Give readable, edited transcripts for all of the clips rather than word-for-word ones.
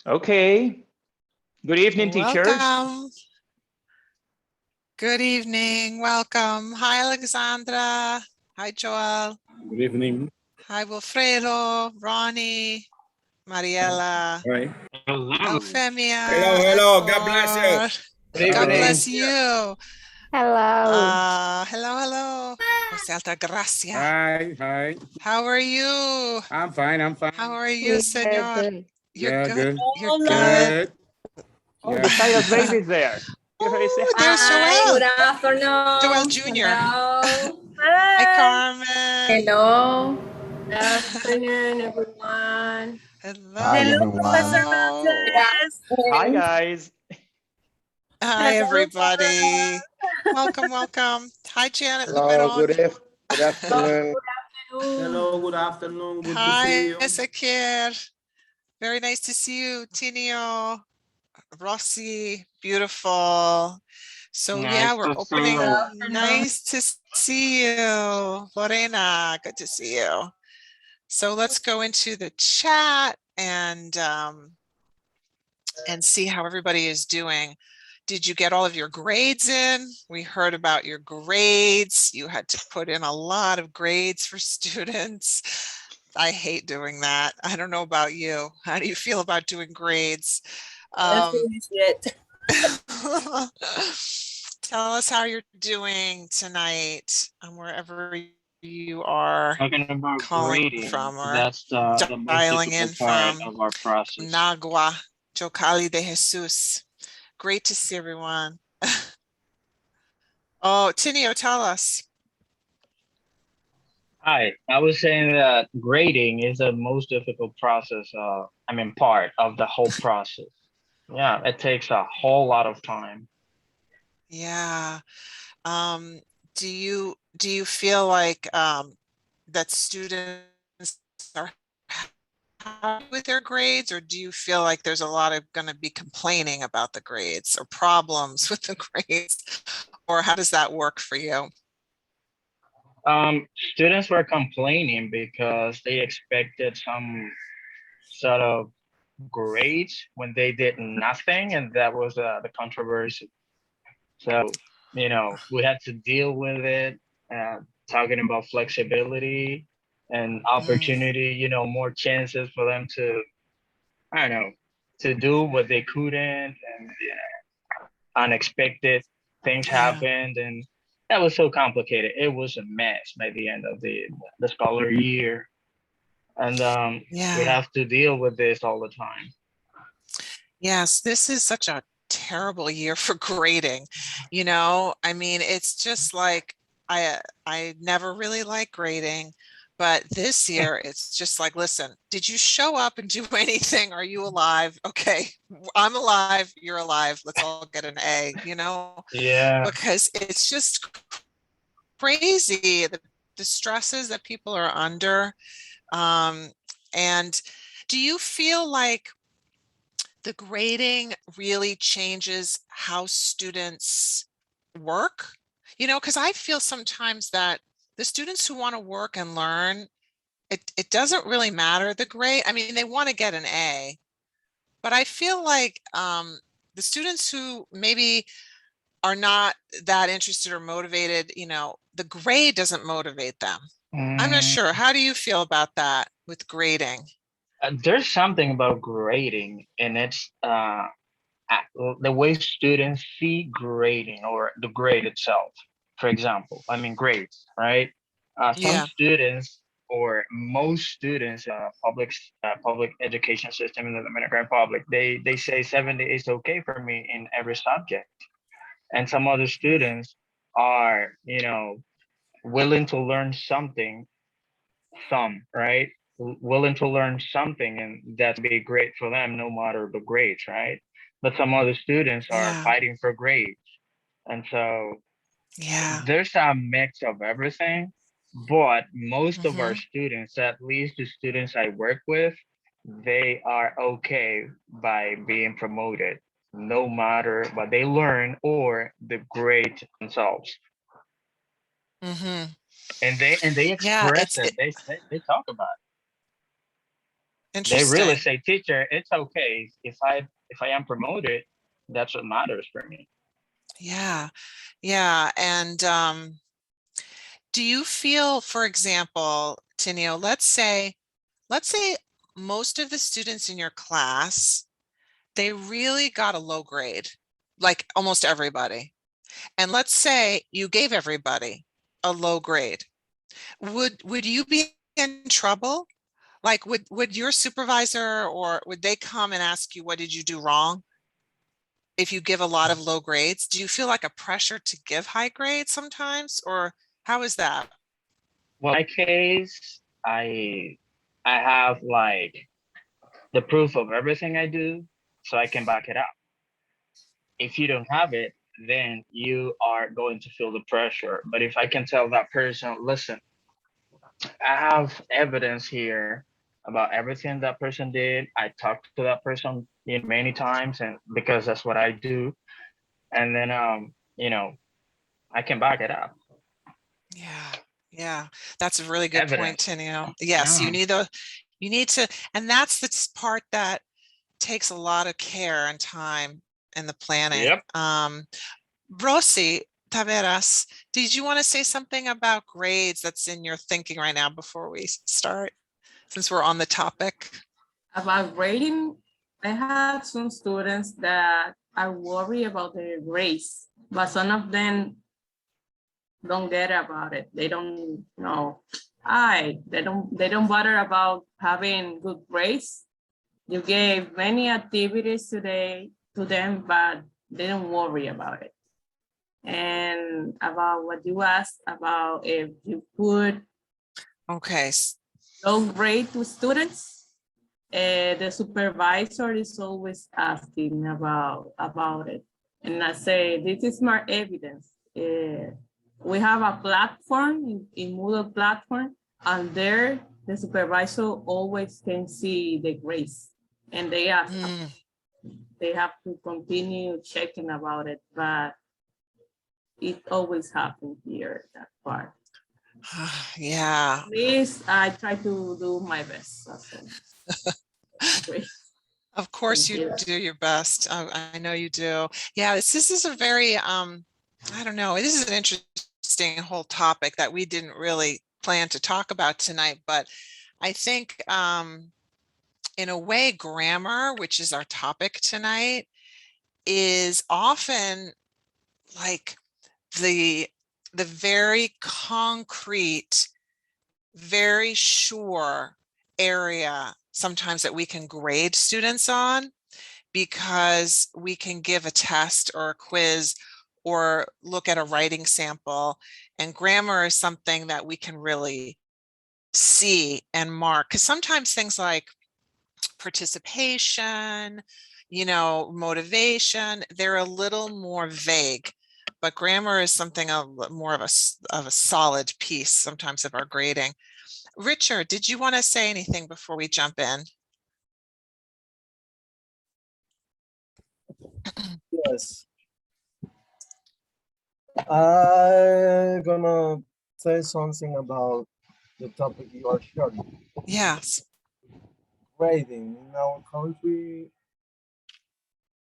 Okay. Good evening, teachers. Welcome. Good evening. Welcome. Hi, Alexandra. Hi, Joel. Good evening. Hi, Wilfredo, Ronnie, Mariela, Hi. Hello. Eufemia, Hello. God bless you. Edward. Good God evening. bless you. Hello. Hello. Jose Alta Gracia. Hi. How are you? I'm fine. How are you, We are senor? good. You're Yeah, good. good. You're good. Good. Oh, Yeah. the Cyrus baby is there. Here is Oh, there's Hi, Joel. good afternoon. Joel Jr. Hello. Hi, Hi. Carmen. Hello. Good afternoon, everyone. Hi, Hello, Professor everyone. Good Valdez. Hi, afternoon. guys. Hi, Hello, everybody. Welcome. Hi, Janet Hello. Luberon. Good afternoon. good afternoon. Hello. Good afternoon. Good to see Hi, you. Ezequiel. Very nice to see you. Tinio, Rossi, beautiful. So Nice yeah, we're to see opening. Good you. afternoon. Nice to see you. Lorena, good to see you. So let's go into the chat and see how everybody is doing. Did you get all of your grades in? We heard about your grades. You had to put in a lot of grades for students. I hate doing that. I don't know about you. How do you feel about doing grades? I finished it. Tell us how you're doing tonight, wherever you are Talking about calling grading, from or that's the most dialing in difficult part from. of our process. Nagua, Chocali de Jesus. Great to see everyone. Oh, Tinio, tell us. Hi, I was saying that grading is the most difficult process, part of the whole process. Yeah, it takes a whole lot of time. Yeah. Do you feel like that students are happy with their grades, or do you feel like there's a lot of going to be complaining about the grades or problems with the grades, or how does that work for you? Students were complaining because they expected some sort of grades when they did nothing, and that was the controversy. So, we had to deal with it, talking about flexibility and Mm, opportunity, more chances for them to, I don't know, to do what they couldn't, and unexpected things yeah, happened, and that was so complicated. It was a mess by the end of the scholar year, and we yeah. have to deal with this all the time. Yes, this is such a terrible year for grading. I mean, it's just like I never really like grading, but this year it's just like, listen, did you show up and do anything? Are you alive? Okay, I'm alive, you're alive. Let's all get an A, Yeah. because it's just crazy the stresses that people are under. And do you feel like the grading really changes how students work? Because I feel sometimes that the students who want to work and learn, it doesn't really matter the grade. I mean, they want to get an A, but I feel like the students who maybe are not that interested or motivated, the grade doesn't motivate them. I'm not Mm, sure. How do you feel about that with grading? there's something about grading, and it's the way students see grading or the grade itself. For example, grades, right? Some Yeah. students or most students, public education system in the Dominican Republic, they say 70 is okay for me in every subject, and some other students are, willing to learn something, right? Willing to learn something, and that's be great for them no matter the grades, right? But some other students are Yeah. fighting for grades. And so Yeah. there's a mix of everything. But most of our Hmm. students, at least the students I work with, they are okay by being promoted, no matter what they learn or the grade themselves. Hmm. And they Yeah, express it. They talk about They really Interesting. say, teacher, it's okay if I am promoted. That's what matters for me. Yeah. Yeah. And do you feel, for example, Tinio, let's say most of the students in your class, they really got a low grade, like almost everybody. And let's say you gave everybody a low grade. Would you be in trouble? Like would your supervisor or would they come and ask you, what did you do wrong? If you give a lot of low grades, do you feel like a pressure to give high grades sometimes, or how is that? Well, in my case, I have like the proof of everything I do, so I can back it up. If you don't have it, then you are going to feel the pressure. But if I can tell that person, listen, I have evidence here about everything that person did. I talked to that person, many times, and because that's what I do. And then, I can back it up. Yeah, yeah, that's a really good point, Evidence. Tinio. Yes, Yeah. you need to, and that's the part that takes a lot of care and time in the planning. Yep. Rosie Taveras, did you want to say something about grades that's in your thinking right now before we start, since we're on the topic? About grading, I have some students that are worried about their grades, but some of them don't get about it. They don't know. They don't bother about having good grades. You gave many activities today to them, but they don't worry about it. And about what you asked about if you put Okay. low grade to students, the supervisor is always asking about it. And I say, this is my evidence. We have a platform in Moodle platform, and there the supervisor always can see the grades, and they ask, they have to continue checking about it, but it always happens here, that part. Yeah. At least I try to do my best. Of course you do your best. I know you do. Yeah, this is a very, I don't know, this is an interesting whole topic that we didn't really plan to talk about tonight, but I think in a way, grammar, which is our topic tonight, is often like the very concrete, very sure area sometimes that we can grade students on, because we can give a test or a quiz or look at a writing sample, and grammar is something that we can really see and mark, because sometimes things like participation, motivation, they're a little more vague, but grammar is something more of a solid piece sometimes of our grading. Richard, did you want to say anything before we jump in? Yes. I'm gonna say something about the topic you are sharing. Yes. Grading. In our country,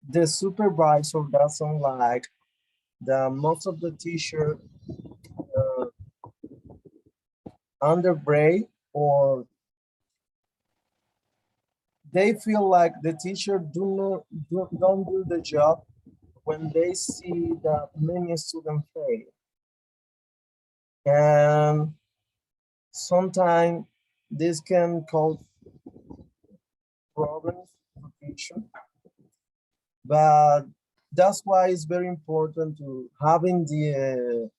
the supervisor doesn't like that most of the teachers undergrade, or they feel like the teacher don't do the job when they see that many students fail. And sometimes this can cause problems for teacher, but that's why it's very important to having the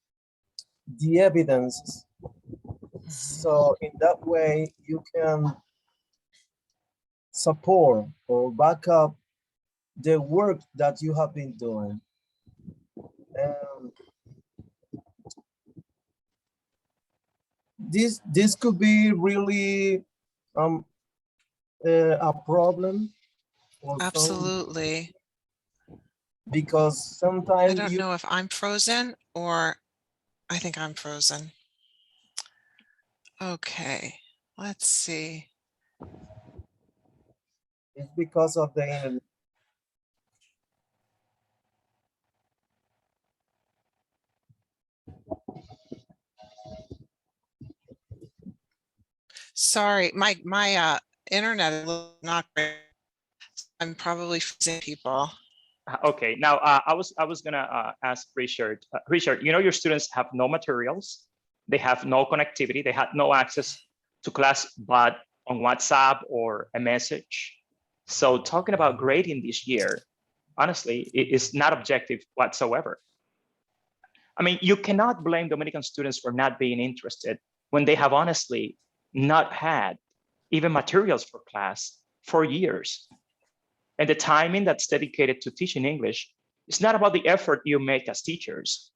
evidence. So in that way you can support or back up the work that you have been doing. And this could be really a problem for Absolutely. because sometimes I don't know if I'm frozen or I think I'm frozen. Okay, let's see. It's because of the internet. Sorry, my internet is not great. I'm probably freezing people. Okay, now I was gonna ask Richard. Richard, you know your students have no materials, they have no connectivity, they had no access to class but on WhatsApp or a message. So talking about grading this year, honestly, it is not objective whatsoever. I mean, you cannot blame Dominican students for not being interested when they have honestly not had even materials for class for years. And the timing that's dedicated to teaching English is not about the effort you make as teachers,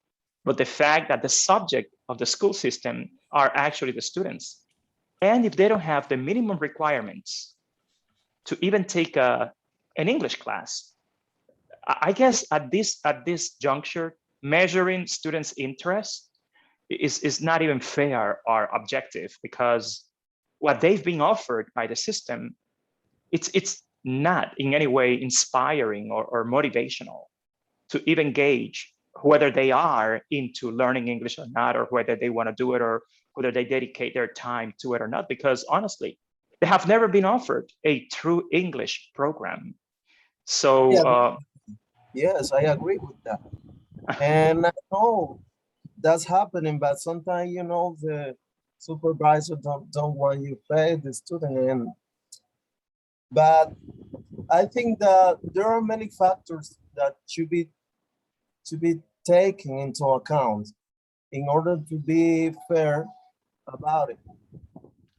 but the fact that the subject of the school system are actually the students. And if they don't have the minimum requirements to even take an English class, I guess at this juncture, measuring students' interest is not even fair or objective, because what they've been offered by the system, it's not in any way inspiring or motivational to even gauge whether they are into learning English or not, or whether they want to do it, or whether they dedicate their time to it or not, because honestly, they have never been offered a true English program. So Yeah, yes, I agree with that. And I know that's happening, but sometimes, you know, the supervisor don't want you pay the student. And but I think that there are many factors that should be taken into account in order to be fair about it.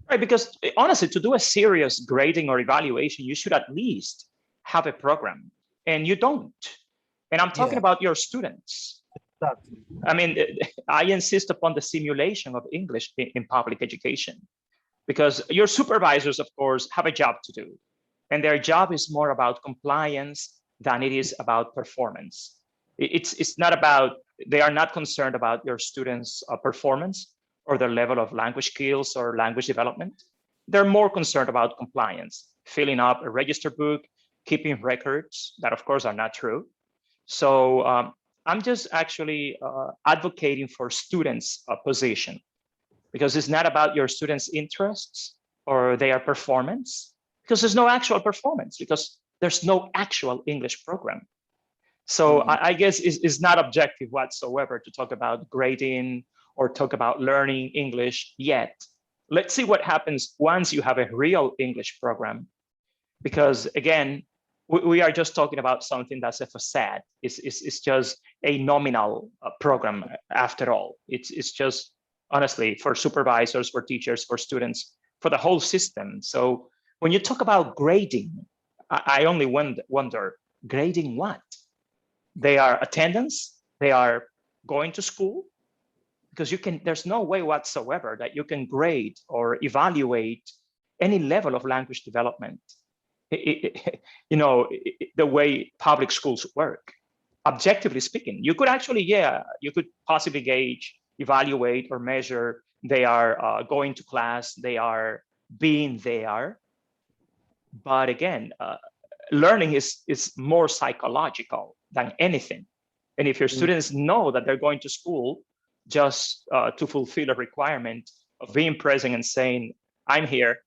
right, because honestly, to do a serious grading or evaluation, you should at least have a program, and you don't. And I'm talking Yeah. about your students. Exactly. I mean, I insist upon the simulation of English in public education, because your supervisors, of course, have a job to do, and their job is more about compliance than it is about performance. It's not about, they are not concerned about your students' performance or their level of language skills or language development. They're more concerned about compliance, filling up a register book, keeping records that, of course, are not true. So I'm just actually advocating for students' position, because it's not about your students' interests or their performance, because there's no actual performance, because there's no actual English program. So I guess it's not objective whatsoever to talk about grading or talk about learning English yet. Let's see what happens once you have a real English program, because again, we are just talking about something that's a facade. It's just a nominal program after all. It's just, honestly, for supervisors, for teachers, for students, for the whole system. So when you talk about grading, I only wonder, grading what? They are attendance, they are going to school, because there's no way whatsoever that you can grade or evaluate any level of language development. You know, the way public schools work. Objectively speaking, you could actually, you could possibly gauge, evaluate, or measure they are going to class, they are being there. But again, learning is more psychological than anything. And if your students know that they're going to school just to fulfill a requirement of being present and saying, I'm here,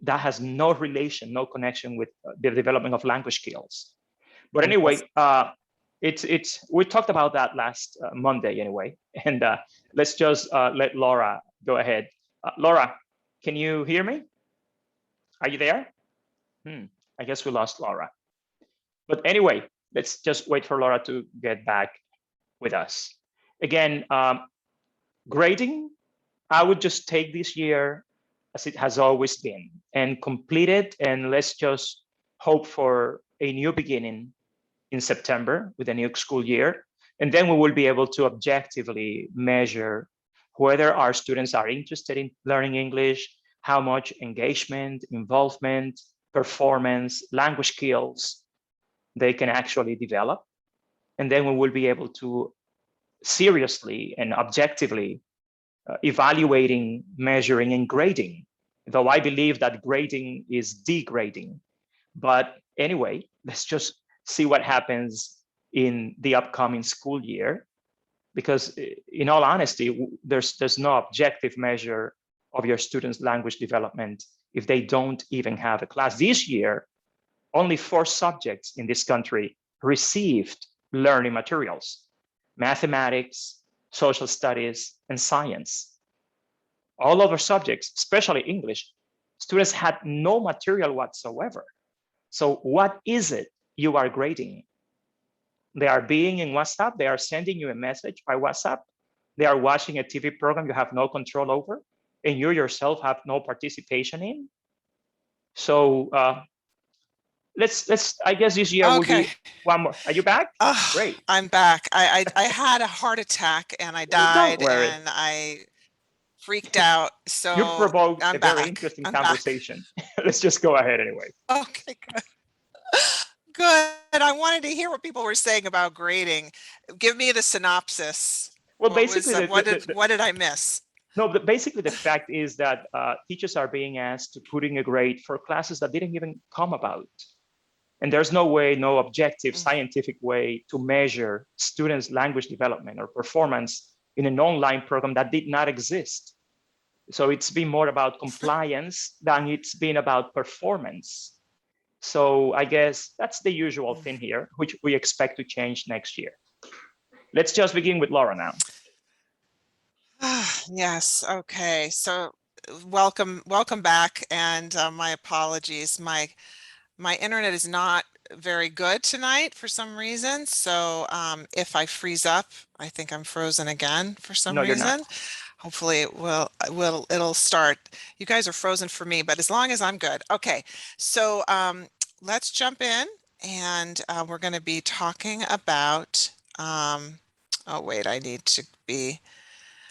that has no relation, no connection with the development of language skills. But anyway, we talked about that last Monday anyway, and let's just let Laura go ahead. Laura, can you hear me? Are you there? I guess we lost Laura. But anyway, let's just wait for Laura to get back with us. Again, grading, I would just take this year as it has always been and complete it, and let's just hope for a new beginning in September with a new school year. And then we will be able to objectively measure whether our students are interested in learning English, how much engagement, involvement, performance, language skills they can actually develop. And then we will be able to seriously and objectively evaluating, measuring, and grading. Though I believe that grading is degrading, But anyway, let's just see what happens in the upcoming school year, because in all honesty, there's no objective measure of your students' language development if they don't even have a class. This year, only 4 subjects in this country received learning materials: mathematics, social studies, and science. All other subjects, especially English, students had no material whatsoever. So what is it you are grading? They are being in WhatsApp, they are sending you a message by WhatsApp, they are watching a TV program you have no control over, and you yourself have no participation in. So let's I guess this year will be one more. Are you back? Great. I'm back. I had a heart attack and I died and I freaked out. So you provoked I'm a back. very interesting conversation. Let's just go ahead anyway. Okay, good. Good. I wanted to hear what people were saying about grading. Give me the synopsis. Well, basically, what did I miss? No, but basically the fact is that teachers are being asked to put in a grade for classes that didn't even come about. And there's no way, no objective scientific way to measure students' language development or performance in an online program that did not exist. So it's been more about compliance than it's been about performance. So I guess that's the usual thing here, which we expect to change next year. Let's just begin with Laura now. Yes. Okay. So welcome back. And my apologies. My internet is not very good tonight for some reason. So if I freeze up, I think I'm frozen again for some reason. You're not. Hopefully it'll start. You guys are frozen for me, but as long as I'm good. Okay. So let's jump in and we're going to be talking about, oh wait, I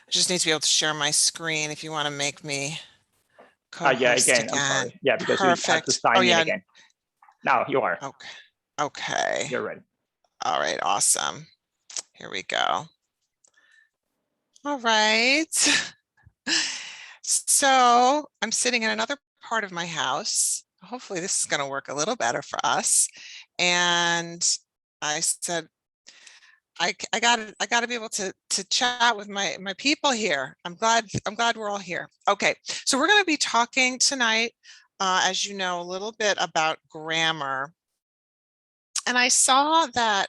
just need to be able to share my screen if you want to make me co-host again. I'm sorry. Yeah, because you have to sign in again. Now you are. Okay. Okay. You're ready. All right. Awesome. Here we go. All right. So I'm sitting in another part of my house. Hopefully this is going to work a little better for us. And I said, I got to be able to chat with my people here. I'm glad we're all here. Okay. So we're going to be talking tonight, as you know, a little bit about grammar. And I saw that,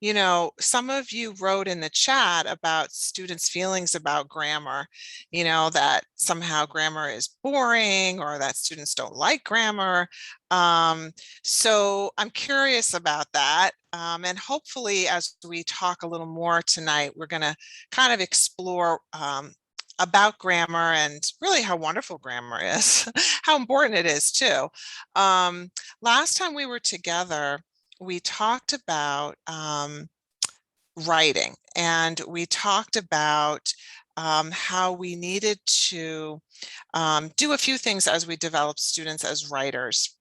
you know, some of you wrote in the chat about students' feelings about grammar, you know, that somehow grammar is boring or that students don't like grammar. So I'm curious about that. And hopefully, as we talk a little more tonight, we're going to kind of explore about grammar and really how wonderful grammar is, how important it is too. Last time we were together, we talked about writing, and we talked about how we needed to do a few things as we develop students as writers.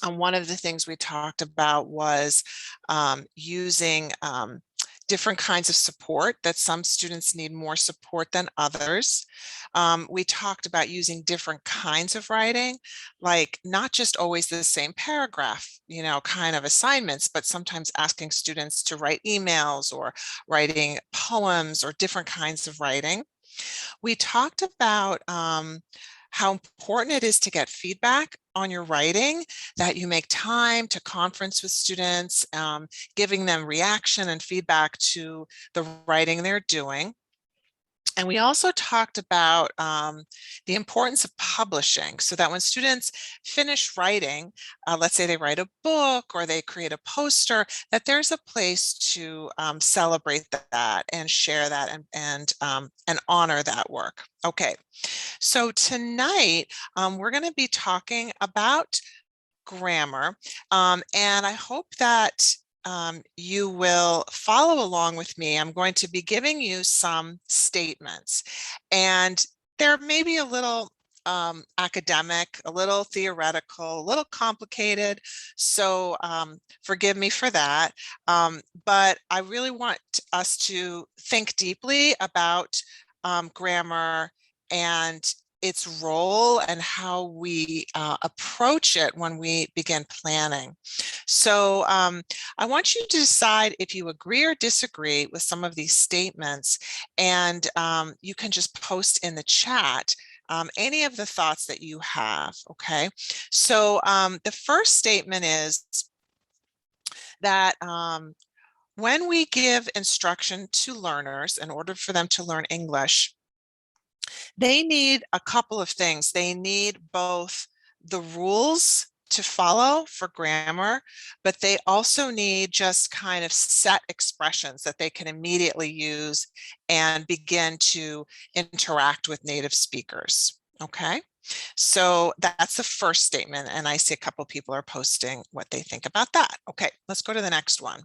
And one of the things we talked about was using different kinds of support, that some students need more support than others. We talked about using different kinds of writing, like not just always the same paragraph, you know, kind of assignments, but sometimes asking students to write emails or writing poems or different kinds of writing. We talked about how important it is to get feedback on your writing, that you make time to conference with students, giving them reaction and feedback to the writing they're doing. And we also talked about the importance of publishing, so that when students finish writing, let's say they write a book or they create a poster, that there's a place to celebrate that and share that and honor that work. Okay, so tonight we're going to be talking about grammar, and I hope that you will follow along with me. I'm going to be giving you some statements, and they're maybe a little academic, a little theoretical, a little complicated. So forgive me for that. But I really want us to think deeply about grammar and its role and how we approach it when we begin planning. So I want you to decide if you agree or disagree with some of these statements, and you can just post in the chat any of the thoughts that you have, okay? So the first statement is that when we give instruction to learners in order for them to learn English, they need a couple of things. They need both the rules to follow for grammar, but they also need just kind of set expressions that they can immediately use and begin to interact with native speakers. Okay, so that's the first statement, and I see a couple people are posting what they think about that. Okay, let's go to the next one.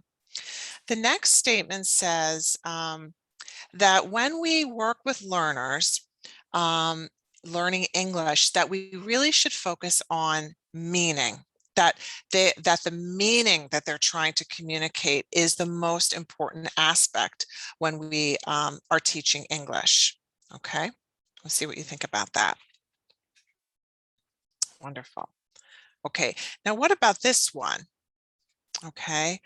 The next statement says that when we work with learners learning English, that we really should focus on meaning, that the meaning that they're trying to communicate is the most important aspect when we are teaching English. Okay, let's see what you think about that. Wonderful. Okay, now what about this one? Okay,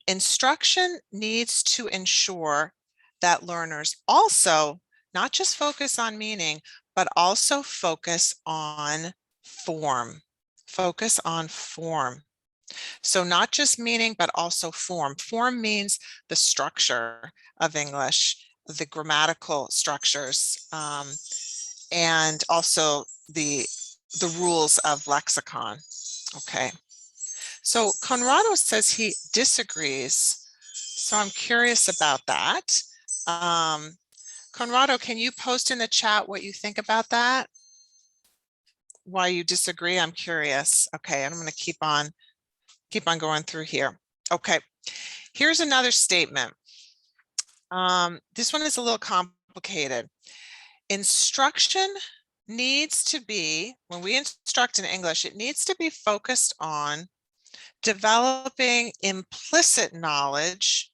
instruction needs to ensure that learners also not just focus on meaning, but also focus on form. Focus on form. So not just meaning, but also form. Form means the structure of English, the grammatical structures, and also the rules of lexicon. Okay. So Conrado says he disagrees. So I'm curious about that. Conrado, can you post in the chat what you think about that? Why you disagree? I'm curious. Okay, I'm going to keep on going through here. Okay, here's another statement. This one is a little complicated. Instruction needs to be, when we instruct in English, it needs to be focused on developing implicit knowledge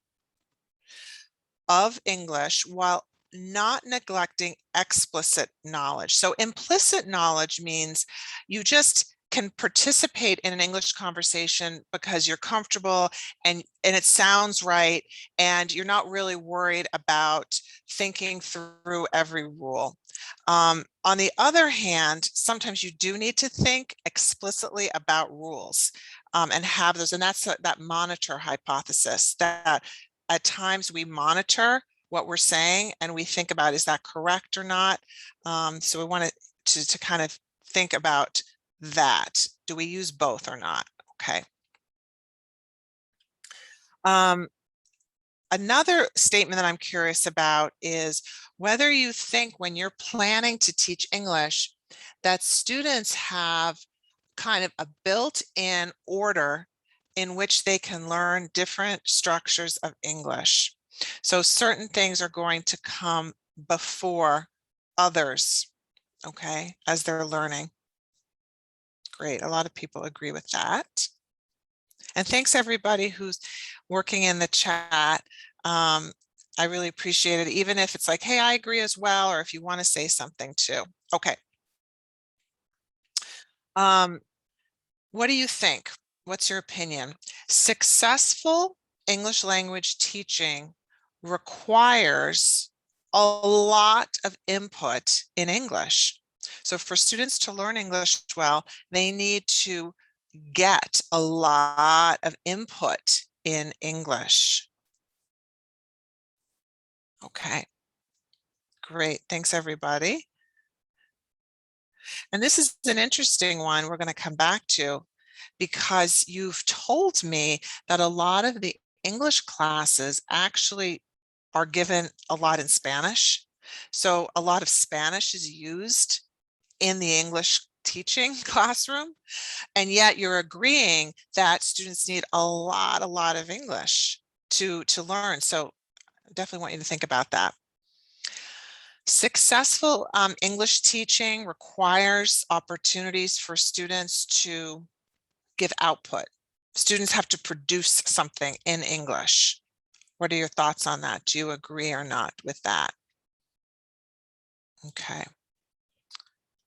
of English while not neglecting explicit knowledge. So implicit knowledge means you just can participate in an English conversation because you're comfortable and it sounds right, and you're not really worried about thinking through every rule. On the other hand, sometimes you do need to think explicitly about rules and have those, and that's that monitor hypothesis, that at times we monitor what we're saying and we think about, is that correct or not? So we want to kind of think about that. Do we use both or not? Okay. Another statement that I'm curious about is whether you think when you're planning to teach English that students have kind of a built-in order in which they can learn different structures of English. So certain things are going to come before others, okay, as they're learning. Great, a lot of people agree with that. And thanks everybody who's working in the chat. I really appreciate it, even if it's like, hey, I agree as well, or if you want to say something too. Okay. What do you think? What's your opinion? Successful English language teaching requires a lot of input in English. So for students to learn English well, they need to get a lot of input in English. Okay, great. Thanks, everybody. And this is an interesting one we're going to come back to, because you've told me that a lot of the English classes actually are given a lot in Spanish. So a lot of Spanish is used in the English teaching classroom, and yet you're agreeing that students need a lot of English to learn. So I definitely want you to think about that. Successful English teaching requires opportunities for students to give output. Students have to produce something in English. What are your thoughts on that? Do you agree or not with that? Okay.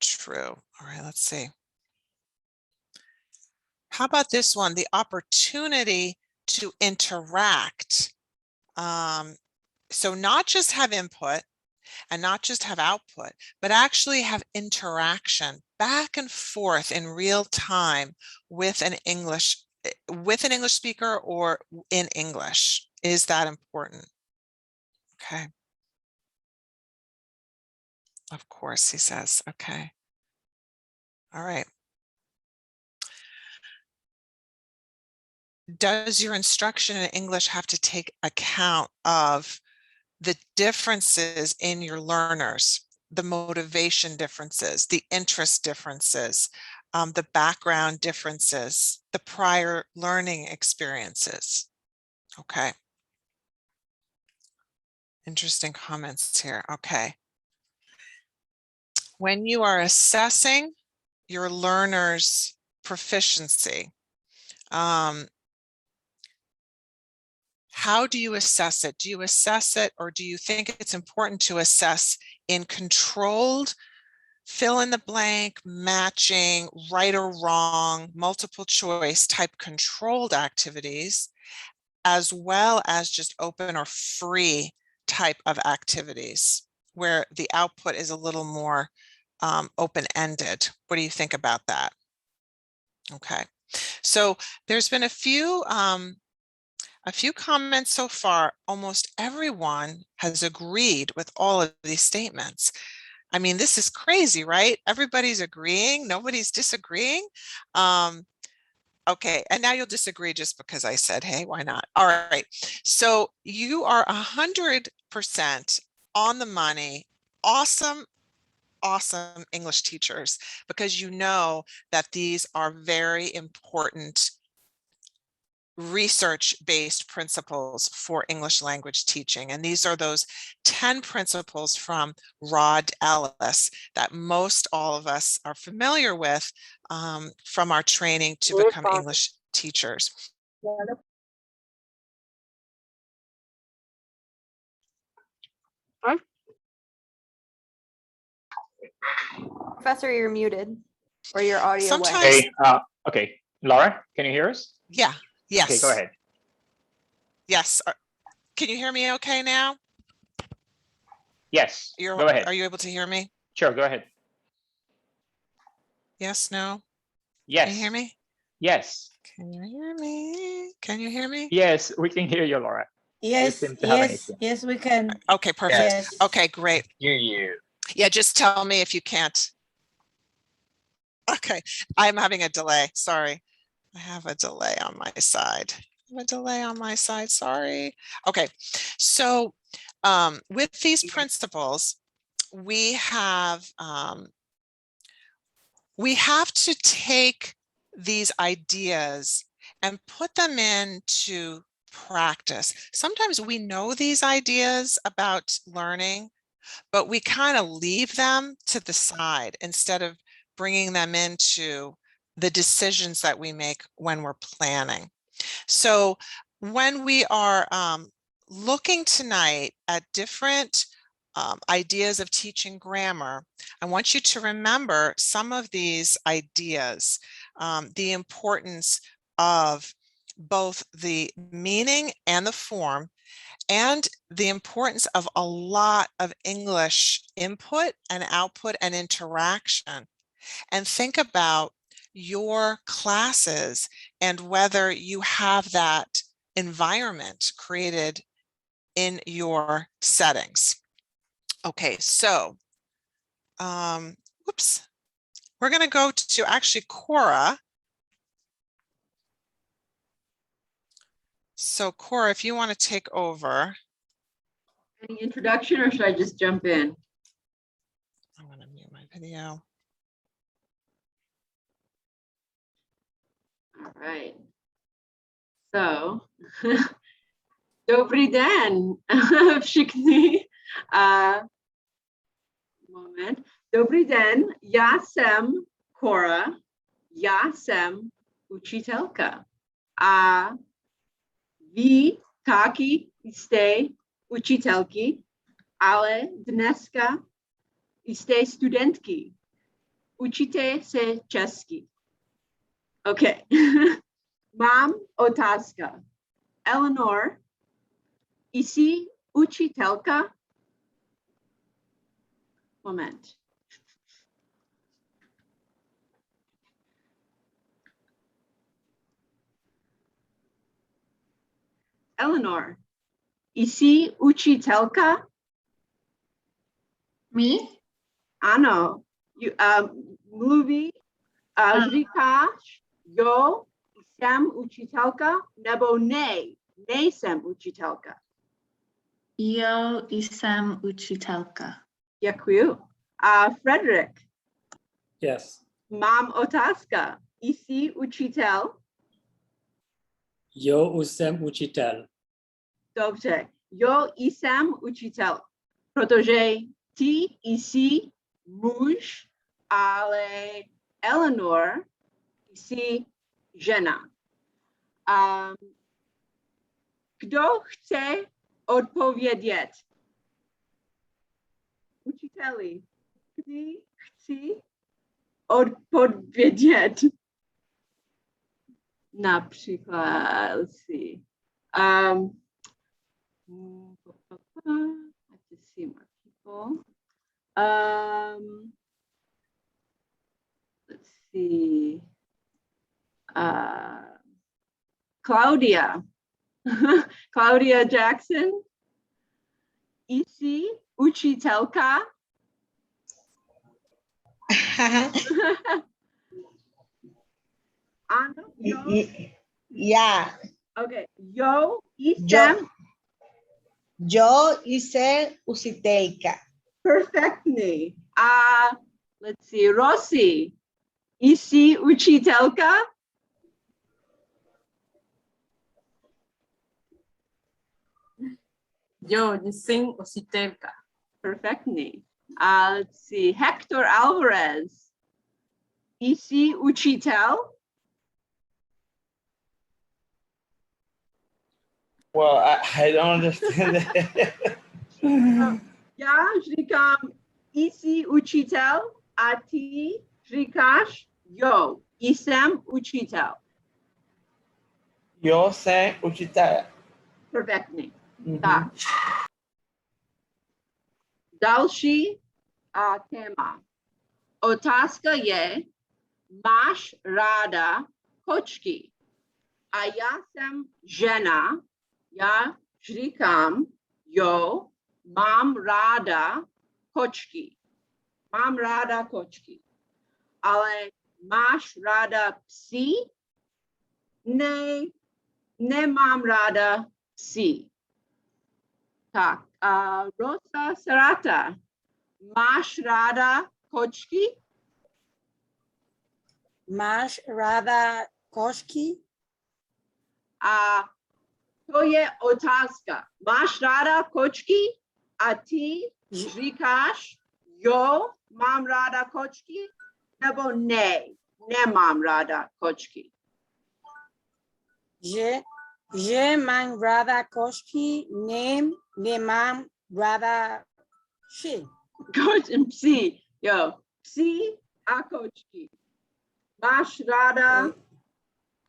true. All right, let's see. How about this one? The opportunity to interact. So not just have input and not just have output, but actually have interaction back and forth in real time with an English speaker or in English. Is that important? Okay. Of course, he says. Okay. All right. Does your instruction in English have to take account of the differences in your learners, the motivation differences, the interest differences, the background differences, the prior learning experiences? Okay. Interesting comments here. Okay. When you are assessing your learners' proficiency, how do you assess it? Do you assess it, or do you think it's important to assess in controlled, fill in the blank, matching, right or wrong, multiple choice type controlled activities, as well as just open or free type of activities where the output is a little more open-ended? What do you think about that? Okay, so there's been a few comments so far. Almost everyone has agreed with all of these statements. I mean, this is crazy, right? Everybody's agreeing, nobody's disagreeing. Okay, and now you'll disagree just because I said, hey, why not? All right, so you are 100% on the money. Awesome English teachers, because you know that these are very important research-based principles for English language teaching. And these are those 10 principles from Rod Ellis that most all of us are familiar with from our training to become English teachers. Professor, you're muted, or your audio Sometimes. Okay, okay. Laura, can you hear us? Yeah, yes. Okay, go ahead. Yes. Can you hear me okay now? Yes, go ahead. Are you able to hear me? Sure, go ahead. Yes, no? Yes. Can you hear me? Yes. Can you hear me? Can you hear me? Yes, we can hear you, Laura. Yes, yes, we can. Okay, perfect. Yes. Okay, great. Hear you. Yeah, just tell me if you can't. Okay, I'm having a delay. Sorry. I have a delay on my side. Sorry. Okay, so with these principles, we have to take these ideas and put them into practice. Sometimes we know these ideas about learning, but we kind of leave them to the side instead of bringing them into the decisions that we make when we're planning. So when we are looking tonight at different ideas of teaching grammar, I want you to remember some of these ideas, the importance of both the meaning and the form, and the importance of a lot of English input and output and interaction. And think about your classes and whether you have that environment created in your settings. Okay, so, whoops, we're going to go to actually Cora. So Cora, if you want to take over. Any introduction, or should I just jump in? I'm going to mute my video. All right. So, Dobry den, všichni. Moment. Dobrý den, já jsem Cora, já jsem učitelka. A vy taky jste učitelky, ale dneska jste studentky. Učite se česky. Okay. Mám otázka. Eleanor, jsi učitelka? Moment. Eleanor, jsi učitelka? Me? Ano. Mluví, říkáš, jo, jsem učitelka, nebo ne, nejsem učitelka. Jo jsem učitelka. Děkuju. Frederick, Yes. mám otázka. Jsi učitel? Jo jsem učitel. Dobře. Jo, jsem učitel. Protože ty jsi muž, ale Eleanor jsi žena. Kdo chce odpovědět? Učiteli, kdy chci odpovědět? Například si. Let's see more people. Let's see. Claudia. Claudia Jackson. Jsi učitelka? Ano, jo. Yeah. Okay. Yo jsem. Yo hice usiteika. Perfectly. Let's see. Rossi. Jsi učitelka? Yo jsem učitelka. Perfectly. Let's see. Hector Alvarez. Jsi učitel? Well, I don't understand that. Já říkám, jsi učitel a ty říkáš, jo, jsem učitel. Yo jsem učitel. Perfektně. Tak. Další téma. Otázka je, máš ráda kočky? A já jsem žena, já říkám, jo, mám ráda kočky. Mám ráda kočky. Ale máš ráda psy? Ne, nemám ráda psy. Tak, Rosa Serata, máš ráda kočky? Máš ráda kočky? A to je otázka. Máš ráda kočky? A ty říkáš, jo, mám ráda kočky? Nebo ne, nemám ráda kočky? Že mám ráda kočky, nemám ráda psy. Psy, jo, psy a kočky. Máš ráda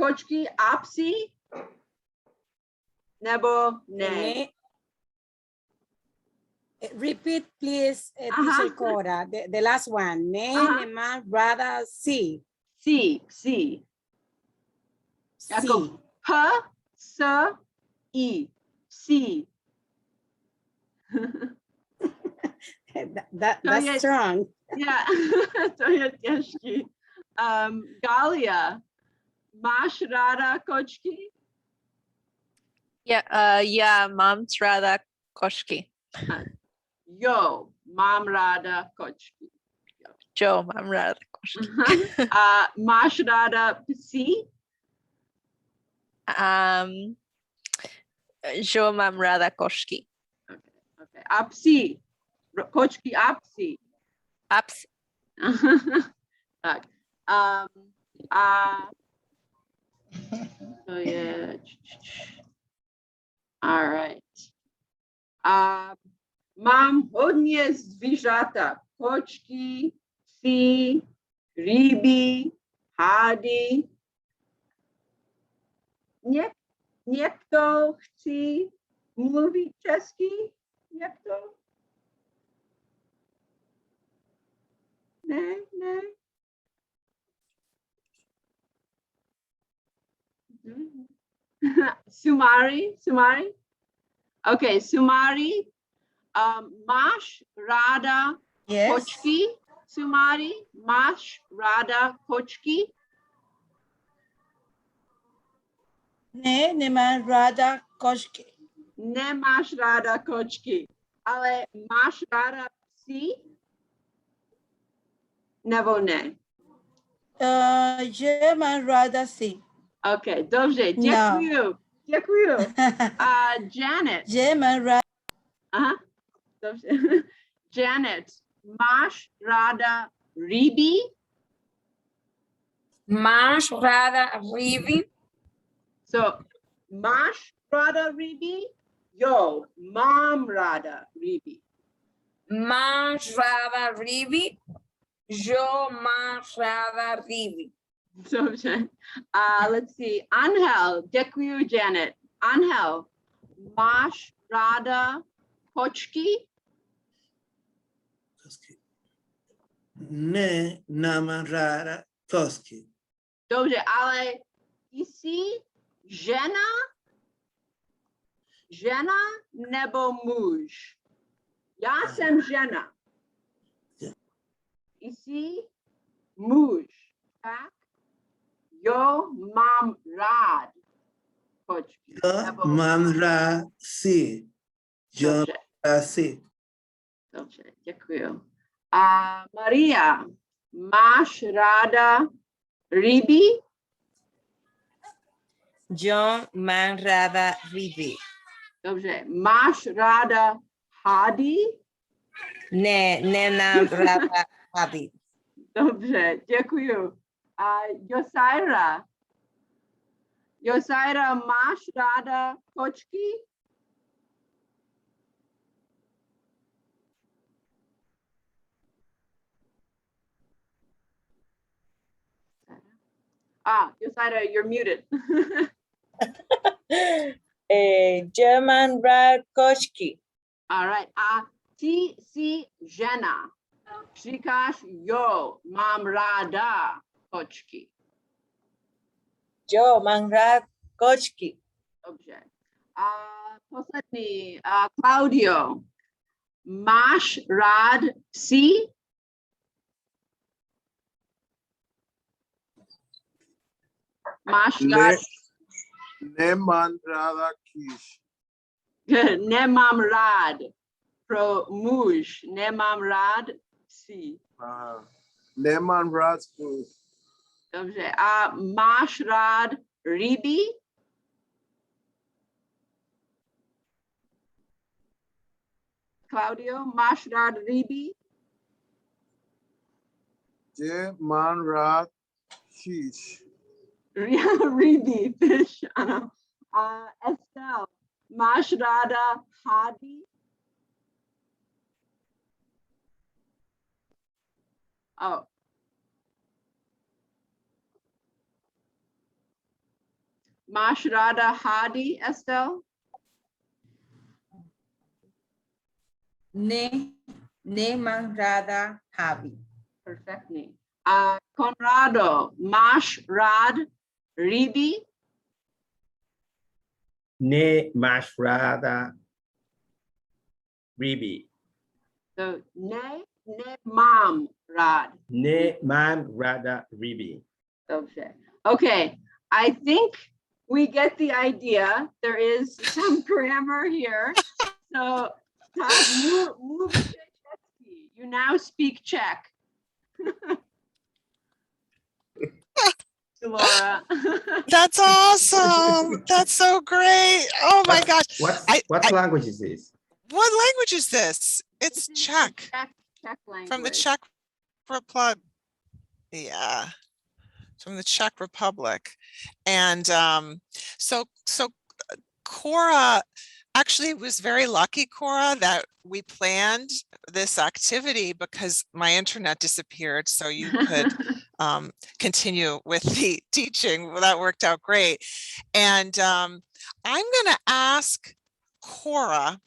kočky a psy? Nebo ne? Repeat, please, teacher Cora, the last one. Nemám ráda psy. Psy. Jako P, S, I. Psy. That's strong. Yeah, to je těžký. Galia, máš ráda kočky? Já mám ráda kočky. Jo, mám ráda kočky. Jo, mám ráda kočky. A máš ráda psy? Jo, mám ráda kočky. Okay. A psy? Kočky a psy? A psy. Tak. To je... All right. Mám hodně zvířata. Kočky, psy, Ribi, Hadi. Niekto chci mluvit česky? Niekto? Ne, ne. Sumari. Okay, Sumari. Máš ráda kočky? Sumari, máš ráda kočky? Ne, nemám ráda kočky. Nemáš ráda kočky, ale máš ráda psy? Nebo ne? Že mám ráda si. OK, dobře, děkuju. Děkuju. Janet. Že mám ráda. Aha, dobře. Janet, máš ráda ryby? Máš ráda ryby? So, máš ráda ryby? Jo, mám ráda ryby. Máš ráda ryby? Jo, máš ráda ryby. Dobře. Let's see. Angel, děkuju, Janet. Angel, máš ráda kočky? Ne, nemám ráda kočky. Dobře, ale jsi žena? Žena nebo muž? Já jsem žena. Jsi muž, tak? Jo, mám rád kočky. Jo, mám rád si. Jo, rád si. Dobře, děkuju. Maria, máš ráda ryby? Jo, mám ráda ryby. Dobře, máš ráda hady? Ne, nemám ráda hady. Dobře, děkuju. Josaira, máš ráda kočky? Josaira, you're muted. German rád kočky. All right. Ty jsi žena. Říkáš, jo, mám ráda kočky. Jo, mám rád kočky. Dobře. Poslední, Claudio, máš rád psy? Máš rád? Nemám ráda kýš. Nemám rád. Pro muž, nemám rád psy. Nemám rád psy. Dobře. Máš rád ryby? Claudio, máš rád ryby? Je mám rád fish. Ryby, fish, ano. Estelle, máš ráda hady? Oh. Máš ráda hady, Estelle? Ne, nemám ráda hady. Perfektní. Conrado, máš rád ryby? Ne, máš ráda ryby. So, nemám rád. Nemám ráda ryby. Okay. Okay. I think we get the idea. There is some grammar here. So, move to Czechsky. You now speak Czech. Laura. That's awesome. That's so great. Oh my gosh. What language is this? What language is this? It's Czech. Czech language. From the Czech Republic. Yeah. From the Czech Republic. And so Cora actually was very lucky, Cora, that we planned this activity because my internet disappeared. So you could continue with the teaching. Well, that worked out great. And I'm going to ask Cora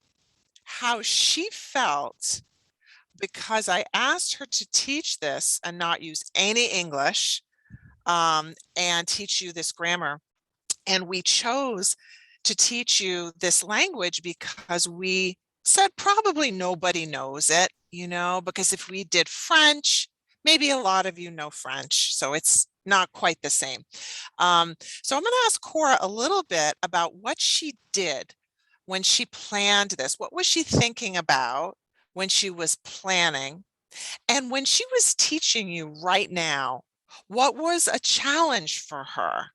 how she felt, because I asked her to teach this and not use any English and teach you this grammar. And we chose to teach you this language because we said probably nobody knows it, you know, because if we did French, maybe a lot of you know French, so it's not quite the same. So I'm going to ask Cora a little bit about what she did when she planned this. What was she thinking about when she was planning? And when she was teaching you right now, what was a challenge for her?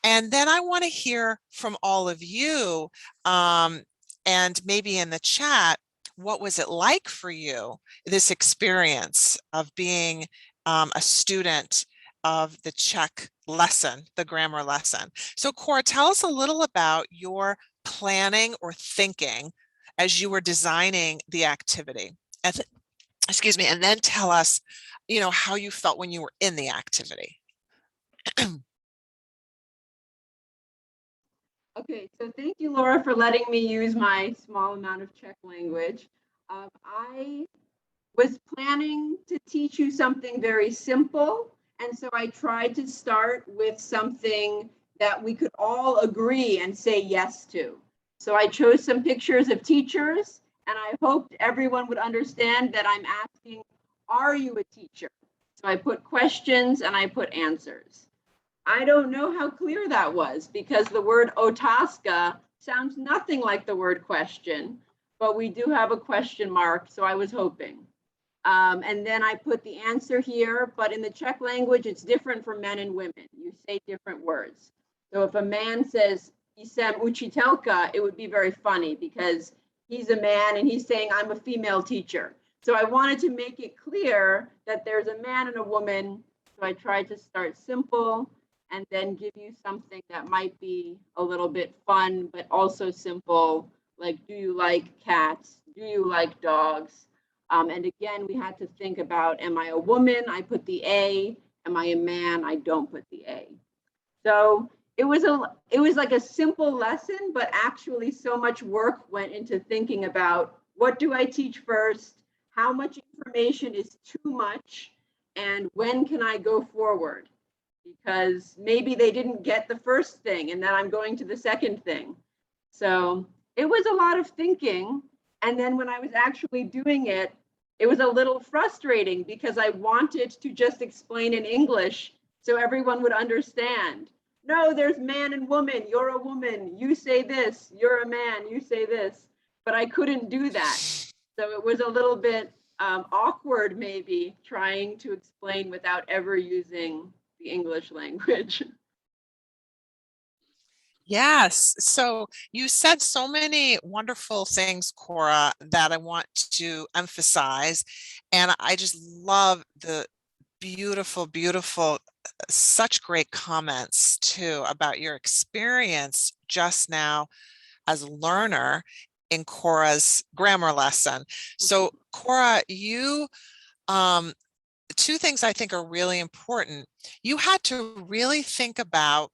And then I want to hear from all of you, and maybe in the chat, what was it like for you, this experience of being a student of the Czech lesson, the grammar lesson? So Cora, tell us a little about your planning or thinking as you were designing the activity. Excuse me, and then tell us, you know, how you felt when you were in the activity. Okay, so thank you, Laura, for letting me use my small amount of Czech language. I was planning to teach you something very simple, and so I tried to start with something that we could all agree and say yes to. So I chose some pictures of teachers, and I hoped everyone would understand that I'm asking, are you a teacher? So I put questions and I put answers. I don't know how clear that was, because the word Otaska sounds nothing like the word question, but we do have a question mark, so I was hoping. And then I put the answer here, but in the Czech language, it's different for men and women. You say different words. So if a man says, "Jsem učitelka," it would be very funny because he's a man and he's saying, "I'm a female teacher." So I wanted to make it clear that there's a man and a woman. So I tried to start simple and then give you something that might be a little bit fun, but also simple, like, do you like cats? Do you like dogs? And again, we had to think about, am I a woman? I put the A. Am I a man? I don't put the A. So it was like a simple lesson, but actually so much work went into thinking about, what do I teach first? How much information is too much? And when can I go forward? Because maybe they didn't get the first thing and then I'm going to the second thing. So it was a lot of thinking. And then when I was actually doing it, it was a little frustrating because I wanted to just explain in English so everyone would understand. No, there's man and woman. You're a woman. You say this. You're a man. You say this. But I couldn't do that. So it was a little bit awkward, maybe, trying to explain without ever using the English language. Yes. So you said so many wonderful things, Cora, that I want to emphasize. And I just love the beautiful, beautiful, such great comments too about your experience just now as a learner in Cora's grammar lesson. So Cora, you, two things I think are really important. You had to really think about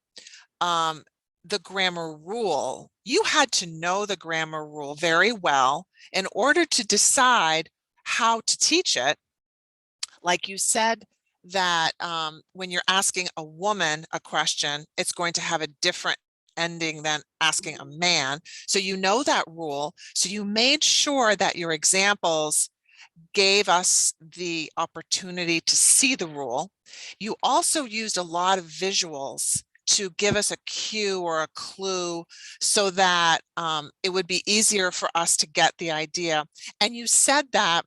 the grammar rule. You had to know the grammar rule very well in order to decide how to teach it. Like you said, that when you're asking a woman a question, it's going to have a different ending than asking a man. So you know that rule. So you made sure that your examples gave us the opportunity to see the rule. You also used a lot of visuals to give us a cue or a clue so that it would be easier for us to get the idea. And you said that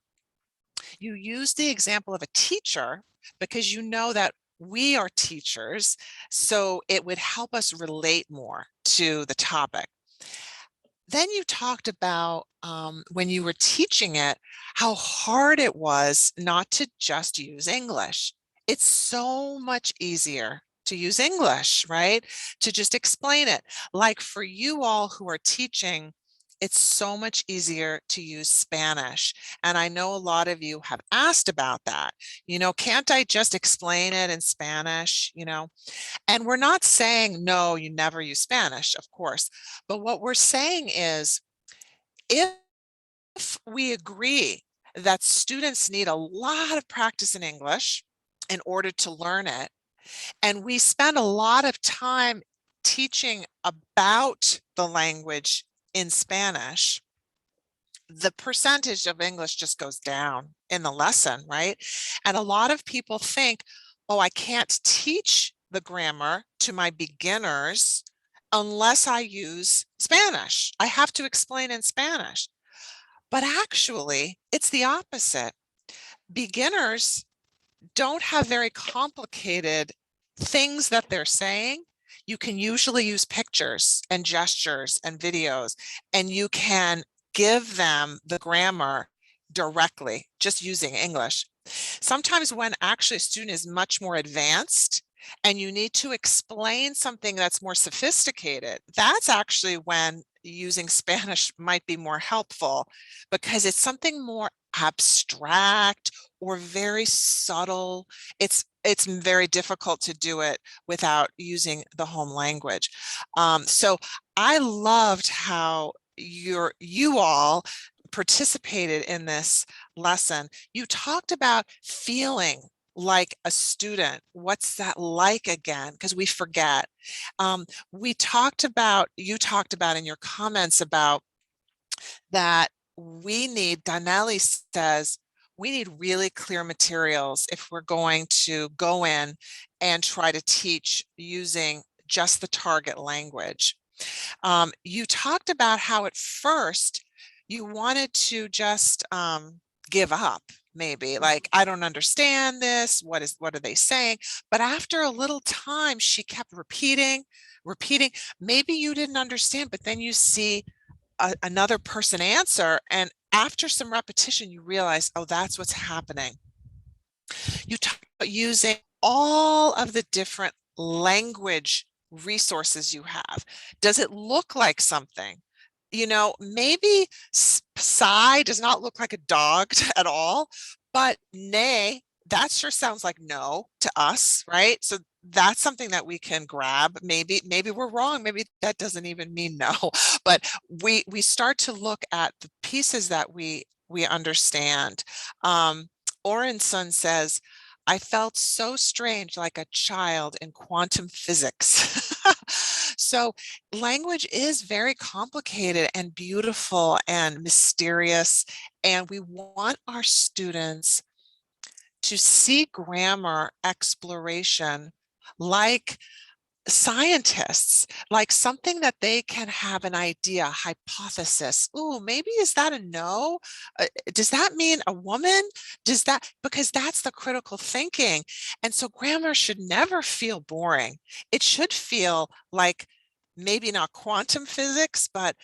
you used the example of a teacher because you know that we are teachers, so it would help us relate more to the topic. Then you talked about when you were teaching it, how hard it was not to just use English. It's so much easier to use English, right? To just explain it. Like for you all who are teaching it's so much easier to use Spanish. And I know a lot of you have asked about that. Can't I just explain it in Spanish, And we're not saying, no, you never use Spanish, of course. But what we're saying is, if we agree that students need a lot of practice in English in order to learn it, and we spend a lot of time teaching about the language in Spanish, the percentage of English just goes down in the lesson, right? And a lot of people think, oh, I can't teach the grammar to my beginners unless I use Spanish. I have to explain in Spanish. But actually, it's the opposite. Beginners don't have very complicated things that they're saying. You can usually use pictures and gestures and videos, and you can give them the grammar directly, just using English. Sometimes when actually a student is much more advanced and you need to explain something that's more sophisticated, that's actually when using Spanish might be more helpful, because it's something more abstract or very subtle. It's very difficult to do it without using the home language. So I loved how you all participated in this lesson. You talked about feeling like a student. What's that like again? Because we forget. You talked about in your comments about that Danelli says, we need really clear materials if we're going to go in and try to teach using just the target language. You talked about how at first you wanted to just give up, maybe like, I don't understand this. What are they saying? But after a little time, she kept repeating. Maybe you didn't understand, but then you see another person answer, and after some repetition, you realize, oh, that's what's happening. You talk about using all of the different language resources you have. Does it look like something? Maybe sigh does not look like a dog at all, but nay, that sure sounds like no to us, right? So that's something that we can grab. Maybe we're wrong. Maybe that doesn't even mean no, but we start to look at the pieces that we understand. Orenson says, I felt so strange, like a child in quantum physics. So language is very complicated and beautiful and mysterious, and we want our students to see grammar exploration like scientists, like something that they can have an idea, hypothesis. Ooh, maybe is that a no? Does that mean a woman? Because that's the critical thinking. And so grammar should never feel boring. It should feel like maybe not quantum physics, but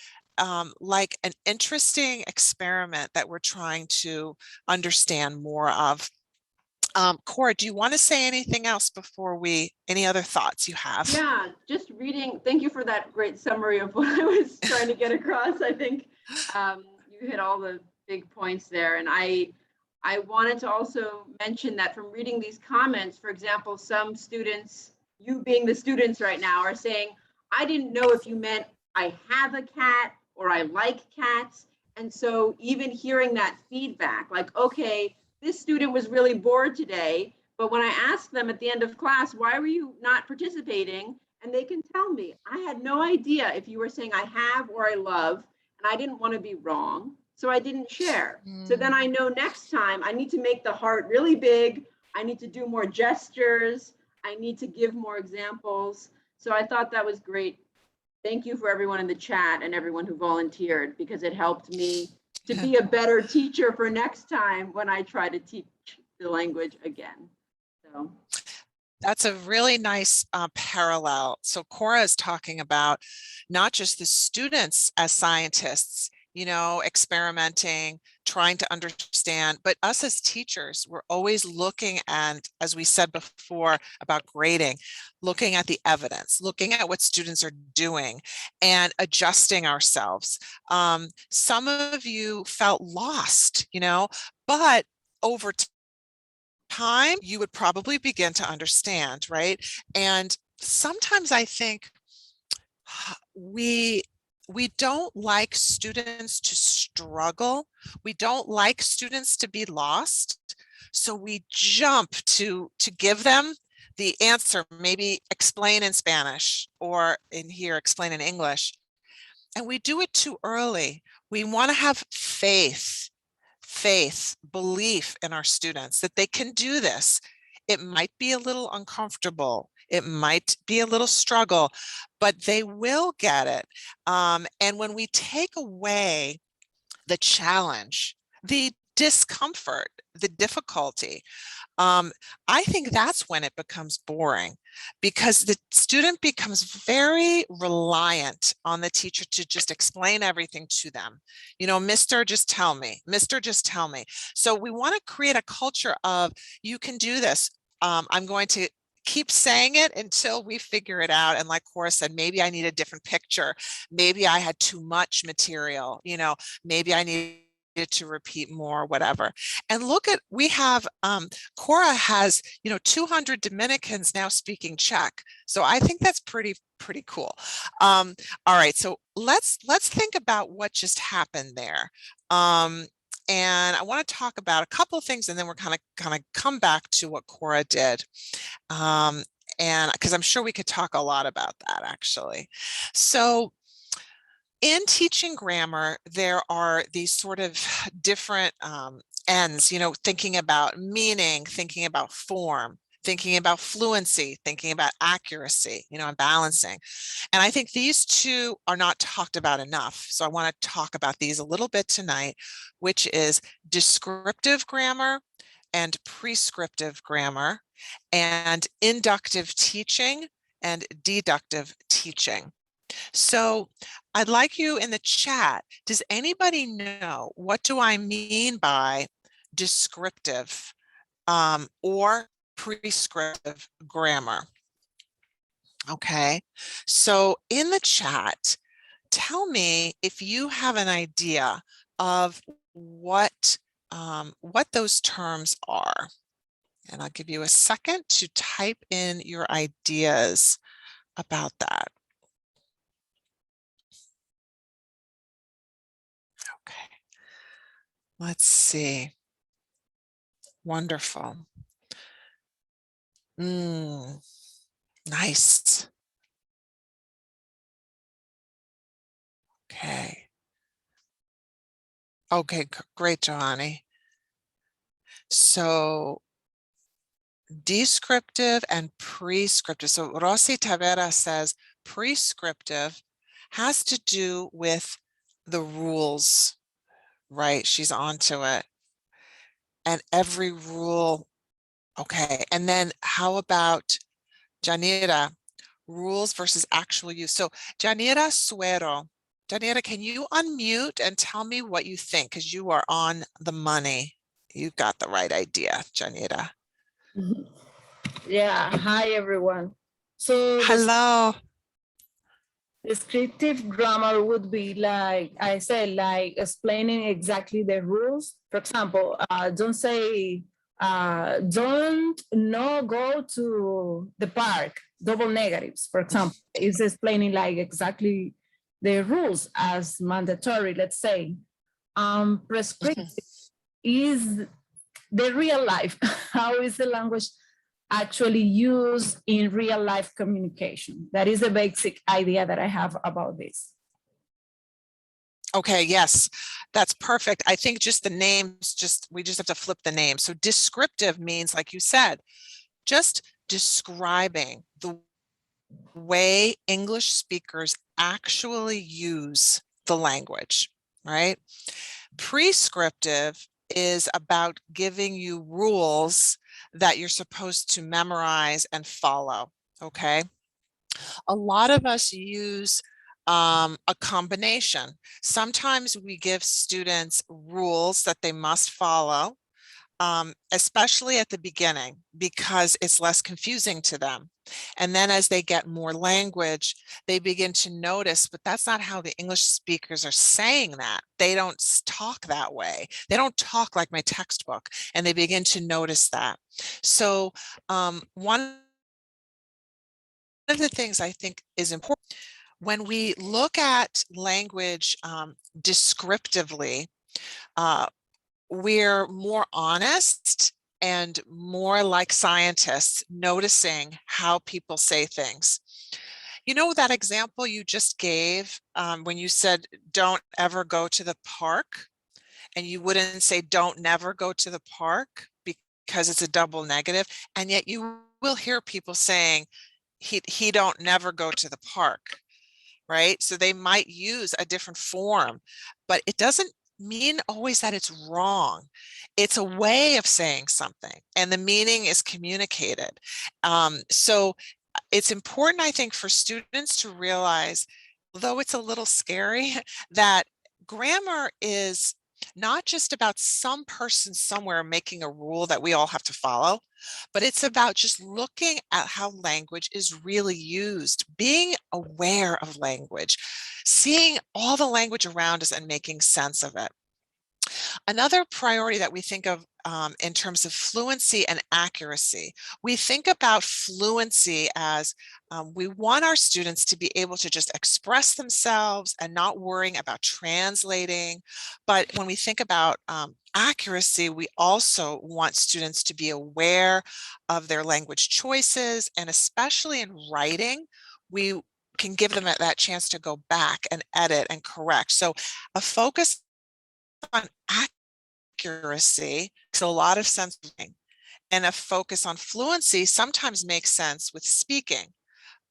like an interesting experiment that we're trying to understand more of. Cora, do you want to say anything else before any other thoughts you have? Yeah, just reading. Thank you for that great summary of what I was trying to get across. I think you hit all the big points there. And I wanted to also mention that from reading these comments, for example, some students, you being the students right now, are saying, I didn't know if you meant I have a cat or I like cats. And so even hearing that feedback, like, okay, this student was really bored today, but when I asked them at the end of class, why were you not participating? And they can tell me, I had no idea if you were saying I have or I love, and I didn't want to be wrong, so I didn't share. So then I know next time I need to make the heart really big. I need to do more gestures. I need to give more examples. So I thought that was great. Thank you for everyone in the chat and everyone who volunteered, because it helped me to be a better teacher for next time when I try to teach the language again. So that's a really nice parallel. So Cora is talking about not just the students as scientists, experimenting, trying to understand, but us as teachers, we're always looking at, as we said before about grading, looking at the evidence, looking at what students are doing and adjusting ourselves. Some of you felt lost, you know, but over time, you would probably begin to understand, right? And sometimes I think we don't like students to struggle. We don't like students to be lost. So we jump to give them the answer, maybe explain in Spanish or in here, explain in English. And we do it too early. We want to have faith, belief in our students that they can do this. It might be a little uncomfortable. It might be a little struggle, but they will get it. And when we take away the challenge, the discomfort, the difficulty, I think that's when it becomes boring, because the student becomes very reliant on the teacher to just explain everything to them. You know, Mr. Just tell me, Mr. Just tell me. So we want to create a culture of, you can do this. I'm going to keep saying it until we figure it out. And like Cora said, maybe I need a different picture. Maybe I had too much material, you know, maybe I needed to repeat more, whatever. And look at, we have, Cora has, you know, 200 Dominicans now speaking Czech. So I think that's pretty cool. All right, so let's think about what just happened there. And I want to talk about a couple of things, and then we're kind of come back to what Cora did. And because I'm sure we could talk a lot about that, actually. So in teaching grammar, there are these sort of different ends, you know, thinking about meaning, thinking about form, thinking about fluency, thinking about accuracy, you know, and balancing. And I think these two are not talked about enough. So I want to talk about these a little bit tonight, which is descriptive grammar and prescriptive grammar, and inductive teaching and deductive teaching. So I'd like you in the chat, does anybody know, what do I mean by descriptive or prescriptive grammar? Okay, so in the chat, tell me if you have an idea of what those terms are. And I'll give you a second to type in your ideas about that. Okay, let's see. Wonderful. Nice. Okay. Okay, great, Johnny. So descriptive and prescriptive. So Rossi Tavera says prescriptive has to do with the rules, right? She's onto it. And every rule. Okay, and then how about Janira, rules versus actual use? So Janira Suero, Janira, can you unmute and tell me what you think? Because you are on the money. You've got the right idea, Janira. Yeah, hi everyone. So hello. Descriptive grammar would be like I said, like explaining exactly the rules. For example, don't say don't go to the park, double negatives, for example. It's explaining like exactly the rules as mandatory, let's say. Prescriptive is the real life. How is the language actually used in real life communication? That is the basic idea that I have about this. Okay, yes, that's perfect. I think just the names, we just have to flip the name. So descriptive means, like you said, just describing the way English speakers actually use the language, right? Prescriptive is about giving you rules that you're supposed to memorize and follow, okay? A lot of us use a combination. Sometimes we give students rules that they must follow, especially at the beginning, because it's less confusing to them. And then as they get more language, they begin to notice, but that's not how the English speakers are saying that. They don't talk that way. They don't talk like my textbook, and they begin to notice that. So one of the things I think is important when we look at language descriptively, we're more honest and more like scientists, noticing how people say things. You know, that example you just gave when you said, don't ever go to the park, and you wouldn't say, don't never go to the park because it's a double negative. And yet you will hear people saying, he don't never go to the park, right? So they might use a different form, but it doesn't mean always that it's wrong. It's a way of saying something, and the meaning is communicated. So it's important, I think, for students to realize, though it's a little scary, that grammar is not just about some person somewhere making a rule that we all have to follow, but it's about just looking at how language is really used, being aware of language, seeing all the language around us and making sense of it. Another priority that we think of in terms of fluency and accuracy, we think about fluency as we want our students to be able to just express themselves and not worrying about translating. But when we think about accuracy, we also want students to be aware of their language choices, and especially in writing, we can give them that chance to go back and edit and correct. So a focus on accuracy makes a lot of sense, and a focus on fluency sometimes makes sense with speaking.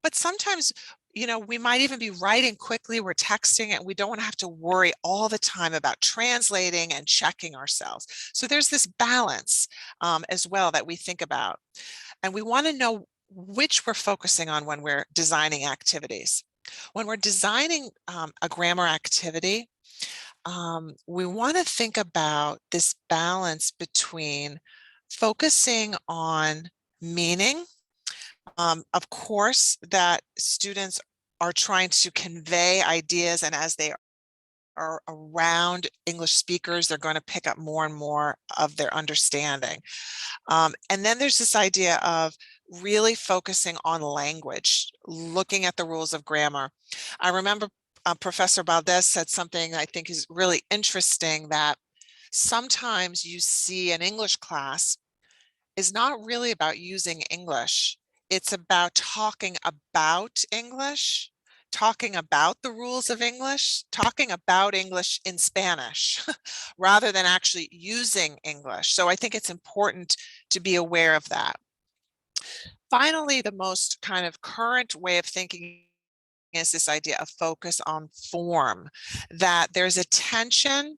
But sometimes, you know, we might even be writing quickly, we're texting, and we don't want to have to worry all the time about translating and checking ourselves. So there's this balance as well that we think about. And we want to know which we're focusing on when we're designing activities. When we're designing a grammar activity, we want to think about this balance between focusing on meaning. Of course, that students are trying to convey ideas, and as they are around English speakers, they're going to pick up more and more of their understanding. And then there's this idea of really focusing on language, looking at the rules of grammar. I remember Professor Valdez said something I think is really interesting, that sometimes you see an English class is not really about using English. It's about talking about English, talking about the rules of English, talking about English in Spanish, rather than actually using English. So I think it's important to be aware of that. Finally, the most kind of current way of thinking is this idea of focus on form, that there's attention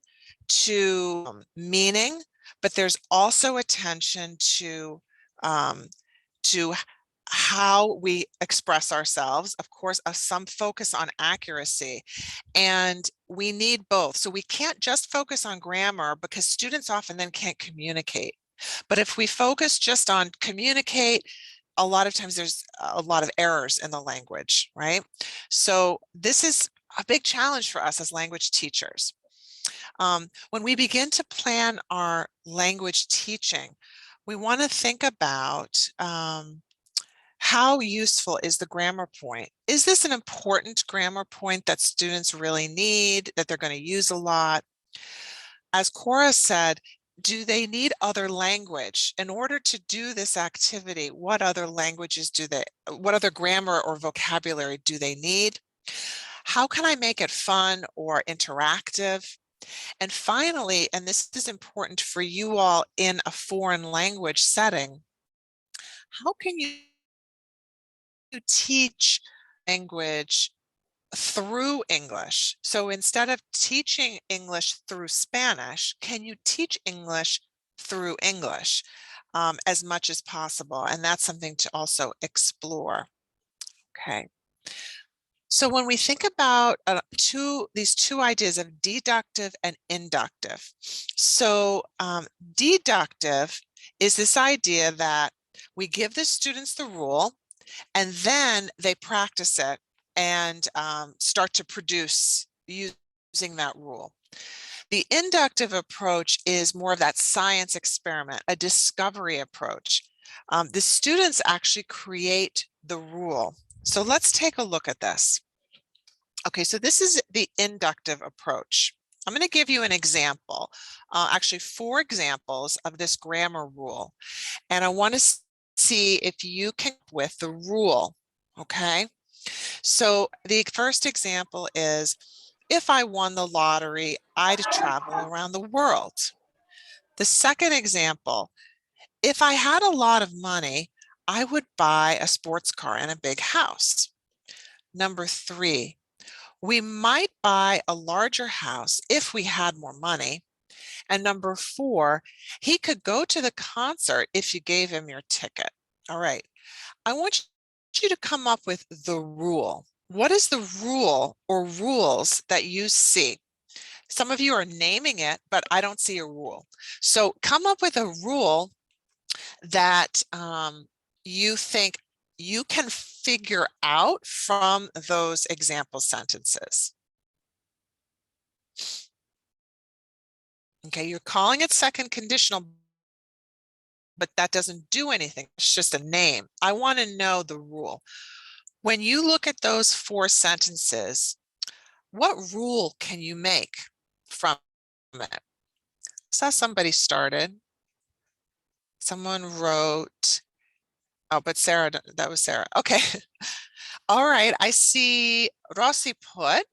to meaning, but there's also attention to how we express ourselves. Of course, some focus on accuracy, and we need both. So we can't just focus on grammar, because students often then can't communicate. But if we focus just on communicate, a lot of times there's a lot of errors in the language, right? So this is a big challenge for us as language teachers. When we begin to plan our language teaching, we want to think about how useful is the grammar point? Is this an important grammar point that students really need, that they're going to use a lot? As Cora said, do they need other language? In order to do this activity, what other languages what other grammar or vocabulary do they need? How can I make it fun or interactive? And finally, and this is important for you all in a foreign language setting, how can you teach language through English? So instead of teaching English through Spanish, can you teach English through English as much as possible? And that's something to also explore. Okay. So when we think about these two ideas of deductive and inductive, so deductive is this idea that we give the students the rule and then they practice it and start to produce using that rule. The inductive approach is more of that science experiment, a discovery approach. The students actually create the rule. So let's take a look at this. Okay, so this is the inductive approach. I'm going to give you an example, actually 4 examples of this grammar rule. And I want to see if you can with the rule, okay? So the first example is, if I won the lottery, I'd travel around the world. The second example, if I had a lot of money, I would buy a sports car and a big house. Number 3, we might buy a larger house if we had more money. And number 4, he could go to the concert if you gave him your ticket. All right, I want you to come up with the rule. What is the rule or rules that you see? Some of you are naming it, but I don't see a rule. So come up with a rule that you think you can figure out from those example sentences. Okay, you're calling it second conditional, but that doesn't do anything. It's just a name. I want to know the rule. When you look at those 4 sentences, what rule can you make from it? I saw somebody started. Someone wrote, oh, but Sarah, that was Sarah. Okay. All right, I see Rossi put,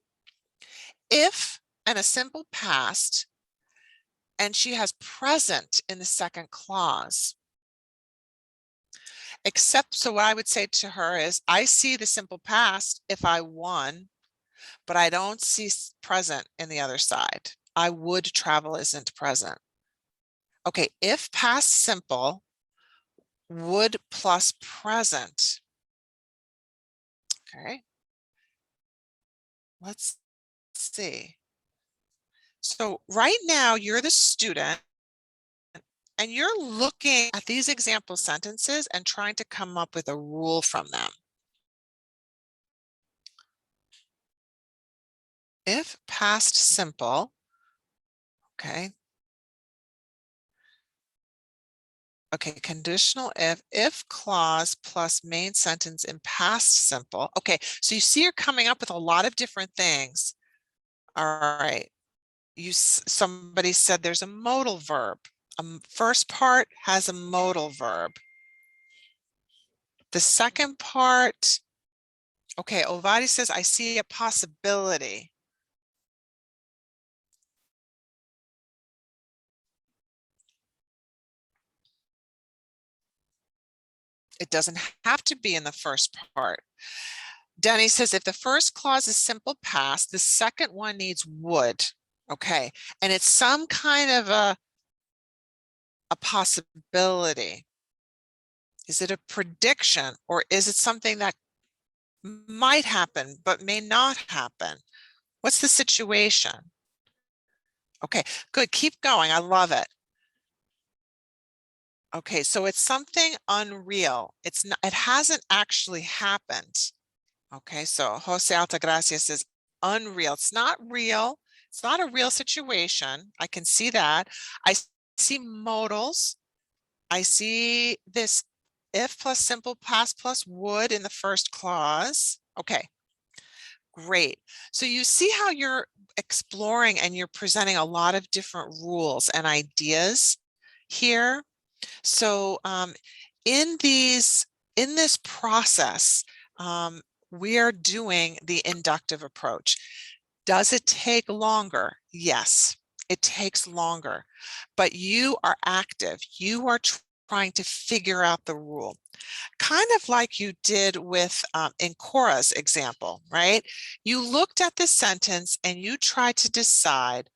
if and a simple past, and she has present in the second clause. Except, so what I would say to her is, I see the simple past if I won, but I don't see present in the other side. I would travel isn't present. Okay, if past simple, would plus present. Okay, let's see. So right now you're the student and you're looking at these example sentences and trying to come up with a rule from them. If past simple, okay. Okay, conditional if clause plus main sentence in past simple. Okay, so you see you're coming up with a lot of different things. All right, somebody said there's a modal verb. First part has a modal verb. The second part, okay, Ovadi says, I see a possibility. It doesn't have to be in the first part. Denny says, if the first clause is simple past, the second one needs would. Okay, and it's some kind of a possibility. Is it a prediction, or is it something that might happen but may not happen? What's the situation? Okay, good. Keep going. I love it. Okay, so it's something unreal. It's not, it hasn't actually happened. Okay, so Jose Altagracia says unreal. It's not real. It's not a real situation. I can see that. I see modals. I see this if plus simple past plus would in the first clause. Okay, great. So you see how you're exploring and you're presenting a lot of different rules and ideas here. So in this process, we are doing the inductive approach. Does it take longer? Yes, it takes longer, but you are active. You are trying to figure out the rule. Kind of like you did with in Cora's example, right? You looked at the sentence and you tried to decide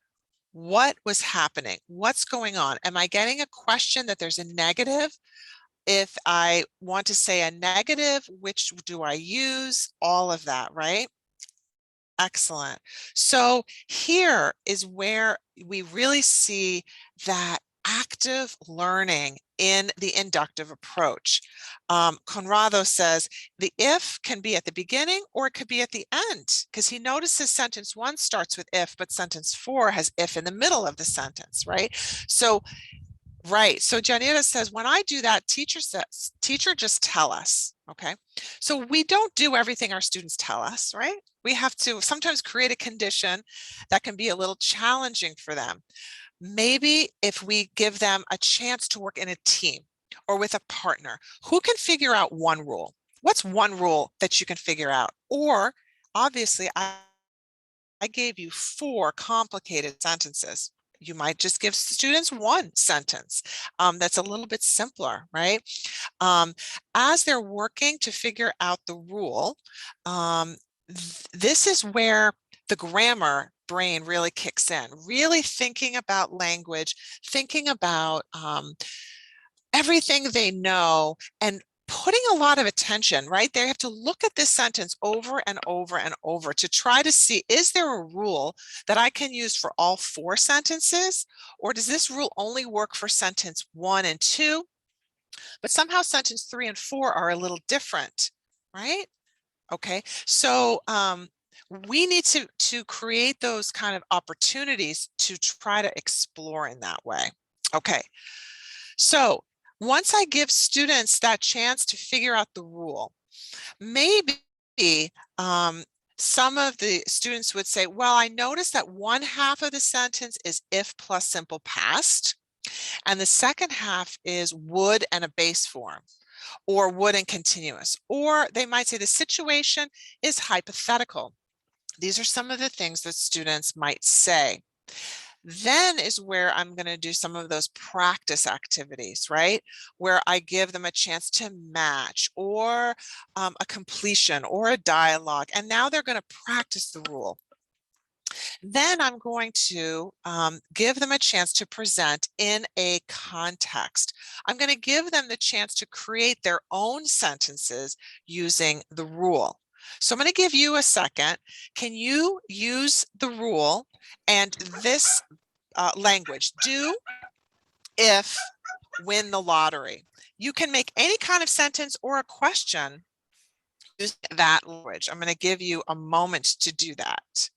what was happening, what's going on. Am I getting a question that there's a negative? If I want to say a negative, which do I use? All of that, right? Excellent. So here is where we really see that active learning in the inductive approach. Conrado says the if can be at the beginning or it could be at the end, because he notices sentence 1 starts with if, but sentence 4 has if in the middle of the sentence, right? So, right. So Janita says, when I do that, teacher says, teacher, just tell us. Okay. So we don't do everything our students tell us, right? We have to sometimes create a condition that can be a little challenging for them. Maybe if we give them a chance to work in a team or with a partner, who can figure out one rule? What's one rule that you can figure out? Or obviously, I gave you 4 complicated sentences. You might just give students 1 sentence that's a little bit simpler, right? As they're working to figure out the rule, this is where the grammar brain really kicks in, really thinking about language, thinking about everything they know, and putting a lot of attention, right? They have to look at this sentence over and over and over to try to see, is there a rule that I can use for all 4 sentences? Or does this rule only work for sentence 1 and 2? But somehow sentence 3 and 4 are a little different, right? Okay, so we need to create those kind of opportunities to try to explore in that way. Okay, so once I give students that chance to figure out the rule, maybe some of the students would say, well, I noticed that 1/2 of the sentence is if plus simple past, and the second half is would and a base form, or would and continuous. Or they might say the situation is hypothetical. These are some of the things that students might say. Then is where I'm going to do some of those practice activities, right? Where I give them a chance to match or a completion or a dialogue. And now they're going to practice the rule. Then I'm going to give them a chance to present in a context. I'm going to give them the chance to create their own sentences using the rule. So I'm going to give you a second. Can you use the rule and this language? Do, if, win the lottery. You can make any kind of sentence or a question using that language. I'm going to give you a moment to do that.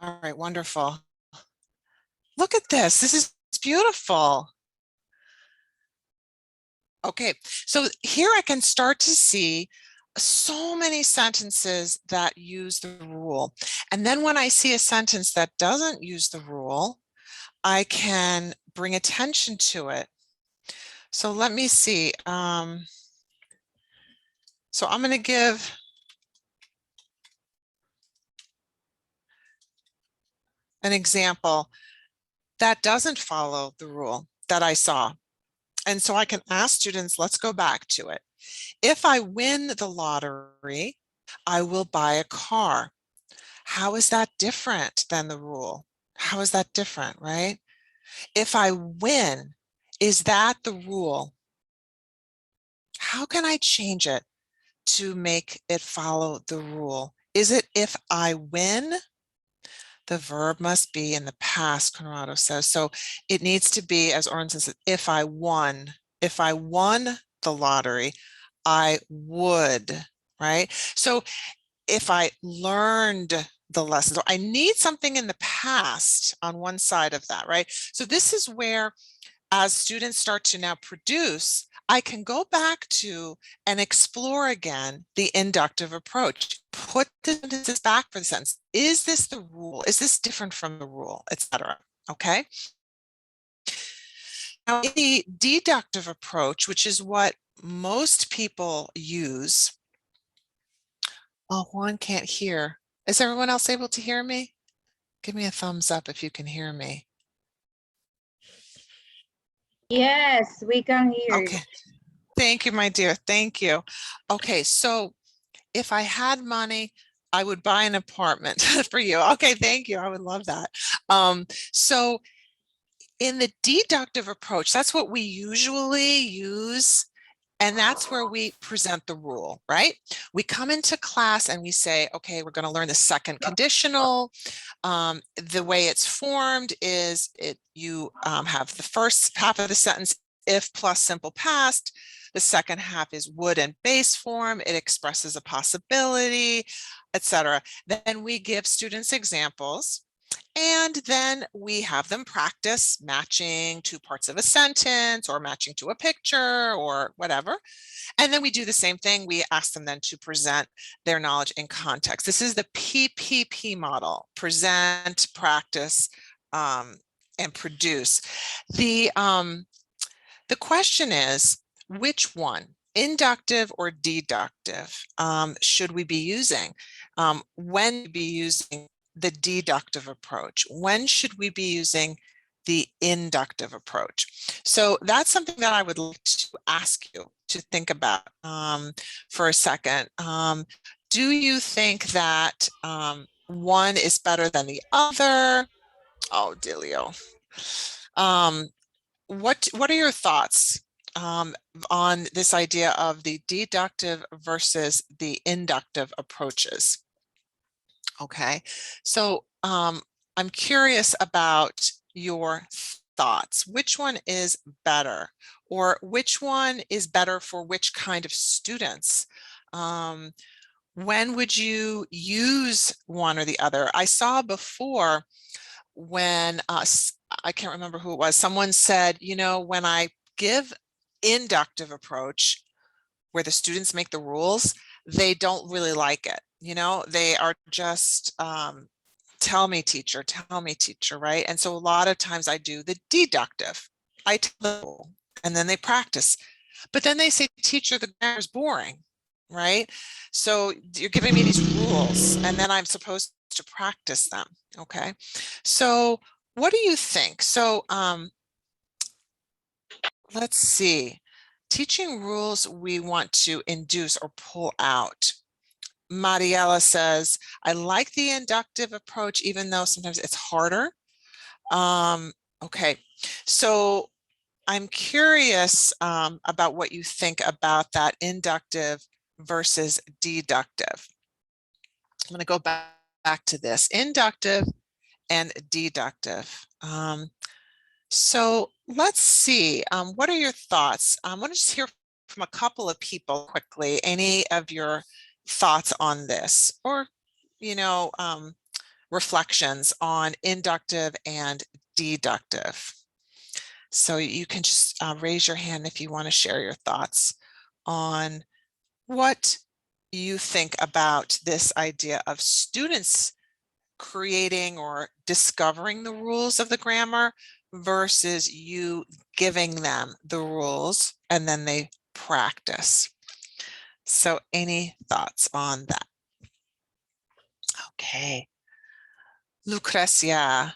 All right, wonderful. Look at this. This is beautiful. Okay, so here I can start to see so many sentences that use the rule. And then when I see a sentence that doesn't use the rule, I can bring attention to it. So let me see. So I'm going to give an example that doesn't follow the rule that I saw. And so I can ask students, let's go back to it. If I win the lottery, I will buy a car. How is that different than the rule? How is that different, right? If I win, is that the rule? How can I change it to make it follow the rule? Is it if I win? The verb must be in the past, Conrado says. So it needs to be, as Oren says, if I won the lottery, I would, right? So if I learned the lessons, I need something in the past on one side of that, right? So this is where, as students start to now produce, I can go back to and explore again the inductive approach. Put the sentences back for the sentence. Is this the rule? Is this different from the rule, etc.? Okay. Now, in the deductive approach, which is what most people use. Oh, Juan can't hear. Is everyone else able to hear me? Give me a thumbs up if you can hear me. Yes, we can hear you. Okay. Thank you, my dear. Thank you. Okay, so if I had money, I would buy an apartment for you. Okay, thank you. I would love that. So in the deductive approach, that's what we usually use. And that's where we present the rule, right? We come into class and we say, okay, we're going to learn the second conditional. The way it's formed is you have the first half of the sentence, if plus simple past. The second half is would and base form. It expresses a possibility, etc. Then we give students examples. And then we have them practice matching two parts of a sentence or matching to a picture or whatever. And then we do the same thing. We ask them then to present their knowledge in context. This is the PPP model: present, practice, and produce. The question is, which one, inductive or deductive, should we be using? When be using the deductive approach? When should we be using the inductive approach? So that's something that I would like to ask you to think about for a second. Do you think that one is better than the other? Oh, Delio. What are your thoughts on this idea of the deductive versus the inductive approaches? Okay, so I'm curious about your thoughts. Which one is better, or which one is better for which kind of students? When would you use one or the other? I saw before when I can't remember who it was, someone said, you know, when I give inductive approach where the students make the rules, they don't really like it. You know, they are just tell me teacher, right? And so a lot of times I do the deductive. I tell them and then they practice. But then they say, teacher, the grammar is boring, right? So you're giving me these rules and then I'm supposed to practice them. Okay. So what do you think? So let's see. Teaching rules we want to induce or pull out. Mariella says, I like the inductive approach, even though sometimes it's harder. Okay, so I'm curious about what you think about that inductive versus deductive. I'm going to go back to this, inductive and deductive. So let's see, what are your thoughts? I want to just hear from a couple of people quickly, any of your thoughts on this, or, you know, reflections on inductive and deductive. So you can just raise your hand if you want to share your thoughts on what you think about this idea of students creating or discovering the rules of the grammar versus you giving them the rules and then they practice. So any thoughts on that? Okay. Lucrecia,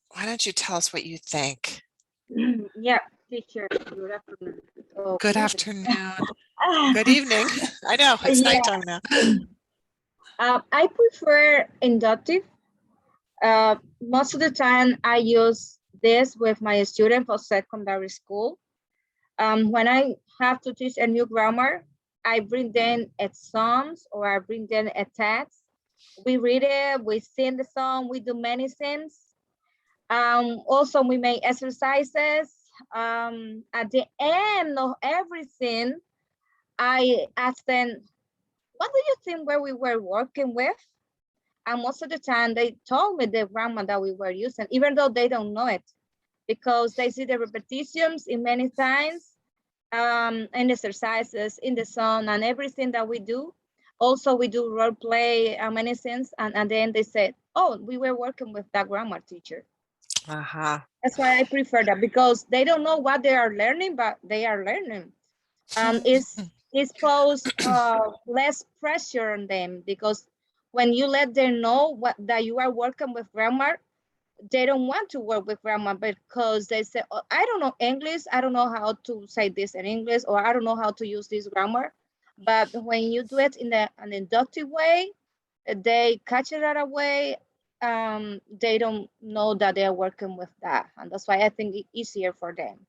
why don't you tell us what you think? Yeah, teacher, good afternoon. Oh, Good evening. afternoon. Good evening. I know, it's Yeah. nighttime now. I prefer inductive. Most of the time I use this with my student for secondary school. When I have to teach a new grammar, I bring them exams or I bring them a text. We read it, we sing the song, we do many things. Also, we make exercises. At the end of everything, I ask them, what do you think where we were working with? And most of the time they told me the grammar that we were using, even though they don't know it, because they see the repetitions in many times, and exercises in the song and everything that we do. Also, we do role play and many things. And then they said, oh, we were working with that grammar teacher. Uh-huh. That's why I prefer that, because they don't know what they are learning, but they are learning. It's pose less pressure on them, because when you let them know that you are working with grammar, they don't want to work with grammar because they say, oh, I don't know English, I don't know how to say this in English, or I don't know how to use this grammar. But when you do it in an inductive way, they catch it right away. They don't know that they're working with that, and that's why I think it's easier for them.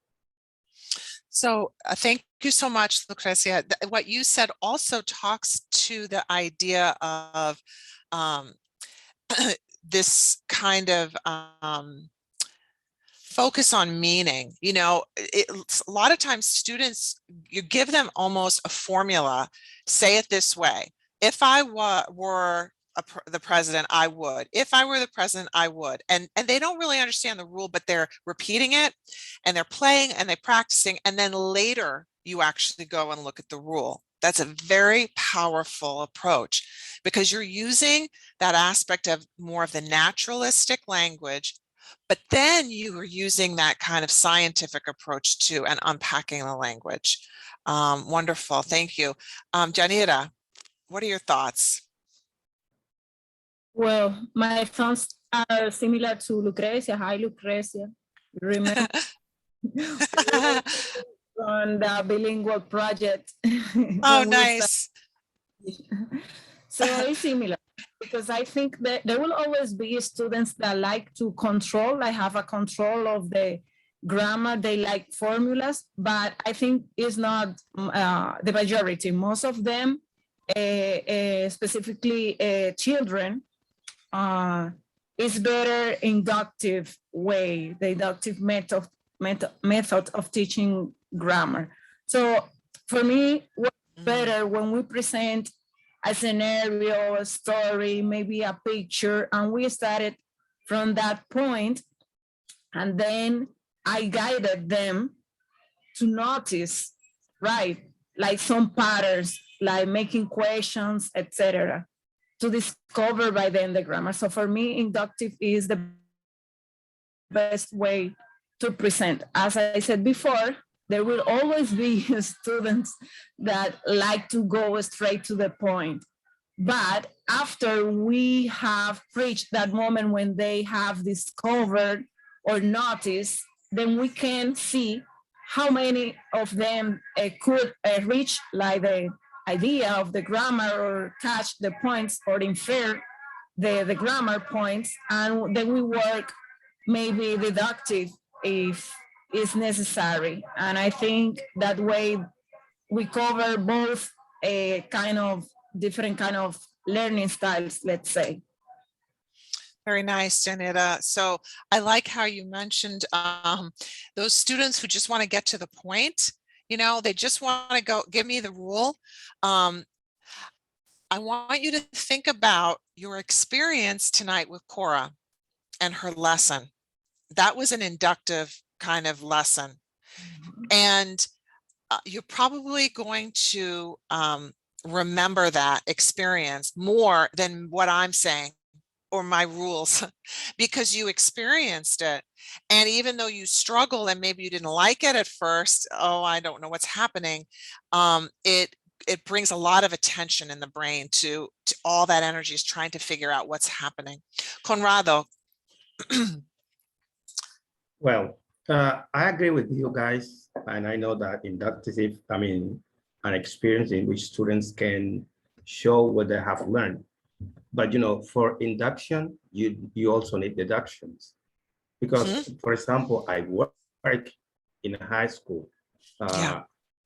So thank you so much, Lucrecia. What you said also talks to the idea of this kind of focus on meaning. You know, a lot of times students, you give them almost a formula, say it this way. If I were the president, I would. If I were the president, I would. And they don't really understand the rule, but they're repeating it and they're playing and they're practicing. And then later you actually go and look at the rule. That's a very powerful approach, because you're using that aspect of more of the naturalistic language, but then you are using that kind of scientific approach too and unpacking the language. Wonderful. Thank you. Janira, what are your thoughts? Well, my thoughts are similar to Lucrecia. Hi, Lucrecia. Remember on the bilingual project. Oh, nice. So it's similar, because I think that there will always be students that like to control, like have a control of the grammar, they like formulas, but I think it's not the majority. Most of them, specifically children, is better inductive way, the inductive method of teaching grammar. So for me, what's better when we present a scenario, a story, maybe a picture, and we started from that point, and then I guided them to notice, right, like some patterns, like making questions, etc., to discover by then the grammar. So for me, inductive is the best way to present. As I said before, there will always be students that like to go straight to the point. But after we have reached that moment when they have discovered or noticed, then we can see how many of them could reach like the idea of the grammar, or catch the points, or infer the grammar points, and then we work maybe deductive if is necessary. And I think that way we cover both a kind of different kind of learning styles, let's say. Very nice, Janita. So I like how you mentioned those students who just want to get to the point. You know, they just want to go, give me the rule. I want you to think about your experience tonight with Cora and her lesson. That was an inductive kind of lesson. And you're probably going to remember that experience more than what I'm saying or my rules because you experienced it. And even though you struggle and maybe you didn't like it at first, oh, I don't know what's happening. It brings a lot of attention in the brain to all that energy is trying to figure out what's happening. Conrado. Well, I agree with you guys, and I know that inductive, an experience in which students can show what they have learned. But for induction, you also need deductions, because, for example, I work in a high school,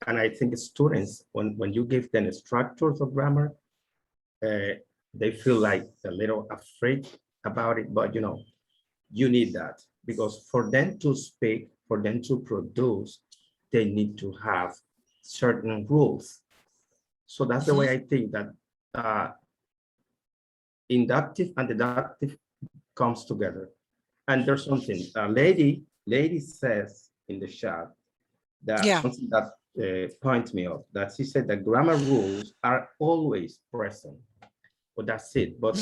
and I think students, when you give them structures of grammar, they feel like a little afraid about it. But you need that, because for them to speak, for them to produce, they need to have certain rules. So that's the way I think that inductive and deductive comes together. And there's something, lady says in the chat that something that points me up, that she said that grammar rules are always present. But that's it. But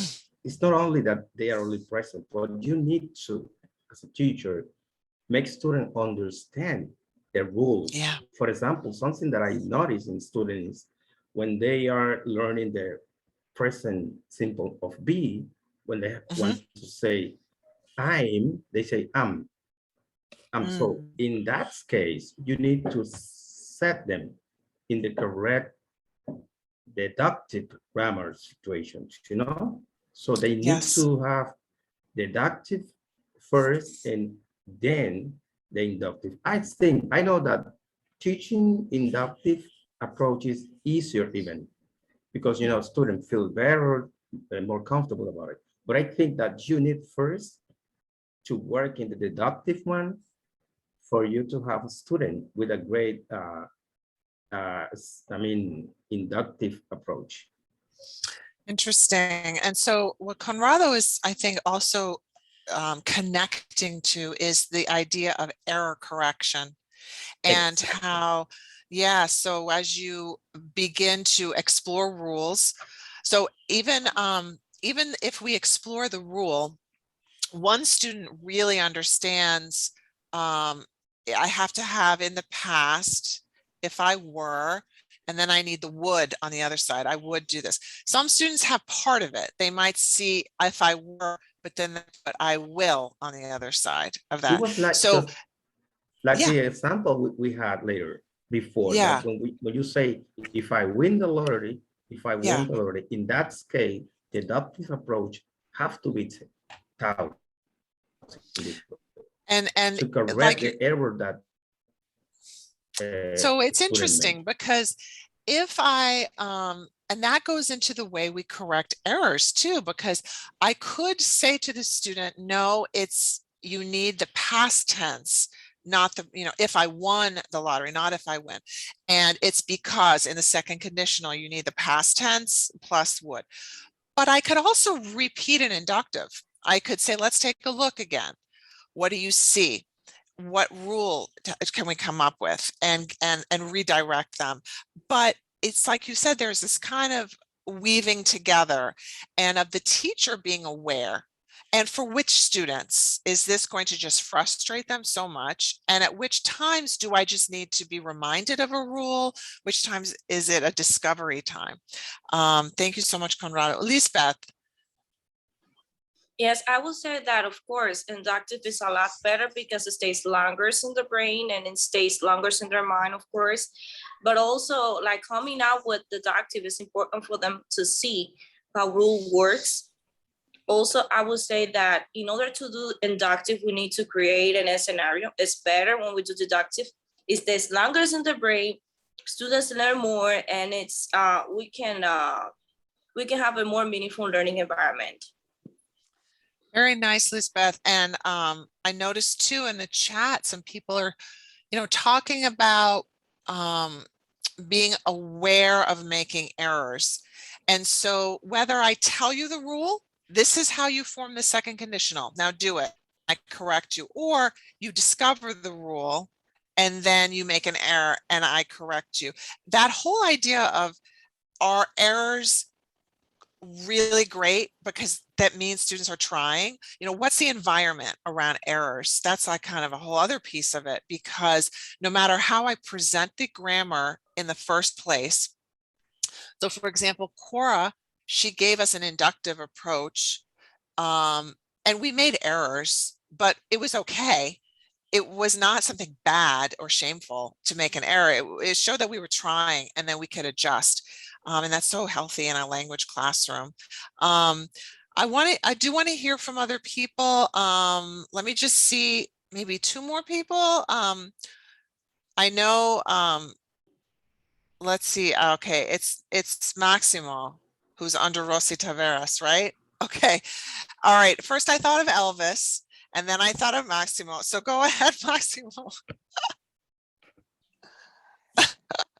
it's not only that they are only present, but you need to, as a teacher, make students understand the rules. For example, something that I notice in students when they are learning the present simple of be, when they want to say I'm, they say am. So in that case, you need to set them in the correct deductive grammar situations, So they need to have deductive first and then the inductive. I know that teaching inductive approach is easier even because, students feel better and more comfortable about it. But I think that you need first to work in the deductive one for you to have a student with a great, inductive approach. Interesting. And so what Conrado is, I think, also connecting to is the idea of error correction and how, so as you begin to explore rules, so even if we explore the rule, one student really understands, I have to have in the past, if I were, and then I need the would on the other side, I would do this. Some students have part of it. They might see if I were, but then but I will on the other side of that. It was like, so the example we had later before, that when you say, if I win the lottery, if I won the lottery, in that case, the deductive approach have to be taught. And to correct like the error that so it's interesting because if I and that goes into the way we correct errors too, because I could say to the student, no, you need the past tense, not the, if I won the lottery, not if I win. And it's because in the second conditional, you need the past tense plus would. But I could also repeat an inductive. I could say, let's take a look again. What do you see? What rule can we come up with and redirect them? But it's like you said, there's this kind of weaving together and of the teacher being aware. And for which students is this going to just frustrate them so much? And at which times do I just need to be reminded of a rule? Which times is it a discovery time? Thank you so much, Conrado. Lisbeth. Yes, I would say that, of course, inductive is a lot better because it stays longer in the brain and it stays longer in their mind, of course. But also, like, coming out with deductive is important for them to see how rule works. Also, I would say that in order to do inductive, we need to create a scenario. It's better when we do deductive. It stays longer in the brain, students learn more, and it's we can have a more meaningful learning environment. Very nice, Lisbeth. And I noticed too in the chat, some people are, talking about being aware of making errors. And so whether I tell you the rule, this is how you form the second conditional, now do it, I correct you, or you discover the rule and then you make an error and I correct you. That whole idea of are errors really great because that means students are trying? You know, what's the environment around errors? That's like kind of a whole other piece of it, because no matter how I present the grammar in the first place. So for example, Cora, she gave us an inductive approach, and we made errors, but it was okay. It was not something bad or shameful to make an error. It showed that we were trying, and then we could adjust. And that's so healthy in a language classroom. I do want to hear from other people. Let me just see, maybe 2 more people. I know, let's see. Okay, it's Maximo who's under Rosy Taveras, right? Okay. All right. First I thought of Elvis, and then I thought of Maximo. So go ahead, Maximo.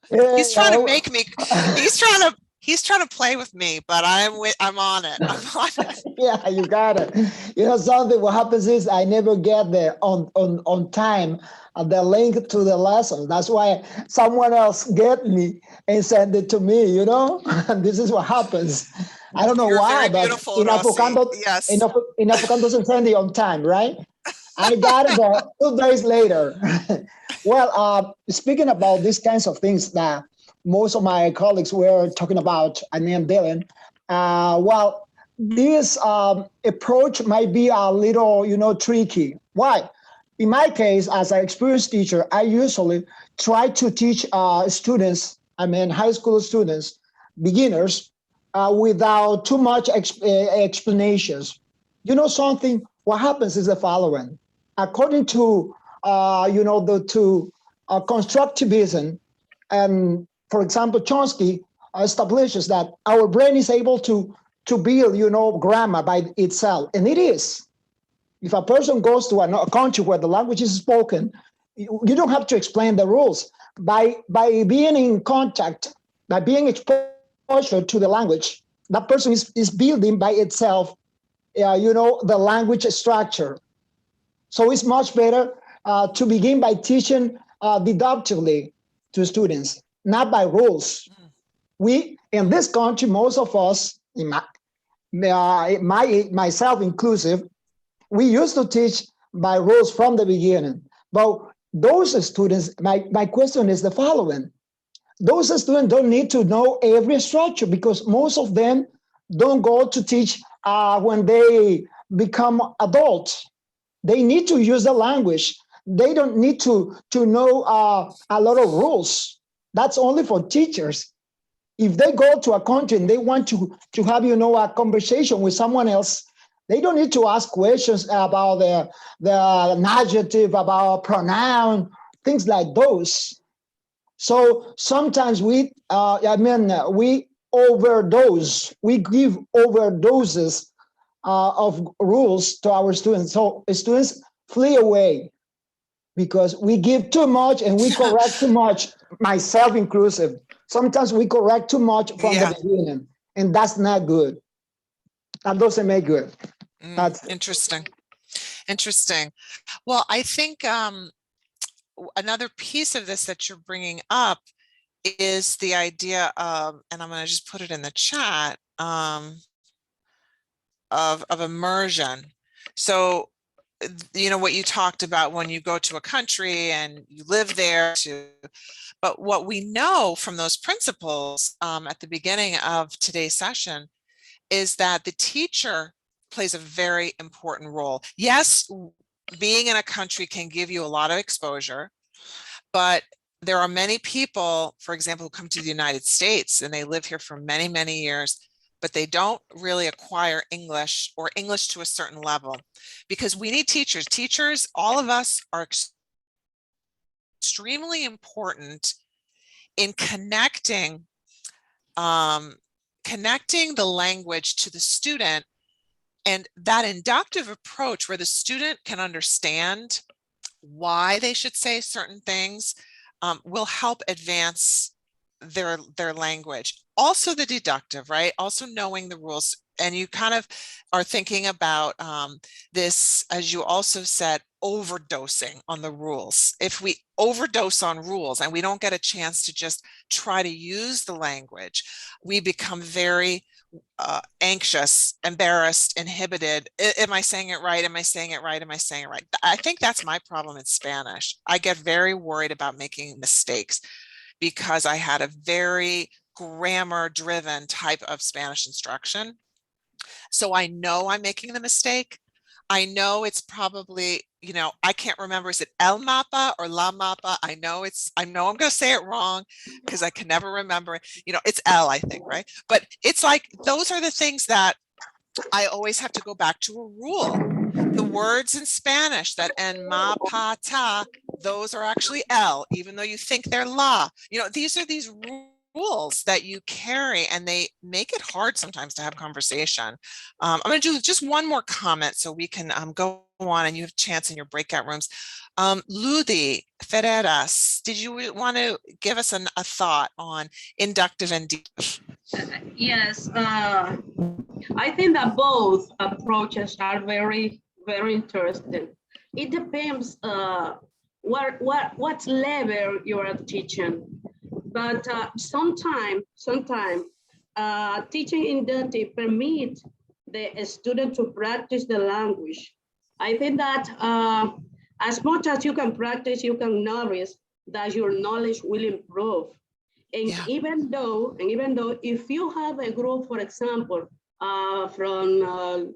He's trying to make me, he's trying to play with me, but I'm on it. I'm on it. Yeah, you got it. You know something, what happens is I never get the on time the link to the lesson. That's why someone else get me and send it to me, you know? This is what happens. I don't know why, but Inafocam doesn't send it on time, right? I got it 2 days later. Well, speaking about these kinds of things that most of my colleagues were talking about, I am Dylan. Well, this approach might be a little, you know, tricky. Why? In my case, as an experienced teacher, I usually try to teach students, high school students, beginners, without too much explanations. You know something? What happens is the following. According to constructivism, and for example, Chomsky establishes that our brain is able to build, you know, grammar by itself, and it is. If a person goes to a country where the language is spoken, you don't have to explain the rules. By being in contact, by being exposed to the language, that person is building by itself, the language structure. So it's much better to begin by teaching deductively to students, not by rules. We, in this country, most of us, myself inclusive, we used to teach by rules from the beginning. But those students, my question is the following. Those students don't need to know every structure because most of them don't go to teach when they become adults. They need to use the language. They don't need to know a lot of rules. That's only for teachers. If they go to a country and they want to have, you know, a conversation with someone else, they don't need to ask questions about the adjective, about pronoun, things like those. So sometimes we overdose. We give overdoses of rules to our students. So students flee away because we give too much and we correct too much, myself inclusive. Sometimes we correct too much from the beginning, and that's not good. That doesn't make good. That's interesting. Interesting. Well, I think another piece of this that you're bringing up is the idea of, and I'm going to just put it in the chat, of immersion. So, you know, what you talked about when you go to a country and you live there but what we know from those principles at the beginning of today's session is that the teacher plays a very important role. Yes, being in a country can give you a lot of exposure, but there are many people, for example, who come to the United States and they live here for many, many years, but they don't really acquire English or English to a certain level because we need teachers. Teachers, all of us are extremely important in connecting the language to the student, and that inductive approach where the student can understand why they should say certain things will help advance their language. also the deductive, right? Also knowing the rules. And you kind of are thinking about this, as you also said, overdosing on the rules. If we overdose on rules and we don't get a chance to just try to use the language, we become very anxious, embarrassed, inhibited. Am I saying it right? Am I saying it right? Am I saying it right? I think that's my problem in Spanish. I get very worried about making mistakes because I had a very grammar-driven type of Spanish instruction. So I know I'm making the mistake. I know it's probably, you know, I can't remember, is it el mapa or la mapa? I know I'm going to say it wrong because I can never remember it. You know, it's el, I think, right? But it's like, those are the things that I always have to go back to a rule. The words in Spanish that end ma, pa, ta, those are actually el, even though you think they're la. You know, these are these rules that you carry, and they make it hard sometimes to have conversation. I'm going to do just one more comment so we can go on, and you have a chance in your breakout rooms. Ludi Ferreras, did you want to give us a thought on inductive and deductive? Yes, I think that both approaches are very, very interesting. It depends what level you are teaching. But sometimes teaching inductive permits the student to practice the language. I think that as much as you can practice, you can notice that your knowledge will improve. And even though if you have a group, for example, from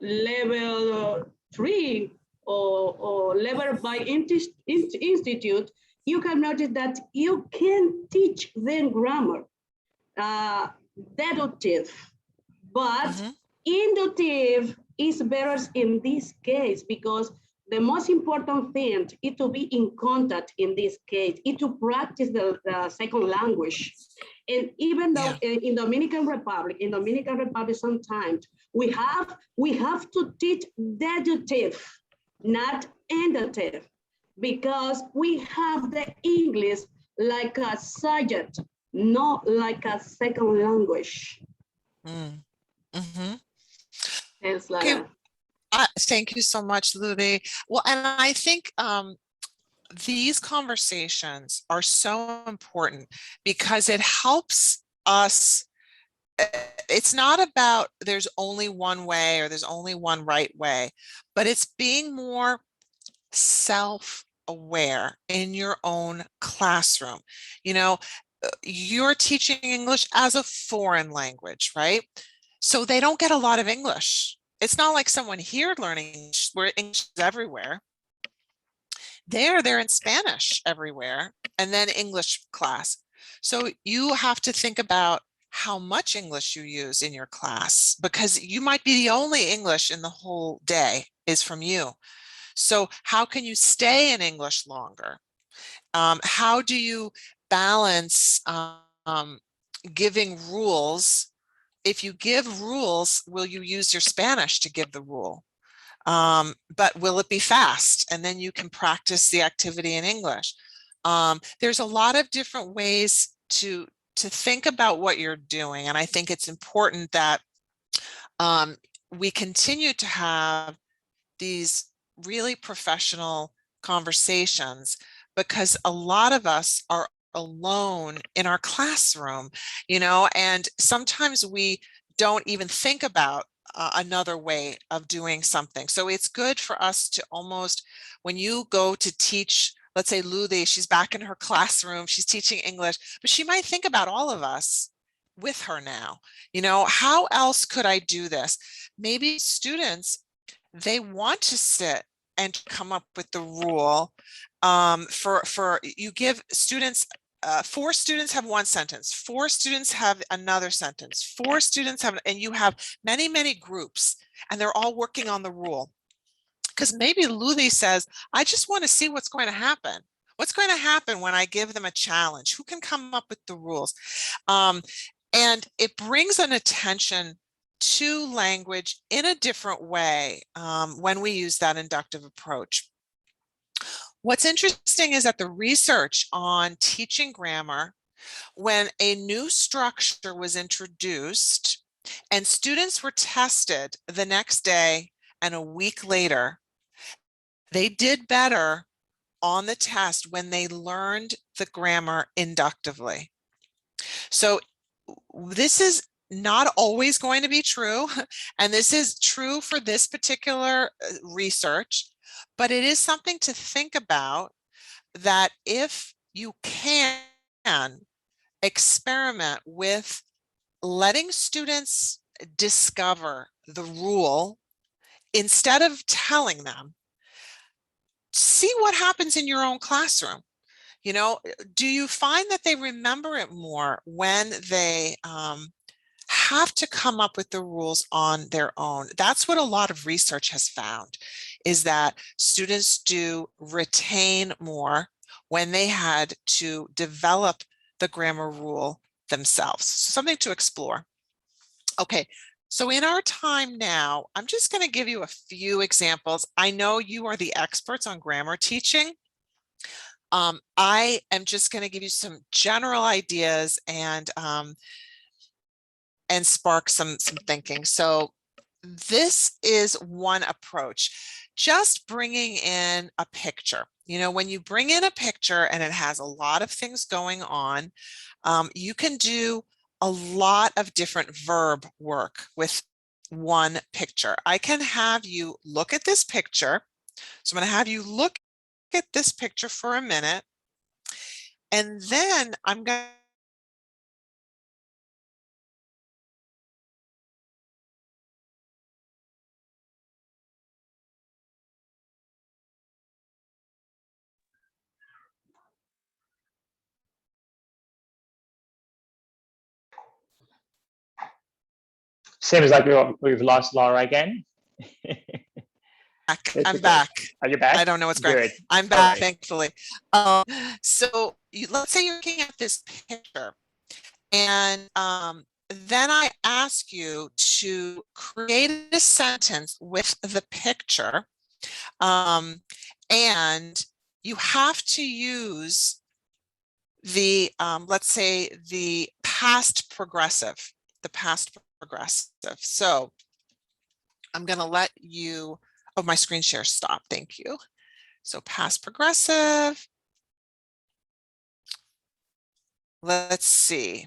level 3 or level by institute, you can notice that you can teach them grammar, deductive, but inductive is better in this case because the most important thing is to be in contact in this case, is to practice the second language. And even though in Dominican Republic sometimes we have to teach deductive, not inductive, because we have the English like a subject, not like a second language. It's like okay. Thank you so much, Ludi. Well, and I think these conversations are so important because it helps us. It's not about there's only one way or there's only one right way, but it's being more self-aware in your own classroom. You know, you're teaching English as a foreign language, right? So they don't get a lot of English. It's not like someone here learning English, where English is everywhere. They're in Spanish everywhere, and then English class. So you have to think about how much English you use in your class, because you might be the only English in the whole day is from you. So how can you stay in English longer? How do you balance giving rules? If you give rules, will you use your Spanish to give the rule? But will it be fast? And then you can practice the activity in English. There's a lot of different ways to think about what you're doing. And I think it's important that we continue to have these really professional conversations, because a lot of us are alone in our classroom, you know, and sometimes we don't even think about another way of doing something. So it's good for us to almost, when you go to teach, let's say Ludi, she's back in her classroom, she's teaching English, but she might think about all of us with her now. You know, how else could I do this? Maybe students, they want to sit and come up with the rule. For you give students 4 students have one sentence, 4 students have another sentence, 4 students have, and you have many, many groups, and they're all working on the rule. Because maybe Ludi says, I just want to see what's going to happen. What's going to happen when I give them a challenge? Who can come up with the rules? And it brings an attention to language in a different way when we use that inductive approach. What's interesting is that the research on teaching grammar When a new structure was introduced and students were tested the next day and a week later, they did better on the test when they learned the grammar inductively. So this is not always going to be true, and this is true for this particular research, but it is something to think about, that if you can experiment with letting students discover the rule instead of telling them, see what happens in your own classroom. You know, do you find that they remember it more when they have to come up with the rules on their own? That's what a lot of research has found, is that students do retain more when they had to develop the grammar rule themselves. Something to explore. Okay, so in our time now, I'm just going to give you a few examples. I know you are the experts on grammar teaching. I am just going to give you some general ideas and spark some thinking. So this is one approach, just bringing in a picture. You know, when you bring in a picture and it has a lot of things going on, you can do a lot of different verb work with one picture. I can have you look at this picture. So I'm going to have you look at this picture for a minute, and then I'm going to Seems like we've lost Laura again. I'm back. Are you back? I don't know what's going on. Good. I'm back, thankfully. So let's say you're looking at this picture, and then I ask you to create a sentence with the picture, and you have to use the, let's say, the past progressive, So I'm going to let you, oh, my screen share stopped. Thank you. So past progressive. Let's see.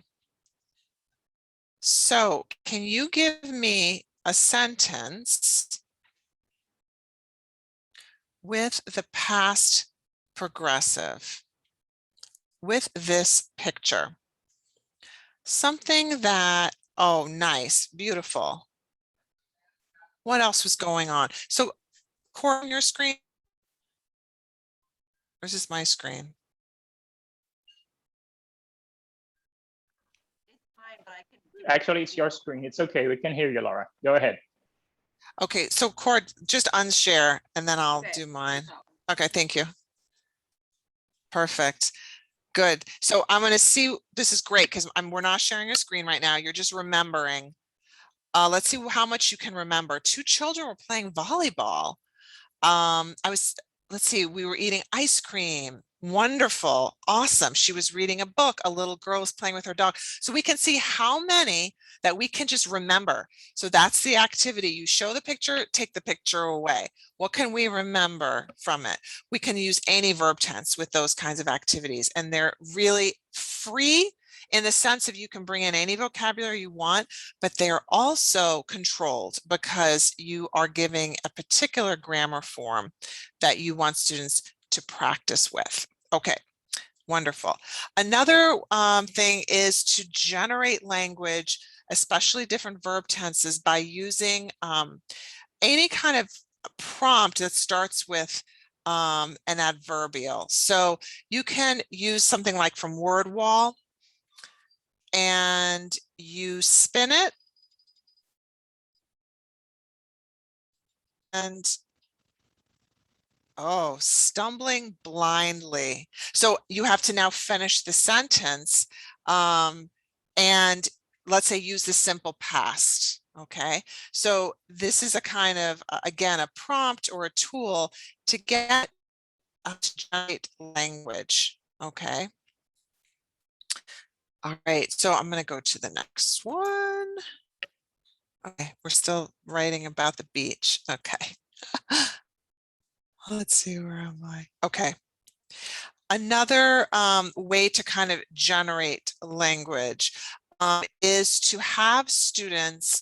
So can you give me a sentence with the past progressive with this picture? Something that, oh, nice, beautiful. What else was going on? So, Cora, on your screen? Or is this my screen? Actually, it's your screen. It's okay. We can hear you, Laura. Go ahead. Okay, so Cora, just unshare and then I'll do mine. Okay, thank you. Perfect. Good. So I'm going to see, this is great because we're not sharing a screen right now. You're just remembering. Let's see how much you can remember. 2 children were playing volleyball. Let's see, we were eating ice cream. Wonderful. Awesome. She was reading a book. A little girl was playing with her dog. So we can see how many that we can just remember. So that's the activity. You show the picture, take the picture away. What can we remember from it? We can use any verb tense with those kinds of activities, and they're really free in the sense of you can bring in any vocabulary you want, but they're also controlled because you are giving a particular grammar form that you want students to practice with. Okay, wonderful. Another thing is to generate language, especially different verb tenses, by using any kind of prompt that starts with an adverbial. So you can use something like from Word Wall, and you spin it, and oh, stumbling blindly. So you have to now finish the sentence, and let's say use the simple past. Okay, so this is a kind of, again, a prompt or a tool to get to generate language. Okay. All right, so I'm going to go to the next one. Okay, we're still writing about the beach. Okay. Let's see, where am I? Okay. Another way to kind of generate language is to have students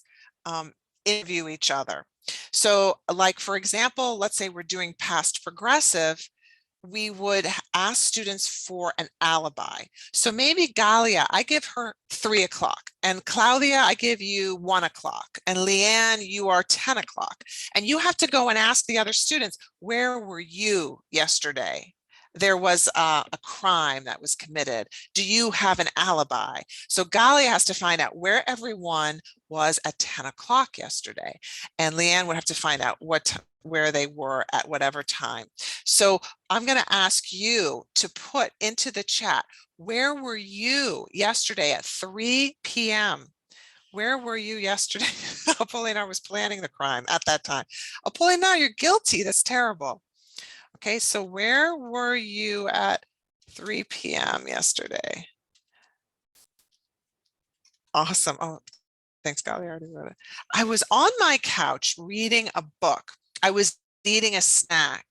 interview each other. So like, for example, let's say we're doing past progressive, we would ask students for an alibi. So maybe Galia, I give her 3 o'clock, and Claudia, I give you 1 o'clock, and Leanne, you are 10 o'clock. And you have to go and ask the other students, where were you yesterday? There was a crime that was committed. Do you have an alibi? So Galia has to find out where everyone was at 10 o'clock yesterday. And Leanne would have to find out where they were at whatever time. So I'm going to ask you to put into the chat, where were you yesterday at 3 p.m.? Where were you yesterday? Apolinar was planning the crime at that time. Apolinar, you're guilty. That's terrible. Okay, so where were you at 3 p.m. yesterday? Awesome. Oh, thanks, Golly, I already wrote it. I was on my couch reading a book. I was eating a snack.